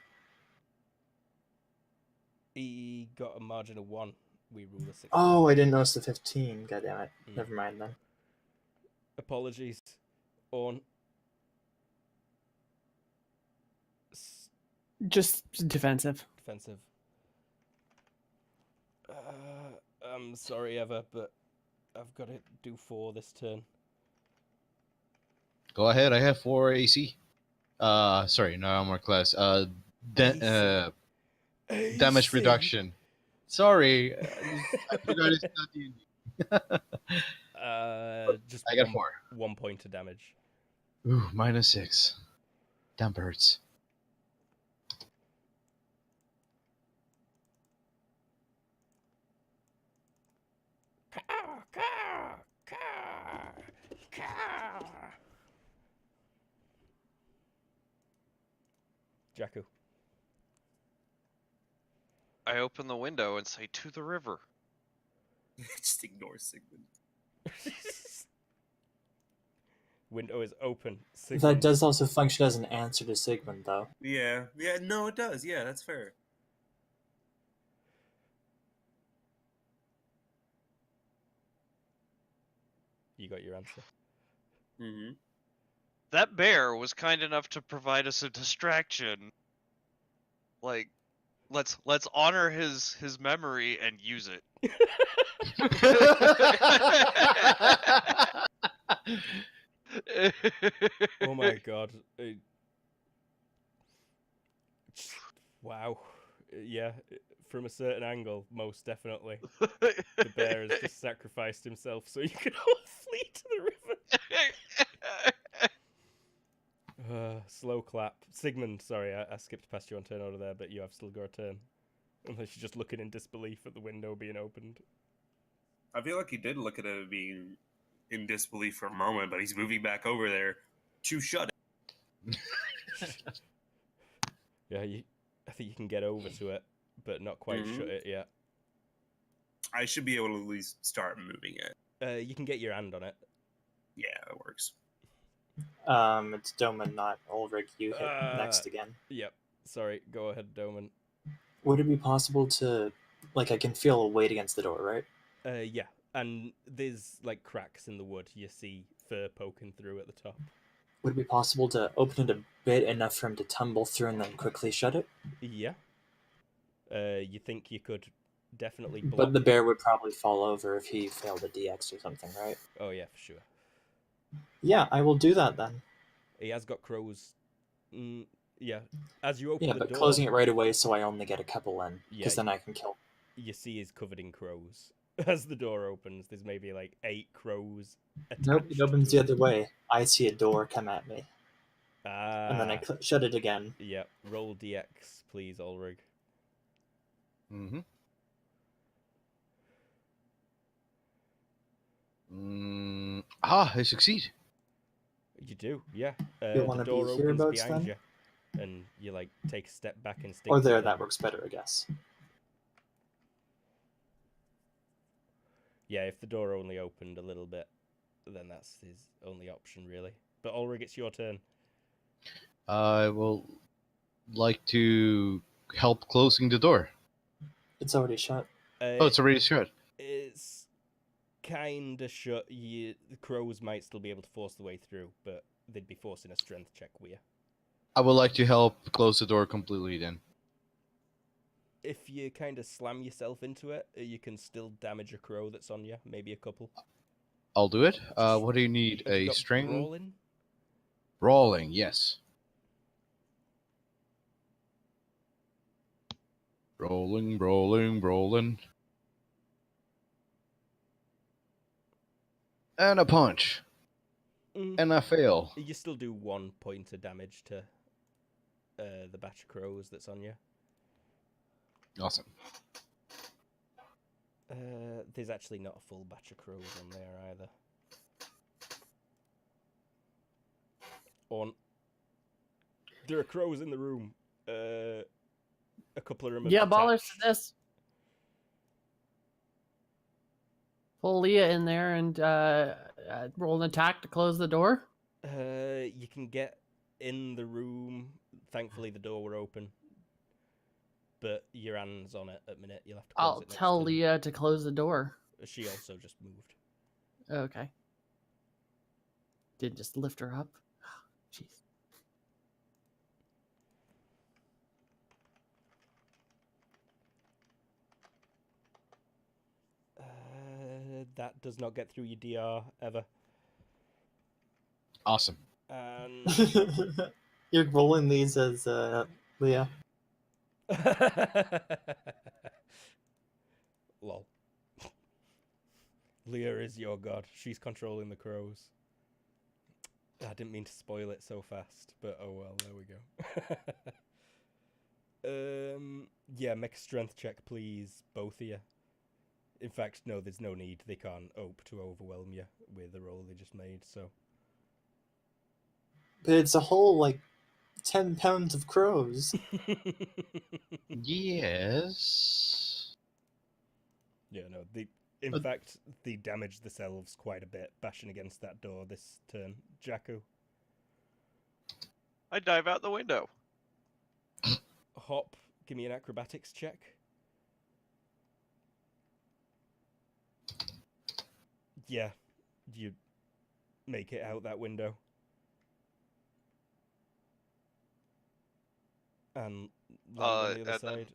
He got a margin of 1. We rule a 16. Oh, I didn't notice the 15. God damn it. Never mind then. Apologies. On. Just defensive. Defensive. I'm sorry, Eva, but I've got to do 4 this turn. Go ahead, I have 4 AC. Sorry, no armor class. Damage AC. reduction. Sorry, I forgot it's not D&D. Just I got 4. 1 point of damage. Ooh, -6. Damn hurts. Jakku. I open the window and say, "To the river." Just ignore Sigmund. Window is open. That Sigmund. does also function as an answer to Sigmund, though. Yeah, no, it does. Yeah, that's fair. You got your answer. Mm-hmm. That bear was kind enough to provide us a distraction. Like, let's honor his memory and use it. Oh my god. Wow. Yeah, from a certain angle, most definitely. The bear has just sacrificed himself so you can all flee to the river. Slow clap. Sigmund, sorry, I skipped past you on turn order there, but you have still got a turn. Unless you're just looking in disbelief at the window being opened. I feel like he did look at it being in disbelief for a moment, but he's moving back over there to shut it. Yeah, I think you can get over to it, but not quite shut it yet. I should be able to at least start moving it. You can get your hand on it. Yeah, it works. It's Doman, not Ulrich. You hit next again. Yep. Sorry, go ahead, Doman. Would it be possible to, like, I can feel a weight against the door, right? Yeah, and there's like cracks in the wood. You see fur poking through at the top. Would it be possible to open it a bit enough for him to tumble through and then quickly shut it? Yeah. You think you could definitely block. But the bear would probably fall over if he failed a DX or something, right? Oh yeah, for sure. Yeah, I will do that then. He has got crows. Yeah. As you open Yeah, the but door, closing it right away so I only get a couple in, because Yeah, then I can kill. you see he's covered in crows. As the door opens, there's maybe like 8 crows attached. Nope, it opens to the other way. I see a door come at me. Ah. And then I shut it again. Yeah, roll DX, please, Ulrich. Mm-hmm. I succeed. You do, yeah. You wanna the be door opens hereabouts behind then? you, and you like take a step back Or instinctively. there, that works better, I guess. Yeah, if the door only opened a little bit, then that's his only option, really. But Ulrich, it's your turn. I will like to help closing the door. It's already shut. It's already shut. It's kind of shut. The crows might still be able to force the way through, but they'd be forcing a strength check with you. I would like to help close the door completely then. If you kind of slam yourself into it, you can still damage a crow that's on you, maybe a couple. I'll do it. What do you need? Have you A got string? brawling? Brawling, yes. Brawling, brawling, brawling. And a punch. And I fail. You still do 1 point of damage to the batch of crows that's on you. Awesome. There's actually not a full batch of crows on there either. There are crows in the room. A couple of them. Yeah, have ballers detached. to this. Pull Leah in there and roll an attack to close the door. You can get in the room. Thankfully, the door were open. But your hand's on it at minute. You'll have to close I'll it next tell turn. Leah to close the door. She also just moved. Okay. Did just lift her up. Jeez. That does not get through your DR ever. Awesome. And You're rolling these as Leah. lol. Leah is your god. She's controlling the crows. I didn't mean to spoil it so fast, but oh well, there we go. Yeah, make a strength check, please, both of you. In fact, no, there's no need. They can't hope to overwhelm you with the roll they just made, so. But it's a whole, like, 10 pounds of crows. Yes. Yeah, no, in But- fact, they damaged the selves quite a bit, bashing against that door this turn. Jakku, I dive out the window. Hop, give me an acrobatics check. Yeah, you make it out that window. And land on the other and then- side.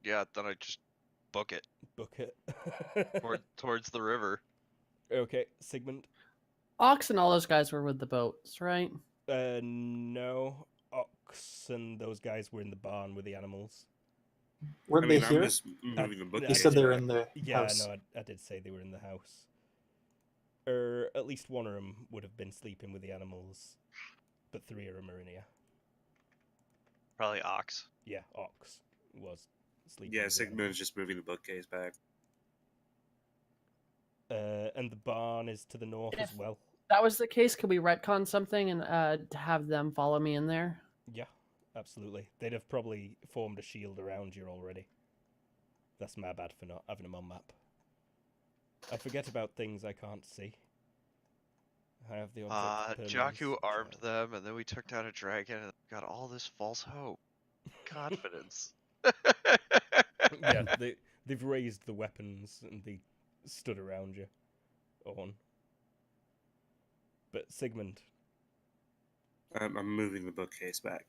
Yeah, then I just book it Book it. towards the river. Okay, Sigmund. Ox and all those guys were with the boats, right? No. Ox and those guys were in the barn with the animals. Weren't I mean, they I'm here? just moving the You book. You said they were in the Yeah, house. no, I did say they were in the house. At least one of them would have been sleeping with the animals, but 3 of them are in here. Probably ox. Yeah, Ox was sleeping. Yeah, with the Sigmund's just moving the bookcase back. animals. And the barn is to the north as well. That was the case. Could we retcon something and have them follow me in there? Yeah, absolutely. They'd have probably formed a shield around you already. That's my bad for not having them on map. I forget about things I can't see. I have the object Jakku armed them, and then we took down a dragon and got all this false hope. Confidence. Yeah, they've raised the weapons and they stood around you. On. But Sigmund. I'm moving the bookcase back.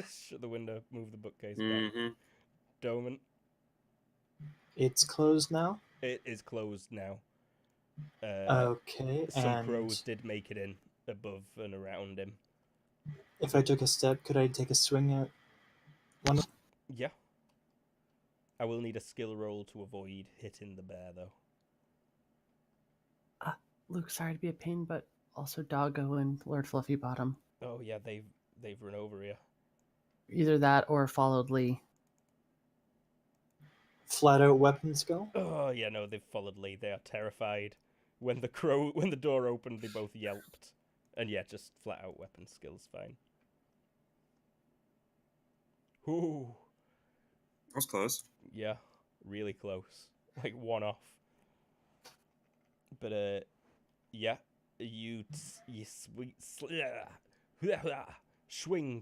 Shut the window, move the bookcase back. Mm-hmm. Doman. It's closed now? It is closed now. Okay, Some and crows did make it in above and around him. if I took a step, could I take a swing at one? Yeah. I will need a skill roll to avoid hitting the bear, though. Luke, sorry to be a pain, but also Doggo and Lord Fluffy Bottom. Oh yeah, they've run over here. Either that or followed Lee. Flat out weapon skill? Oh yeah, no, they've followed Lee. They are terrified. When the door opened, they both yelped. And yeah, just flat out weapon skills, fine. Ooh, That was close. yeah, really close. Like one off. But yeah, you swing,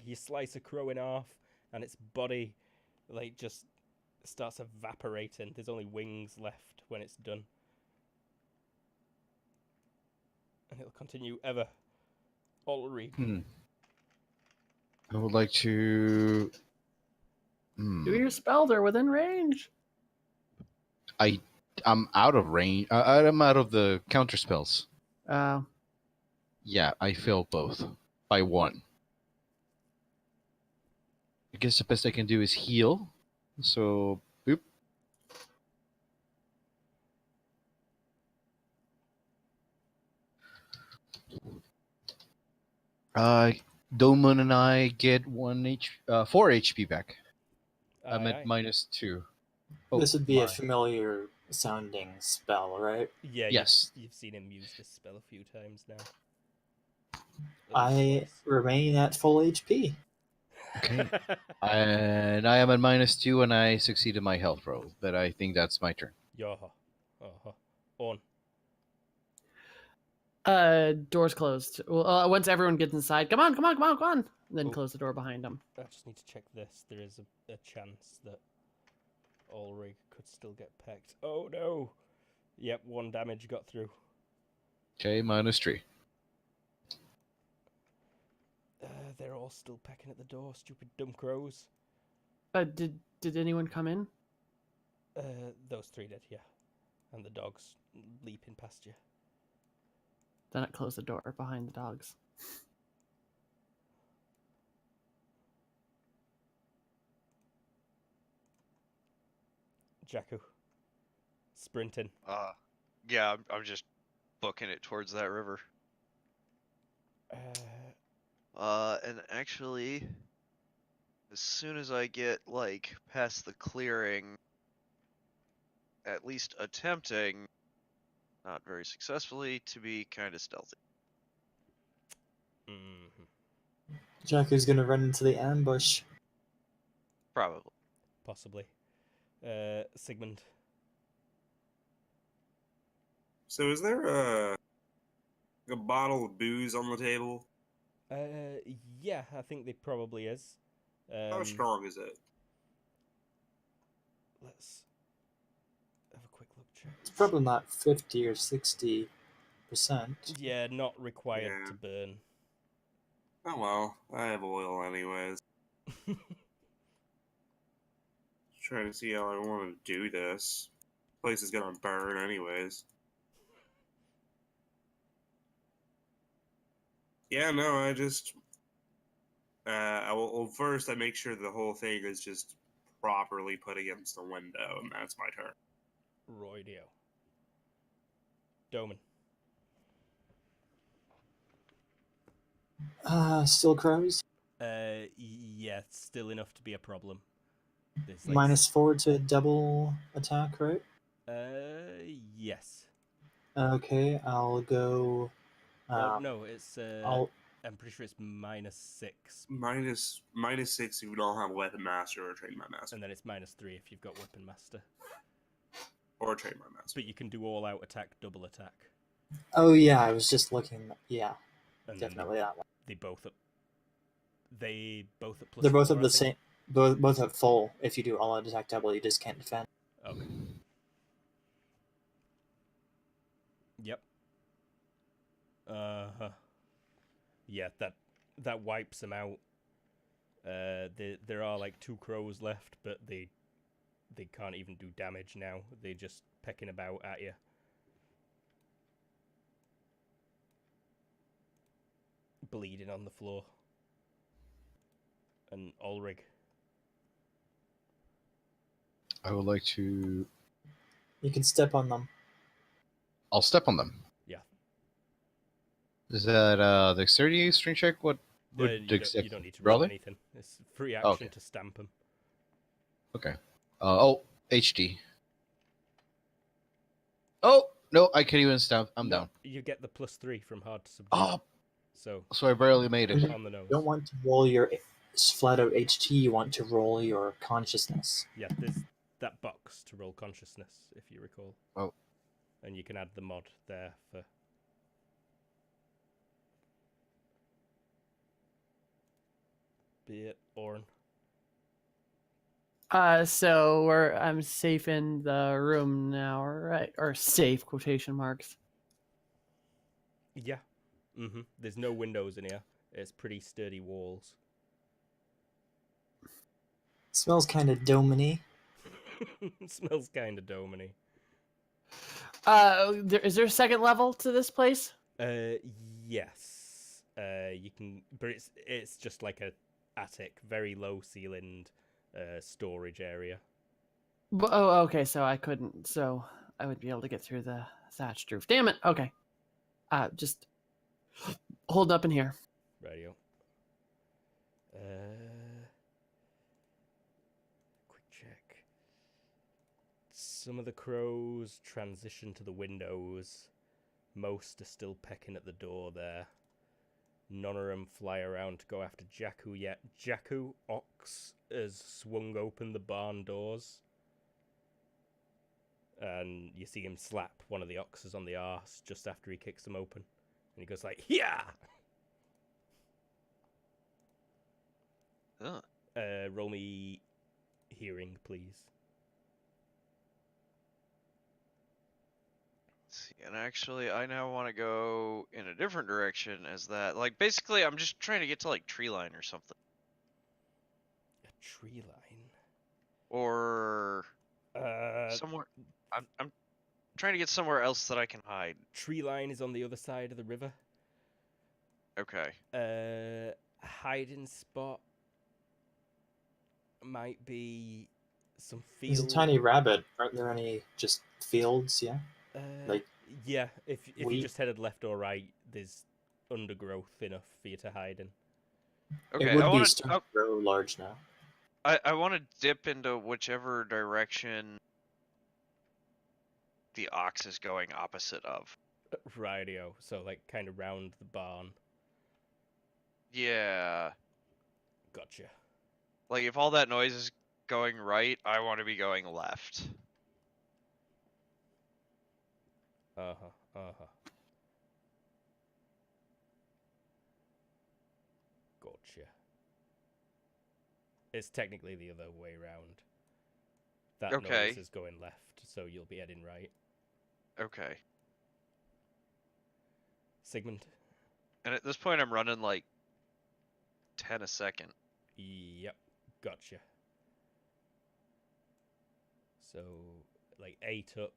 you slice a crow in half, and its body like just starts evaporating. There's only wings left when it's done. And it'll continue ever. Ulrich. I would like to. Do your spell, they're within range. I'm out of range. I'm out of the counter spells. Yeah, I failed both by 1. I guess the best I can do is heal. So, boop. Doman and I get 4 HP back. I'm Aye, at aye. -2. Oh, This would be a my. familiar sounding spell, right? Yeah, Yes. You've seen him use this spell a few times now. I remain at full HP. Okay. And I am at -2, and I succeeded my health roll. But I think that's my turn. Yaha. On. Door's closed. Well, once everyone gets inside, come on. Then Oh. close the door behind them. I just need to check this. There is a chance that Ulrich could still get pecked. Oh no! Yep, 1 damage got through. Okay, -3. They're all still pecking at the door, stupid dumb crows. Did anyone come in? Those 3 did, yeah. And the dog's leaping past you. Then it closed the door behind the dogs. Jakku. Sprinting. Yeah, I'm just booking it towards that river. And actually, as soon as I get like past the clearing, at least attempting, not very successfully, to be kind of stealthy. Jakku's gonna run into the ambush. Probably. Possibly. Sigmund. So is there a bottle of booze on the table? Yeah, I think there probably is. How strong is it? Let's have a quick look. Check. It's probably not 50 or 60%. Yeah, not required Yeah. to burn. Oh well, I have oil anyways. Trying to see how I want to do this. Place is gonna burn anyways. Yeah, no, I just well, first I make sure the whole thing is just properly put against the window, and that's my turn. Roydio. Doman. Still crows. Yeah, still enough to be a problem. There's like -4 to double attack, right? yes. Okay, I'll go. Oh no, it's I'll I'm pretty sure it's -6, -6 if you don't have weapon master or trademark master, and then it's -3 if you've got weapon master. or trademark master. But you can do all out attack, double attack, Oh yeah, I was just looking. Yeah, and definitely that one. then they both at plus. They're both 4, at I the think? same. Both at full. If you do all out attack double, you just can't defend. Okay. Yep. Yeah, that wipes them out. There are like 2 crows left, but they can't even do damage now. They're just pecking about at you. Bleeding on the floor. And Ulrig. I would like to. You can step on them. I'll step on them. Yeah. Is that dexterity string check? What would You don't need to roll Rolling? anything. It's free action Okay. to stamp them. Okay. HD. Oh no, I can't even stamp. I'm down. You get the +3 from hard to subdue. Oh, So so I barely made it. on the nose. You don't want to roll your flat out HT. You want to roll your consciousness. Yeah, there's that box to roll consciousness, if you recall. Oh. And you can add the mod there for. Be it Oren. So I'm safe in the room now, right? Or safe quotation marks. Yeah. There's no windows in here. It's pretty sturdy walls. Smells kind of dominy. Smells kind of dominy. Is there a second level to this place? Yes. You can, but it's just like a attic, very low ceilinged storage area. Oh, okay. So I couldn't. So I would be able to get through the thatched roof. Damn it. Okay. Just hold up in here. Radio. Quick check. Some of the crows transition to the windows. Most are still pecking at the door there. None of them fly around to go after Jakku yet. Jakku, Ox, has swung open the barn doors. And you see him slap one of the oxes on the arse just after he kicks them open. And he goes like, yeah! Roll me hearing, please. Let's see, and actually, I now want to go in a different direction as that. Like, basically, I'm just trying to get to, like, tree line or something. A tree line? Or somewhere. I'm trying to get somewhere else that I can hide. Tree line is on the other side of the river. Okay. Hiding spot might be some He's field. a tiny rabbit. Aren't there any just fields? Yeah. like yeah, if you wheat? just headed left or right, there's undergrowth enough for you to hide in. Okay, It would I be want starting to grow large now. I want to dip into whichever direction the ox is going opposite of. Radio, so like kind of round the barn. Yeah. Gotcha. Like if all that noise is going right, I want to be going left. Gotcha. It's technically the other way round. That Okay. noise is going left, so you'll be heading right. Okay. Sigmund? And at this point, I'm running like 10 a second. Yep, gotcha. So, like 8 up,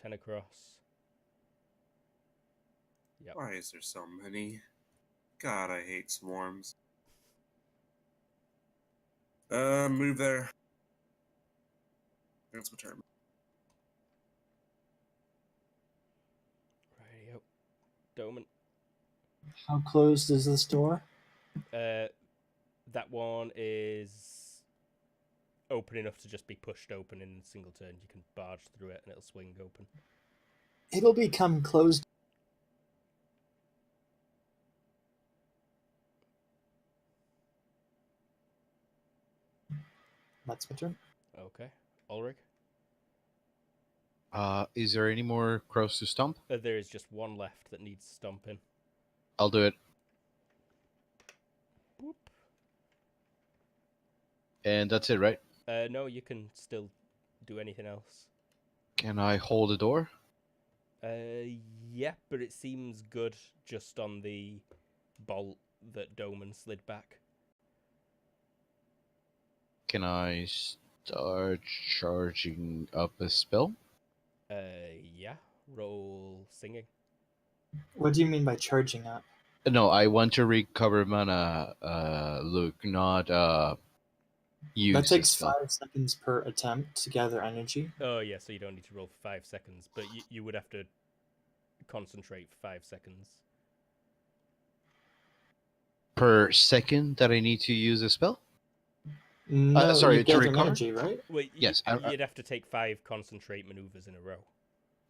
10 across. Yep. Why is there so many? God, I hate swarms. Move there. That's my turn. Rightio. Doman. How closed is this door? That one is open enough to just be pushed open in a single turn. You can barge through it and it'll swing open. It'll become closed. That's my turn. Okay. Ulrich? Is there any more crows to stomp? There is just one left that needs stomping. I'll do it. Boop. And that's it, right? No, you can still do anything else. Can I hold the door? Yeah, but it seems good just on the bolt that Doman slid back. Can I start charging up a spell? Yeah. Roll singing. What do you mean by charging up? No, I want to recover mana, Luke, not use That takes the spell. 5 seconds per attempt to gather energy. Oh, yeah, so you don't need to roll for 5 seconds, but you would have to concentrate for 5 seconds. Per second that I need to use a spell? No, sorry, you to gather recover? energy, right? Wait, Yes, you'd have to take 5 concentrate maneuvers in a row.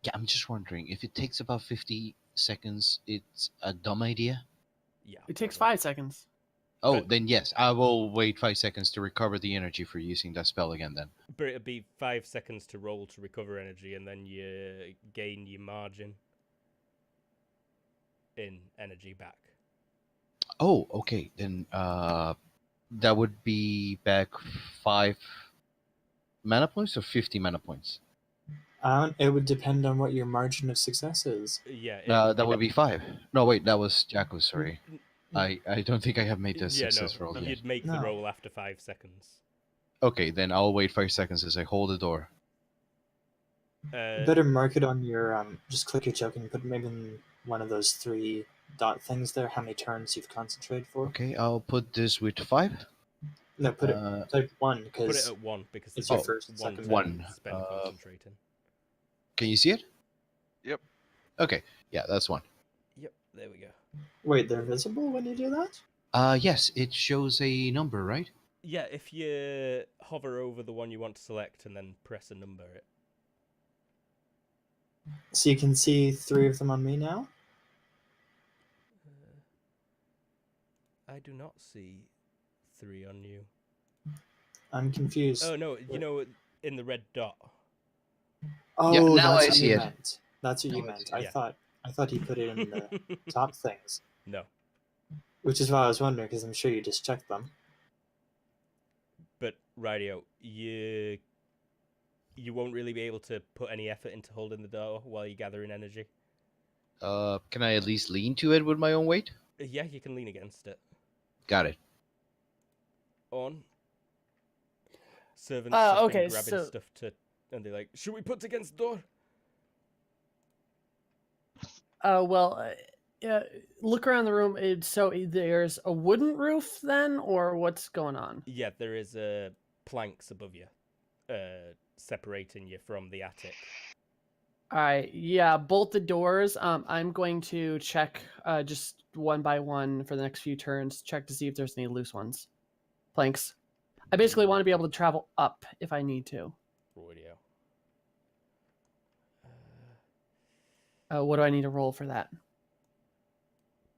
Yeah, I'm just wondering, if it takes about 50 seconds, it's a dumb idea? Yeah. It takes probably. 5 seconds. Oh, But- then yes, I will wait 5 seconds to recover the energy for using that spell again then. But it'd be 5 seconds to roll to recover energy, and then you gain your margin in energy back. Oh, okay, then that would be back 5 mana points or 50 mana points? It would depend on what your margin of success is. Yeah. That would be 5. No, wait, that was Jacko, sorry. N- I don't think I have made this yeah, success no, roll yet. you'd make the No. roll after 5 seconds. Okay, then I'll wait 5 seconds as I hold the door. You better mark it on your just click your token, put maybe in one of those 3 dot things there, how many turns you've concentrated for. Okay, I'll put this with 5. No, put it type 1 Put it because at 1 because it's there's your first and one second turn one. spent concentrating. Can you see it? Yep. Okay, yeah, that's 1. Yep, there we go. Wait, they're visible when you do that? Yes, it shows a number, right? Yeah, if you hover over the one you want to select and then press a number, So you can see 3 of them on me now? I do not see 3 on you. I'm confused. Oh no, you know, in the red dot. Oh, Yeah, now that's I what see you it. meant. That's what you Now I meant. see I it. thought he put it in the top things, No, which is why I was wondering because I'm sure you just checked them. but radio, you won't really be able to put any effort into holding the door while you're gathering energy. Can I at least lean to it with my own weight? Yeah, you can lean against it. Got it. On. Servants have been okay, grabbing so- stuff to, and they're like, "Should we put it against the door?" Look around the room. So there's a wooden roof then, or what's going on? Yeah, there is planks above you, separating you from the attic. All right, yeah, bolt the doors. I'm going to check just one by one for the next few turns, check to see if there's any loose ones. Planks. I basically want to be able to travel up if I need to. Radio. What do I need to roll for that?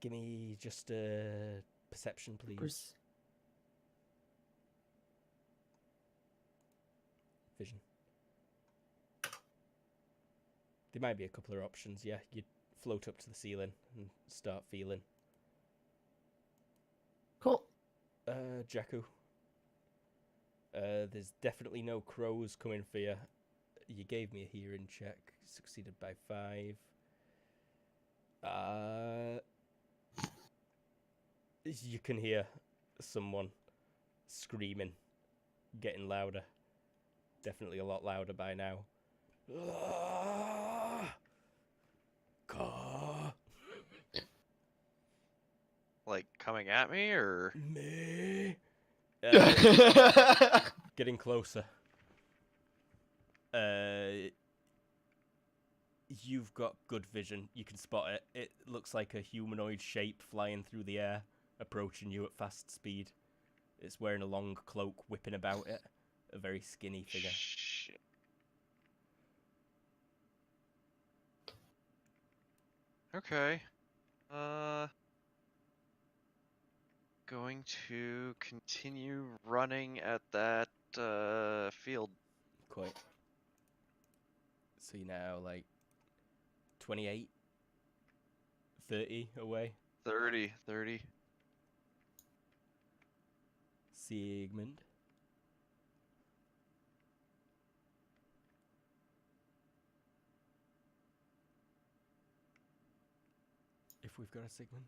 Give me just a perception, please. Vision. There might be a couple of options, yeah. You'd float up to the ceiling and start feeling. Cool. Jakku. There's definitely no crows coming for you. You gave me a hearing check. Succeeded by 5. You can hear someone screaming, getting louder. Definitely a lot louder by now. Like coming at me, or Me. Getting closer. You've got good vision. You can spot it. It looks like a humanoid shape flying through the air, approaching you at fast speed. It's wearing a long cloak, whipping about it. A very skinny figure. Shit. Okay. Going to continue running at that field. Quite. So you're now like 28, 30 away. 30. Sigmund. If we've got a Sigmund.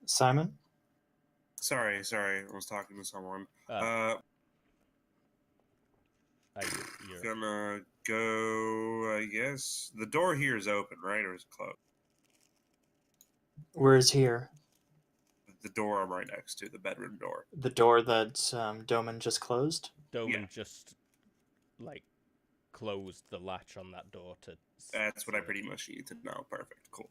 Simon? Sorry, I was talking to someone. You're Gonna go, I guess. The door here is open, right? Or is it closed? Where is here? The door I'm right next to, the bedroom door. The door that Doman just closed? Doman just, like, closed the latch on that door to... That's what I pretty much need to know. Perfect, cool.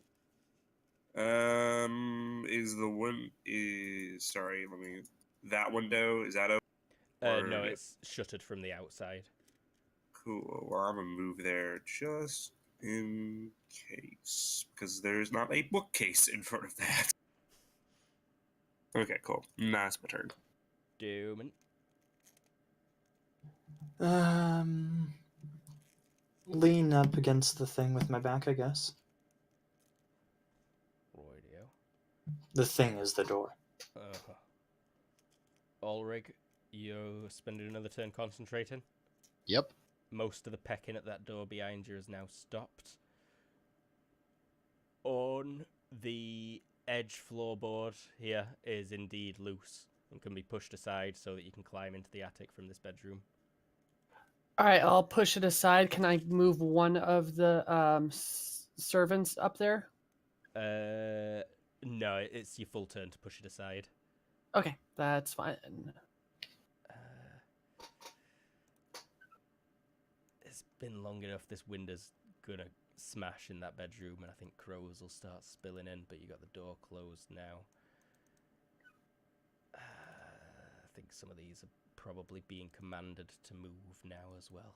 That window, is that open? No, it's shuttered from the outside. Cool. Well, I'm gonna move there just in case, because there's not a bookcase in front of that. Okay, cool. Now it's my turn. Doman. Lean up against the thing with my back, I guess. Radio. The thing is the door. Ulrig, you're spending another turn concentrating. Yep. Most of the pecking at that door behind you has now stopped. On the edge floorboard here is indeed loose and can be pushed aside so that you can climb into the attic from this bedroom. All right, I'll push it aside. Can I move one of the servants up there? No, it's your full turn to push it aside. Okay, that's fine. It's been long enough. This window's gonna smash in that bedroom, and I think crows will start spilling in, but you got the door closed now. I think some of these are probably being commanded to move now as well.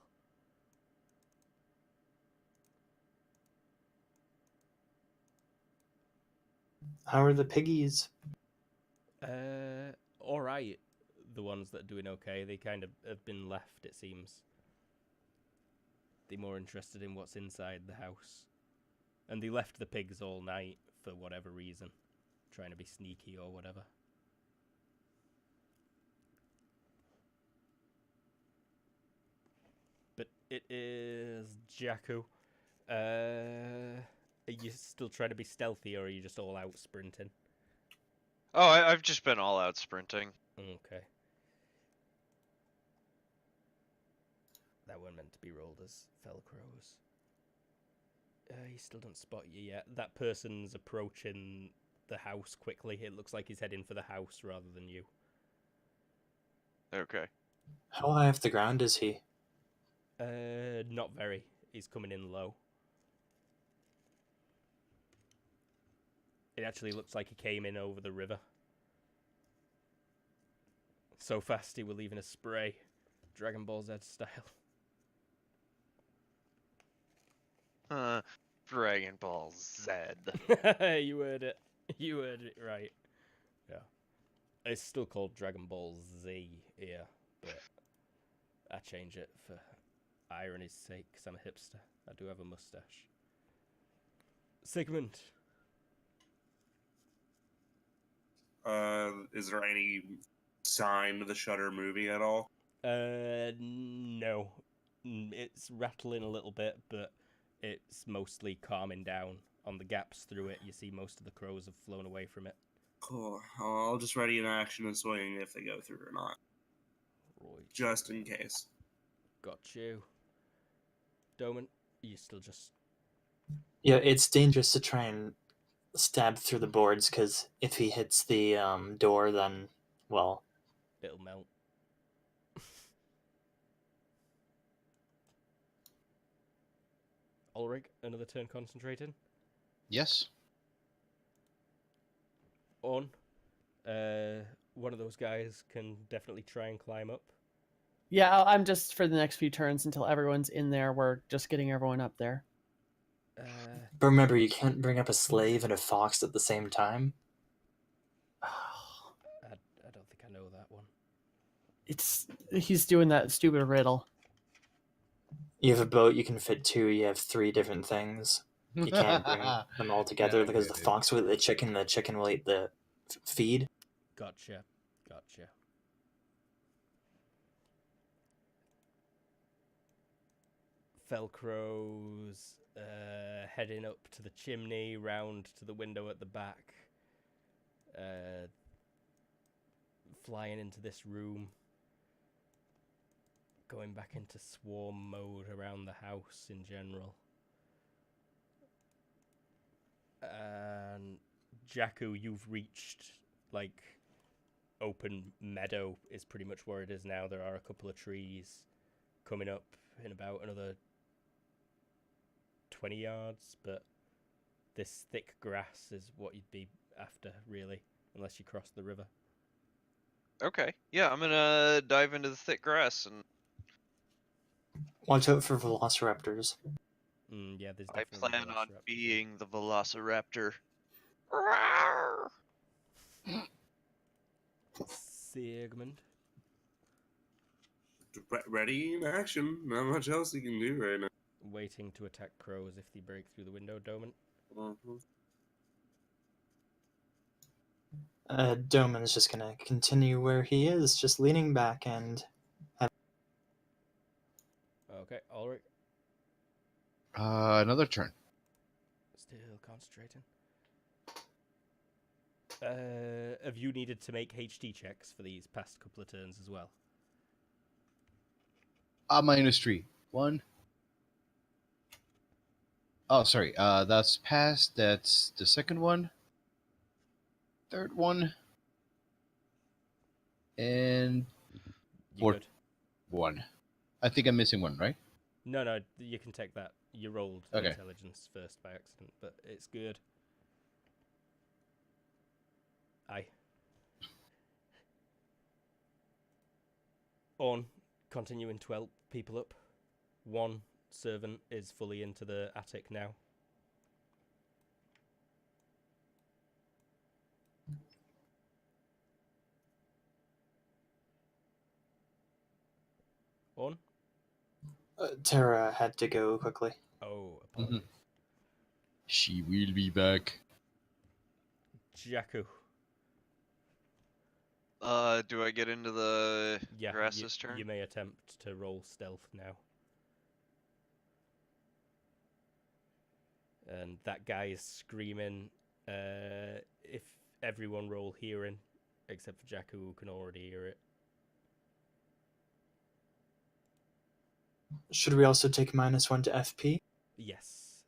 How are the piggies? Alright. The ones that are doing okay, they kind of have been left, it seems. They're more interested in what's inside the house. And they left the pigs all night for whatever reason. Trying to be sneaky or whatever. But it is Jakku. Are you still trying to be stealthy, or are you just all out sprinting? Oh, I've just been all out sprinting. Okay. That weren't meant to be rolled as fell crows. He still don't spot you yet. That person's approaching the house quickly. It looks like he's heading for the house rather than you. Okay. How high off the ground is he? Not very. He's coming in low. It actually looks like he came in over the river. So fast he were leaving a spray. Dragon Ball Z style. Dragon Ball Z. You heard it. You heard it right. Yeah. It's still called Dragon Ball Z here, but I change it for irony's sake because I'm a hipster. I do have a mustache. Sigmund. Is there any sign of the shutter moving at all? No. It's rattling a little bit, but it's mostly calming down. On the gaps through it, you see most of the crows have flown away from it. Cool. I'll just ready an action and swing if they go through or not, Right. just in case. Got you. Doman, you still just... Yeah, it's dangerous to try and stab through the boards because if he hits the door, then, well, It'll melt. Ulrich, another turn concentrating. Yes. On. One of those guys can definitely try and climb up. Yeah, I'm just for the next few turns until everyone's in there. We're just getting everyone up there. but remember, you can't bring up a slave and a fox at the same time. I don't think I know that one. He's doing that stupid riddle. You have a boat, you can fit two, you have three different things. You can't bring them all together Yeah, I because get the it. fox will eat the chicken will eat the feed. Gotcha. Felcrow's heading up to the chimney, round to the window at the back, flying into this room, going back into swarm mode around the house in general. And Jakku, you've reached, like, open meadow is pretty much where it is now. There are a couple of trees coming up in about another 20 yards, but this thick grass is what you'd be after, really, unless you cross the river. Okay. Yeah, I'm gonna dive into the thick grass, and Watch out for velociraptors. Yeah, there's I definitely plan on velociraptors. being the Velociraptor. Rawr! Sigmund. Ready in action. Not much else you can do right now. Waiting to attack crows if they break through the window, Doman. Doman's just gonna continue where he is, just leaning back and Okay, Ulrich. Another turn. Still concentrating. Have you needed to make HT checks for these past couple of turns as well? -3. 1. Oh, sorry. That's passed. That's the second one. Third one. And You Fourth good? one. I think I'm missing one, right? No, you can take that. You rolled Okay. intelligence first by accident, but it's good. Aye. On, continuing to help people up. One servant is fully into the attic now. On? Tara had to go quickly. Oh, apologies. She will be back. Jakku. Do I get into the Yeah, grass you, this turn? you may attempt to roll stealth now. And that guy is screaming. If everyone roll hearing, except for Jakku, who can already hear it. Should we also take -1 to FP? Yes.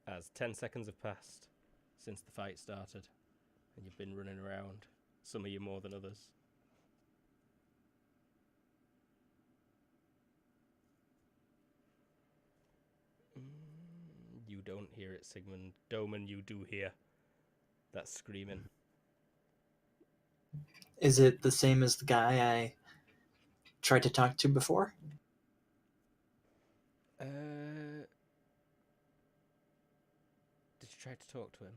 As 10 seconds have passed since the fight started. and you've been running around. Some of you more than others. You don't hear it, Sigmund. Doman, you do hear that screaming. Is it the same as the guy I tried to talk to before? Did you try to talk to him?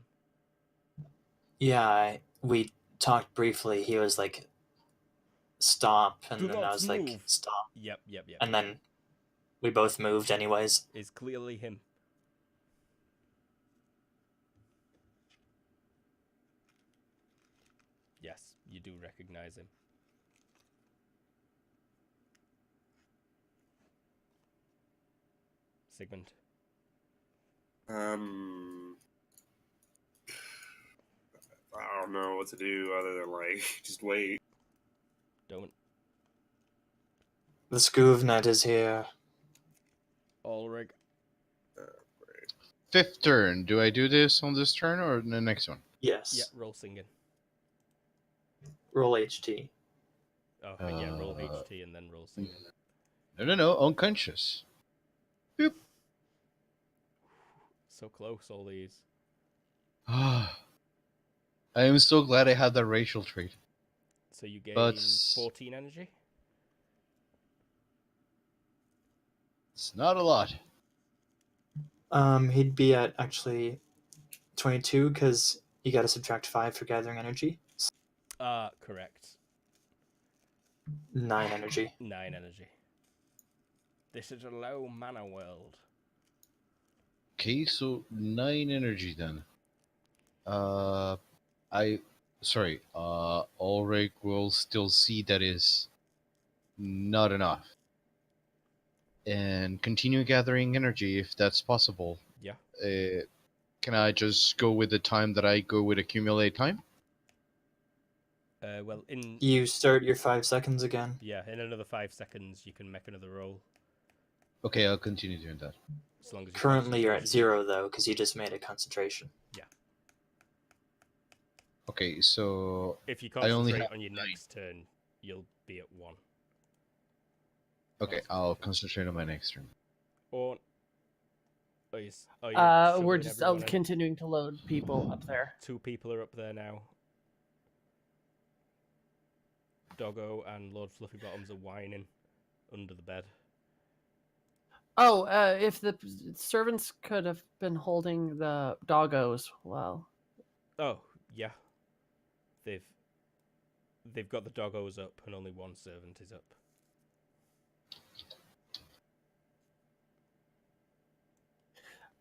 Yeah, we talked briefly. He was like, stop, and Do then I not was like, move. stop. Yep. And then we both moved anyways. It's clearly him. Yes, you do recognize him. Sigmund. I don't know what to do other than like just wait. Don't. The Skuvnet is here. Ulrich. Fifth turn. Do I do this on this turn or the next one? Yes. Yeah, roll singing. Roll HT. Oh, yeah, roll HT and then roll singing. No. Unconscious. Boop. So close, all these. I am so glad I had that racial trait. So you gain But 14 energy? it's not a lot. He'd be at actually 22 because you got to subtract 5 for gathering energy. Correct. 9 energy. 9 energy. This is a low mana world. Okay, so 9 energy then. Ulrich will still see that is not enough. And continue gathering energy if that's possible. Yeah. Can I just go with the time that I go with accumulate time? Well, You start your 5 seconds again. Yeah, in another 5 seconds you can make another roll. Okay, I'll continue doing that. As long as you Currently, you're at concentrate. 0 though because you just made a concentration. Okay, so If you I only concentrate have on your 9. next turn, you'll be at 1. Okay, I'll concentrate on my next turn. Or... you're We're shuffling just everyone in. continuing to load people up there. 2 people are up there now. Doggo and Lord Fluffy Bottoms are whining under the bed. Oh, if the servants could have been holding the doggos, well. Oh, yeah. They've got the doggos up and only one servant is up.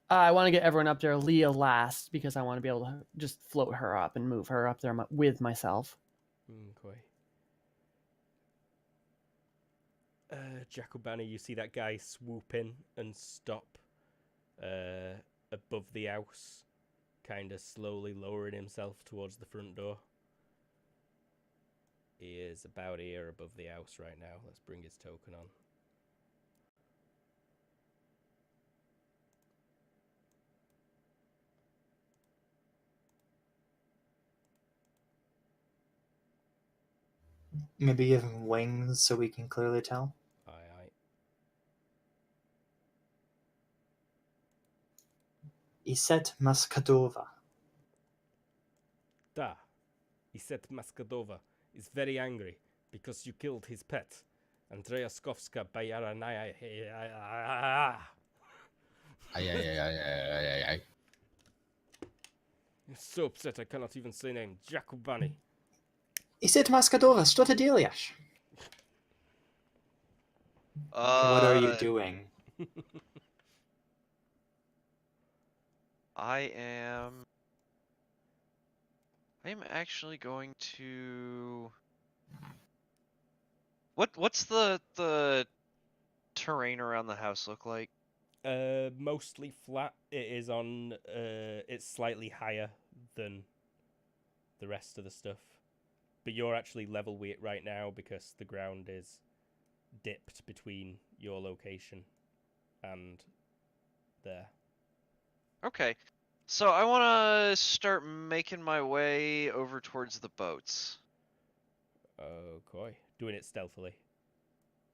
I want to get everyone up there, Leah last, because I want to be able to just float her up and move her up there with myself. Okay. Jacobani, you see that guy swoop in and stop above the house, kind of slowly lowering himself towards the front door. He is about here above the house right now. Let's bring his token on. Maybe give him wings so we can clearly tell. Aye. Iset Maskadova. Da. Iset Maskadova is very angry because you killed his pet, Andrea Skovska Bayaranaya. Ay. I'm so upset I cannot even say name. Jacobani. Iset Maskadova, Stratadeliash. What are you doing? I am actually going to. What's the terrain around the house look like? Mostly flat. It is on. It's slightly higher than the rest of the stuff, but you're actually level with it right now because the ground is dipped between your location and there. Okay, So I want to start making my way over towards the boats. Okay. Doing it stealthily.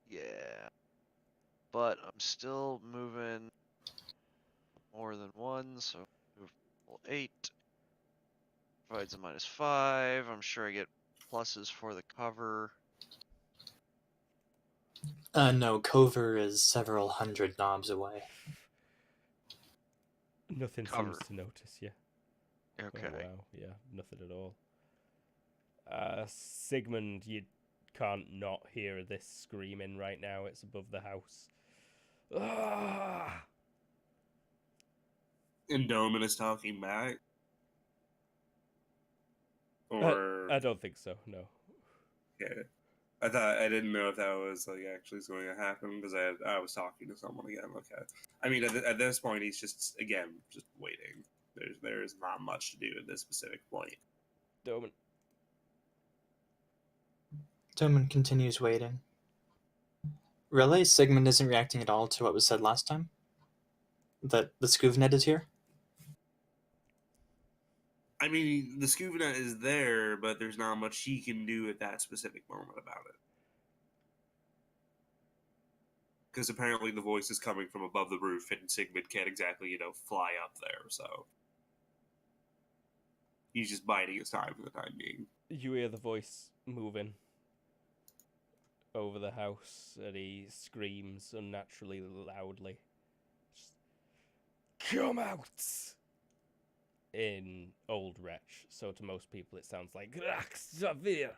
Yeah. But I'm still moving more than one, so move level 8. Provides a -5. I'm sure I get pluses for the cover. No, cover is several hundred knobs away. Nothing Cover. seems to notice you. Okay. Oh, wow. Yeah, nothing at all. Sigmund, you can't not hear this screaming right now. It's above the house. Ah! And Doman is talking back? Or... I don't think so, no. Yeah. I didn't know if that was like actually going to happen because I was talking to someone again. Okay, I mean at this point he's just waiting. There's not much to do at this specific point. Doman. Doman continues waiting. Really? Sigmund isn't reacting at all to what was said last time? That the Skuvnet is here? I mean, the Scuba is there, but there's not much he can do at that specific moment about it. Because apparently the voice is coming from above the roof, and Sigmund can't exactly, fly up there, so... He's just biding his time for the time being. You hear the voice moving over the house, and he screams unnaturally loudly. Come out! In Old Wretch, so to most people it sounds like Xavier.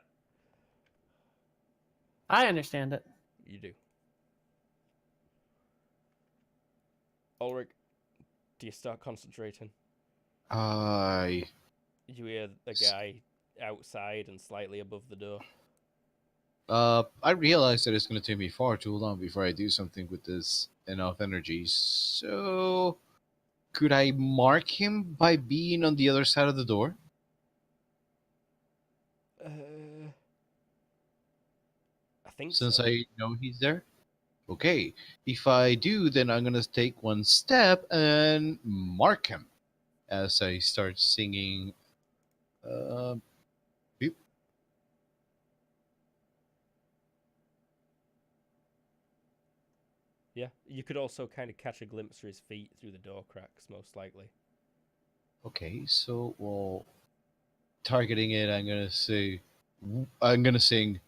I understand it. You do. Ulrich, do you start concentrating? I You hear a guy outside and slightly above the door. I realize that it's going to take me far too long before I do something with this enough energy. So, could I mark him by being on the other side of the door? I think Since so. I know he's there? Okay. If I do, then I'm going to take one step and mark him as I start singing. Beep. Yeah, you could also kind of catch a glimpse of his feet through the door cracks, most likely. Okay, so, well, targeting it, I'm going to sing,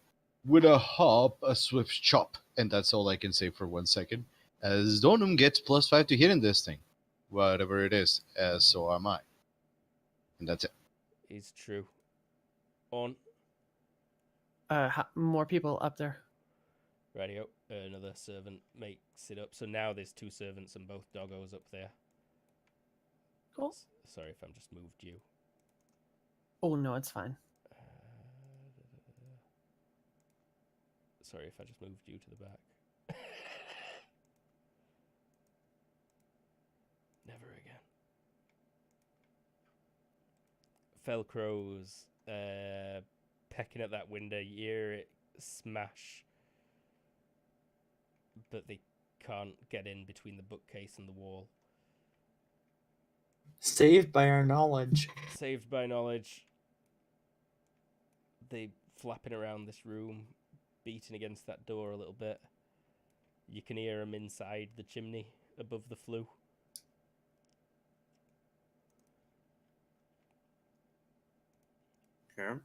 with a hop, a swift chop. And that's all I can say for 1 second. As Donum gets +5 to hitting this thing. Whatever it is, as so am I. And that's it. It's true. On. More people up there. Radio. Another servant makes it up. So now there's 2 servants and both doggos up there. Cool. Sorry if I'm just moved you. Oh no, it's fine. Sorry if I just moved you to the back. Never again. Felcrow's pecking at that window. You hear it smash, but they can't get in between the bookcase and the wall. Saved by our knowledge. Saved by knowledge. They flapping around this room, beating against that door a little bit. You can hear them inside the chimney above the flue. Okay.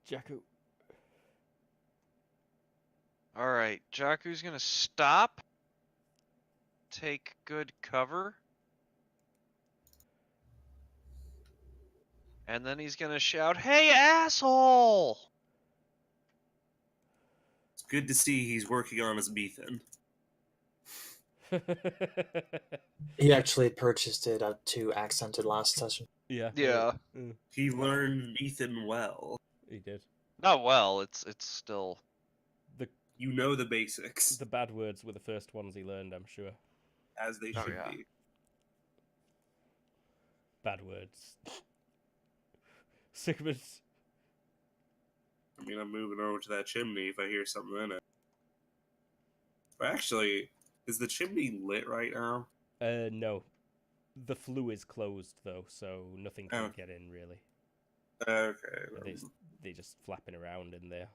Jakku. Alright, Jakku's gonna stop. Take good cover. And then he's gonna shout, "Hey, asshole!" It's good to see he's working on his Beathen. He actually purchased it at 2 accented last session. Yeah. Yeah. He learned Beathen well. He did. Not well, it's still... You know the basics, The bad words were the first ones he learned, I'm sure. as they Oh, should yeah. be. Bad words. Sigmund. I mean, I'm moving over to that chimney if I hear something in it. But actually, is the chimney lit right now? No. The flue is closed though, so nothing can get in really. Okay. They just flapping around in there.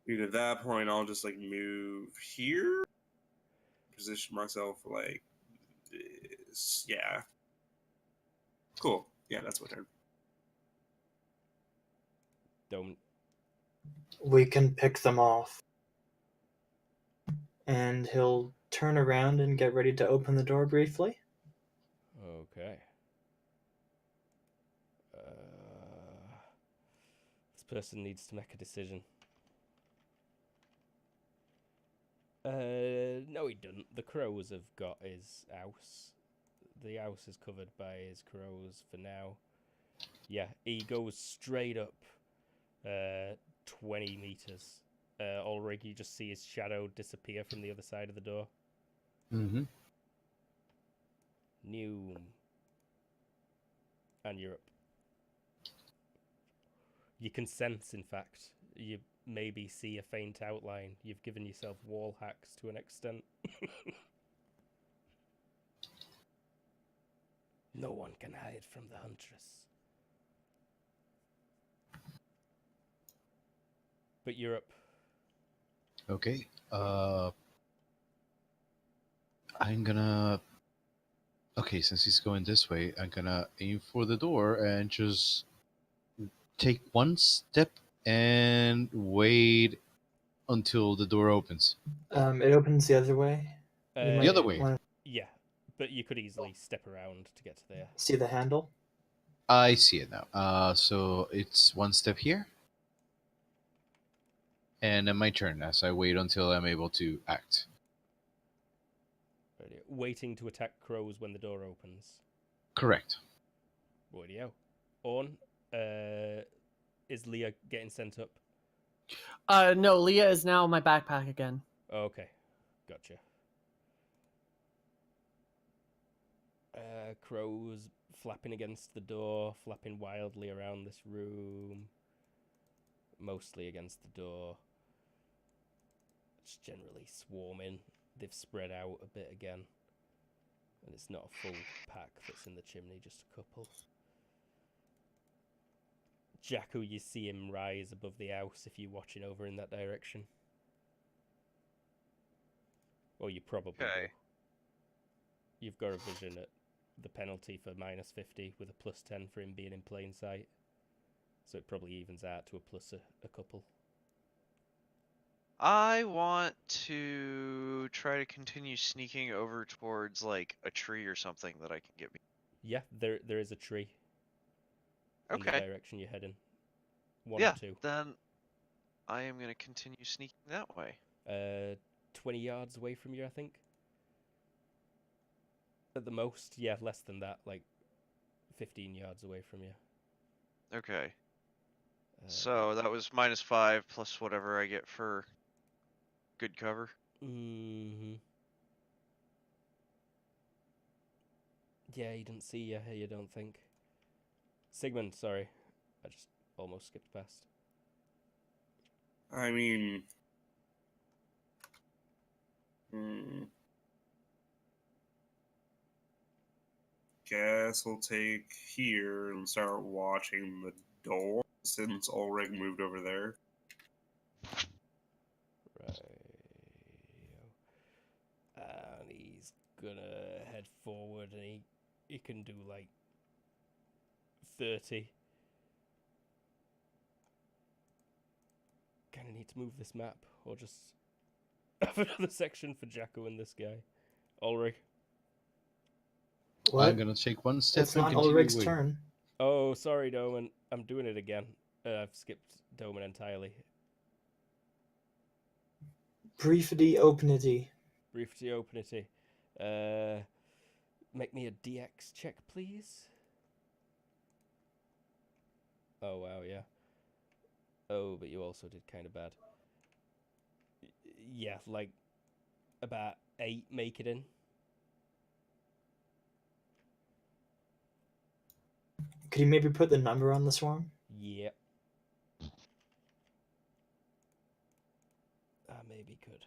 Dude, at that point, I'll just like move here, position myself like this. Yeah. Cool. Yeah, that's my turn. Don't. We can pick them off. And he'll turn around and get ready to open the door briefly. Okay. This person needs to make a decision. No, he doesn't. The crows have got his house. The house is covered by his crows for now. Yeah, he goes straight up 20 meters. Ulrich, you just see his shadow disappear from the other side of the door. Mm-hmm. New. And you're up. You can sense, in fact, you maybe see a faint outline. You've given yourself wall hacks to an extent. No one can hide from the huntress. But you're up. Okay. I'm gonna. Okay, since he's going this way, I'm gonna aim for the door and just take one step and wait until the door opens. It opens the other way. You The might other way. want Yeah, but you could easily step around to get to there. to see the handle. I see it now. So it's one step here, and then my turn as I wait until I'm able to act. Right, waiting to attack crows when the door opens. Correct. Radio. On. Is Leah getting sent up? No, Leah is now in my backpack again. Okay, gotcha. Crows flapping against the door, flapping wildly around this room. Mostly against the door. It's generally swarming. They've spread out a bit again. And it's not a full pack that's in the chimney, just a couple. Jacko, you see him rise above the house if you're watching over in that direction. Or you probably do. You've got a vision at the penalty for -50 with a +10 for him being in plain sight. So it probably evens out to a plus a couple. I want to try to continue sneaking over towards like a tree or something that I can get me. Yeah, there is a tree. In the Okay. direction you're heading. One Yeah, or two. then I am going to continue sneaking that way. 20 yards away from you, I think. At the most, yeah, less than that, like 15 yards away from you. Okay. So that was -5 plus whatever I get for good cover. Mm-hmm. Yeah, he didn't see you, you don't think. Sigmund, sorry. I just almost skipped past. I mean, guess we'll take here and start watching the door since Ulrich moved over there. Right. And he's gonna head forward and he can do like 30. Kinda need to move this map or just have another section for Jacko and this guy. Ulrich. What? I'm gonna take one step It's and not continue Ulrich's waiting. turn. Oh, sorry, Doman. I'm doing it again. I've skipped Doman entirely. Briefity, openity. Briefly openity. Make me a DX check, please. Oh, wow, yeah. Oh, but you also did kind of bad. Yeah, like about 8 make it in. Could you maybe put the number on the swarm? Yep. Maybe could.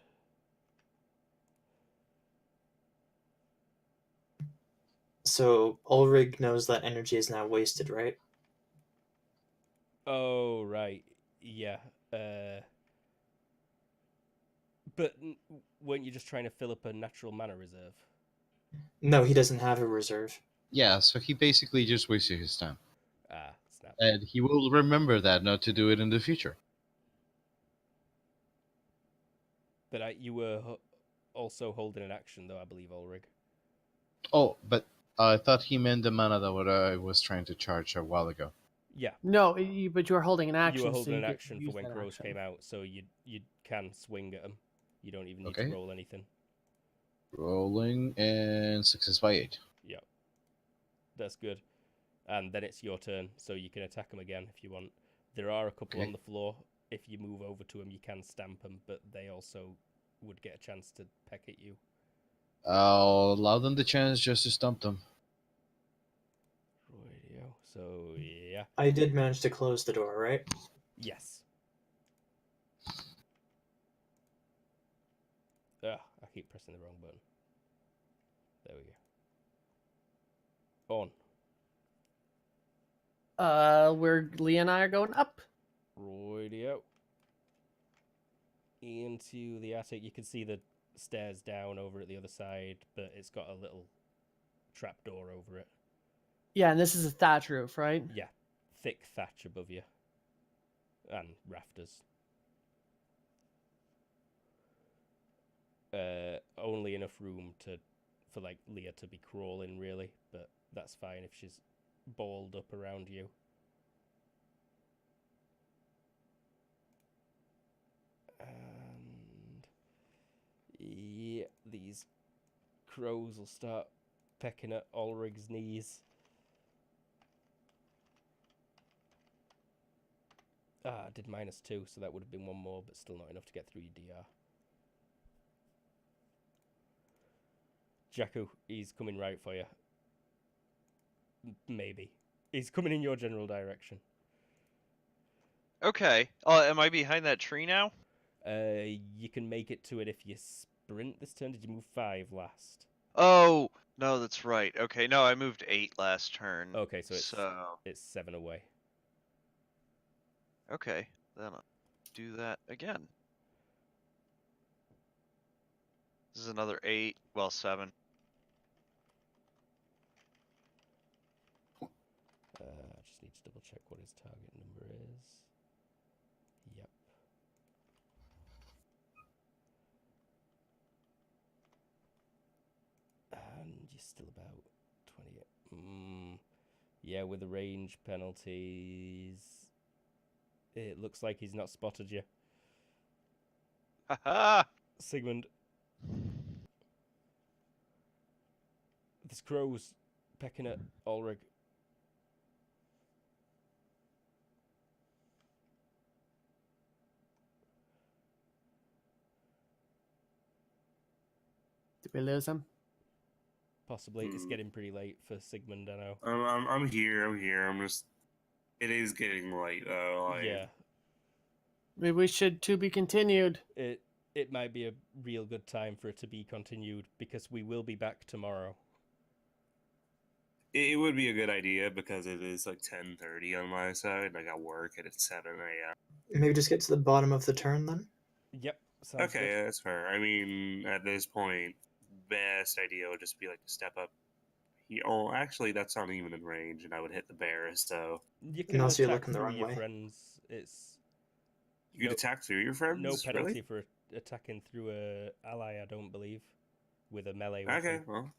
So Ulrich knows that energy is now wasted, right? Oh, right. Yeah. But weren't you just trying to fill up a natural mana reserve? No, he doesn't have a reserve. Yeah, so he basically just wasted his time. Ah, snap. And he will remember that not to do it in the future. But you were also holding an action, though, I believe, Ulrich. Oh, but I thought he meant the mana that what I was trying to charge a while ago. Yeah. No, but you were holding an action. You were so holding you an could action for use when that crows action. came out, so you can swing at them. You don't even need Okay. to roll anything. Rolling and success by 8. Yeah. That's good. And then it's your turn, so you can attack them again if you want. There are a couple Okay. on the floor. If you move over to them, you can stamp them, but they also would get a chance to peck at you. I'll allow them the chance just to stump them. Radio. So, yeah. I did manage to close the door, right? Yes. I keep pressing the wrong button. There we go. On. Where Lee and I are going up. Radio. Into the attic. You can see the stairs down over at the other side, but it's got a little trapdoor over it. Yeah, and this is a thatch roof, right? Yeah. Thick thatch above you. And rafters. Only enough room for like Leah to be crawling, really, but that's fine if she's balled up around you. And yeah, these crows will start pecking at Ulrich's knees. I did -2, so that would have been one more, but still not enough to get through your DR. Jakku, he's coming right for you. Maybe. He's coming in your general direction. Okay. Am I behind that tree now? You can make it to it if you sprint this turn. Did you move 5 last? Oh, no, that's right. Okay, no, I moved 8 last turn. Okay, so it's 7 away. Okay, then I'll do that again. This is another 8. Well, 7. I just need to double check what his target number is. Yep. And you're still about 20. Yeah, with the range penalties, it looks like he's not spotted you. Haha! Sigmund. This crow's pecking at Ulrich. Did we lose him? Possibly. It's getting pretty late for Sigmund, I know. I'm here. I'm just. It is getting late though. Yeah. Maybe we should to be continued. It might be a real good time for it to be continued because we will be back tomorrow. It would be a good idea because it is like 10:30 on my side, and I got work at 7 a.m. Maybe just get to the bottom of the turn then? Yep. Sounds Okay, good. yeah, that's fair. I mean, at this point, best idea would just be like to step up. Oh, actually, that's not even in range, and I would hit the bear. So You can Also, you're attack looking the through wrong your way. friends. It's you could attack through your friends. no penalty Really? for attacking through a ally, I don't believe, with a melee weapon. Okay, well.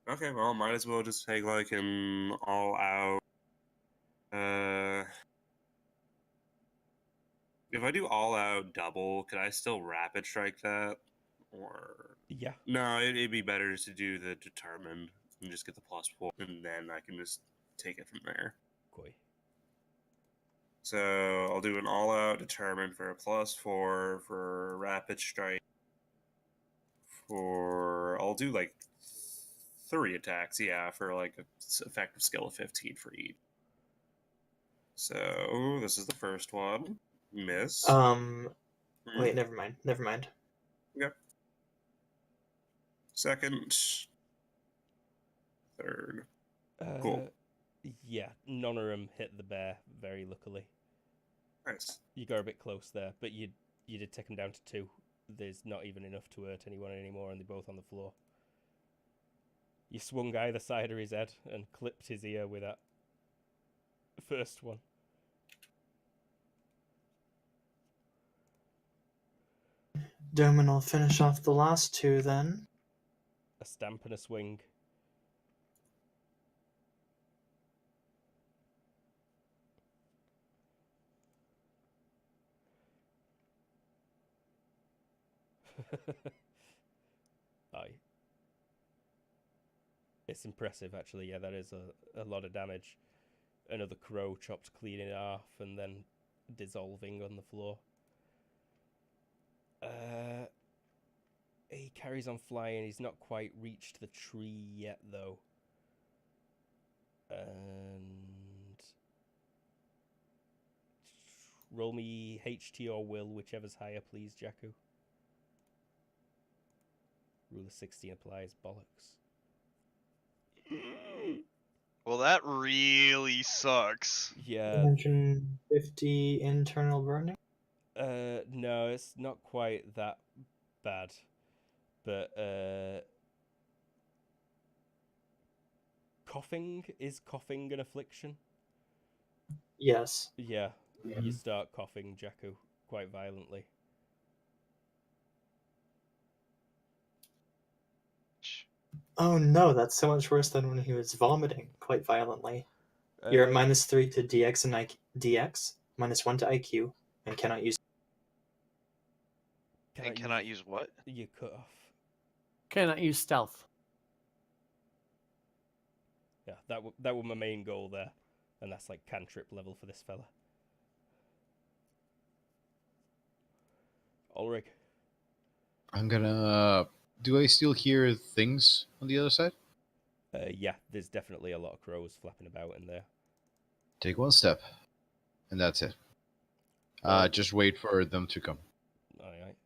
Okay, well, might as well just take like an all-out. If I do all-out double, could I still rapid strike that? Or Yeah. no, it'd be better to do the determined and just get the +4, and then I can just take it from there. Koi. So I'll do an all-out determined for a +4 for rapid strike. I'll do like 3 attacks, yeah, for like a effective skill of 15 for each. So this is the first one. Miss. Wait, never mind. Yep. second, third. Cool. Yeah, none of them hit the bear, very luckily. Nice. You got a bit close there, but you did take them down to 2. There's not even enough to hurt anyone anymore, and they're both on the floor. You swung either side of his head and clipped his ear with that first one. Doman will finish off the last 2 then. A stamp and a swing. Aye. It's impressive, actually. Yeah, that is a lot of damage. Another crow chopped clean in half and then dissolving on the floor. He carries on flying. He's not quite reached the tree yet, though. And roll me HT or will, whichever's higher, please, Jakku. Rule of 16 applies. Bollocks. Well, that really sucks. Yeah. 150 internal burning. No, it's not quite that bad. But coughing, is coughing an affliction? Yes. Yeah. You start coughing, Jakku, quite violently. Oh no, that's so much worse than when he was vomiting quite violently. You're at -3 to DX and DX, -1 to IQ, and cannot use. Cannot use what? You cut off. Cannot use stealth. Yeah, that was my main goal there, and that's like cantrip level for this fella. Ulrich. I'm gonna. Do I still hear things on the other side? Yeah, there's definitely a lot of crows flapping about in there. Take 1 step, and that's it. Just wait for them to come.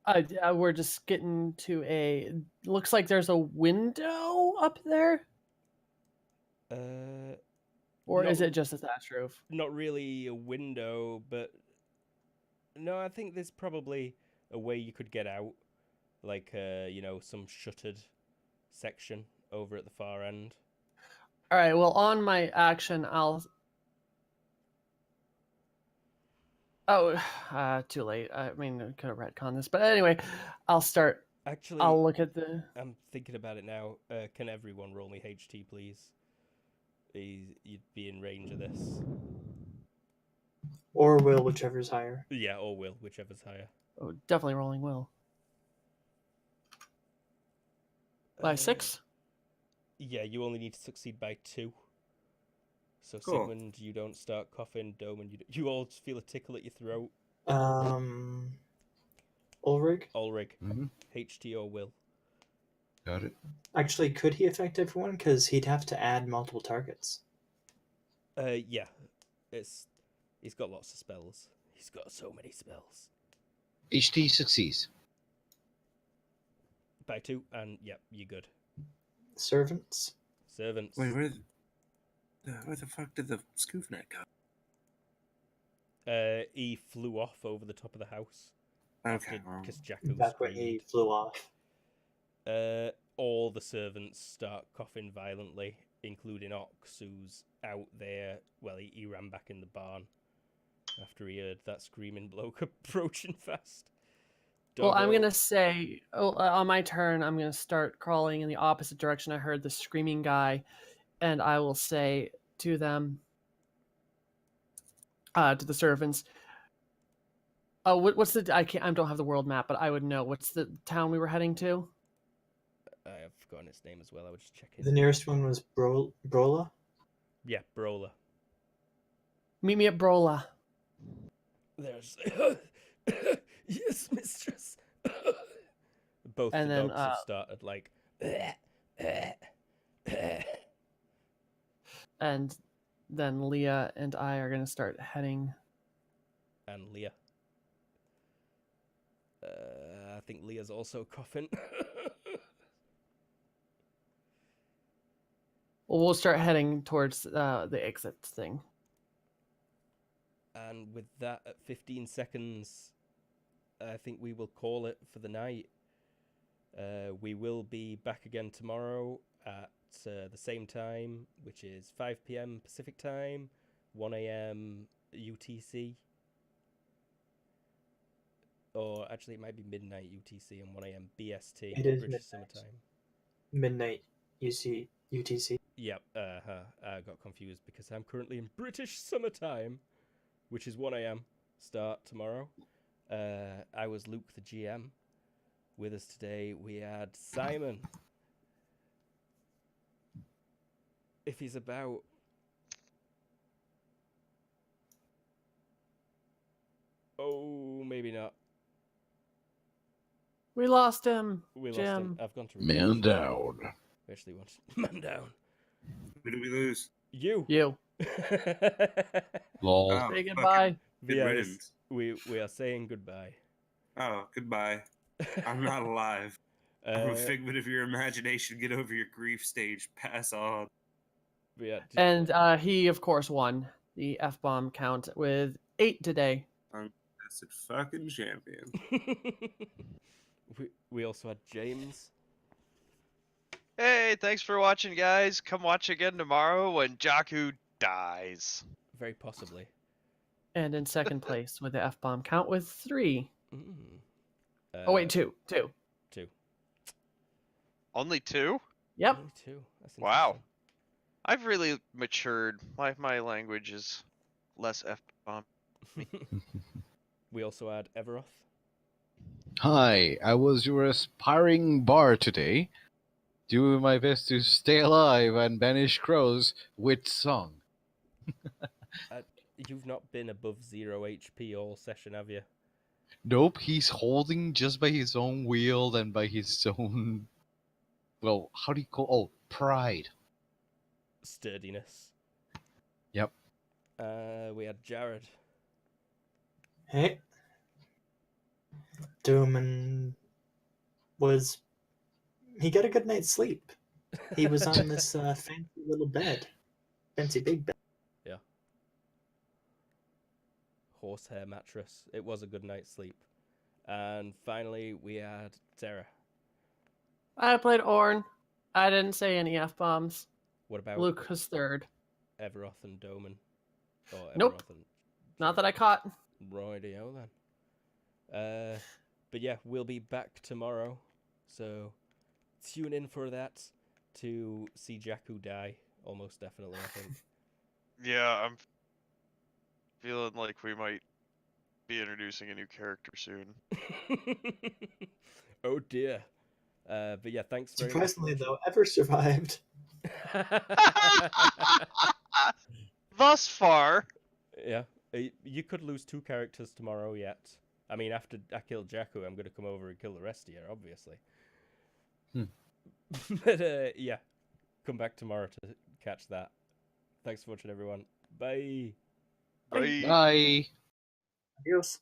Aye. We're just getting to a. Looks like there's a window up there, or is no- it just a thatch roof? Not really a window, but no, I think there's probably a way you could get out, like some shuttered section over at the far end. All right. Well, on my action, I'll. Oh, too late. I mean, I could have retconned this, but anyway, I'll start. Actually, I'll look at the. I'm thinking about it now. Can everyone roll me HT, please? You'd be in range of this. Or will, whichever's higher. Yeah, or will, whichever's higher. Oh, definitely rolling will. By 6? Yeah, you only need to succeed by 2. So Cool. Sigmund, you don't start coughing. Doman, you all just feel a tickle at your throat. Ulrich? Ulrich, Mhm. HT or will. Got it. Actually, could he affect everyone? Because he'd have to add multiple targets. Yeah, he's got lots of spells. He's got so many spells. HT succeeds. By 2, and yep, you're good. Servants? Servants. Wait, where the fuck did the Scoofnet go? He flew off over the top of the house. Okay, well, Because Jakku Back when he flew off. all the servants start coughing violently, including Ox, who's out there. Well, he ran back in the barn after he heard that screaming bloke approaching fast. Well, I'm Doggo. going to say, on my turn, I'm going to start crawling in the opposite direction. I heard the screaming guy, and I will say to them, to the servants, oh, what's the, I don't have the world map, but I would know. What's the town we were heading to? I've forgotten its name as well. I was just checking. The nearest one was Brola? Yeah, Brawler. Meet me at Brola. There's... Yes, mistress. Both And the then, dogs have started like... And then Leah and I are going to start heading. And Leah. I think Leah's also coughing. Well, we'll start heading towards the exit thing. And with that, at 15 seconds, I think we will call it for the night. We will be back again tomorrow at the same time, which is 5 p.m. Pacific time, 1 a.m. UTC. Or actually, it might be midnight UTC and 1 a.m. BST, It is British Summertime. Midnight UTC. Yep, I got confused because I'm currently in British Summertime, which is 1 a.m. start tomorrow. I was Luke, the GM. With us today, we had Simon. If he's about. Oh, maybe not. We lost him. We lost Jim. him. I've gone to Man down. We actually want man down. Who did we lose? You. You. Lol. Oh, Say fucking goodbye. good Yes, riddance. we are saying goodbye. Oh, goodbye. I'm not alive. I'm a Uh, figment of your imagination. Get over your grief stage. Pass on. but yeah, And he, of course, won the F-bomb count with 8 today. That's a fucking champion. we also had James. Hey, thanks for watching, guys. Come watch again tomorrow when Jakku dies. Very possibly. And in second place with the F-bomb count with 3. Mm. Oh, wait, 2. 2. 2. Only 2? Yep. Only 2. That's Wow. I've really matured. My language is less F-bomb. interesting. We also had Everoth. Hi, I was your aspiring bar today. Doing my best to stay alive and banish crows with song. You've not been above 0 HP all session, have you? Nope, he's holding just by his own will and by his own. Well, how do you call? Oh, pride. Sturdiness. Yep. We had Jared. Hey. Dooman was. He got a good night's sleep. He was on this fancy little bed. Fancy big bed. Yeah. Horsehair mattress. It was a good night's sleep. And finally, we had Sarah. I played Ornn. I didn't say any F-bombs. What about Luke was 3rd. Everoth and Doman? Or Nope. Everoth and Not that I caught. Righty-o then. But yeah, we'll be back tomorrow. So tune in for that to see Jakku die. Almost definitely, I think. Yeah, I'm feeling like we might be introducing a new character soon. Oh dear. But yeah, thanks very Surprisingly, much. though, Ever survived. Thus far. Yeah, you could lose 2 characters tomorrow yet. I mean, after I kill Jakku, I'm going to come over and kill the rest of you, obviously. But yeah, come back tomorrow to catch that. Thanks for watching, everyone. Bye. Bye. Bye. Adios.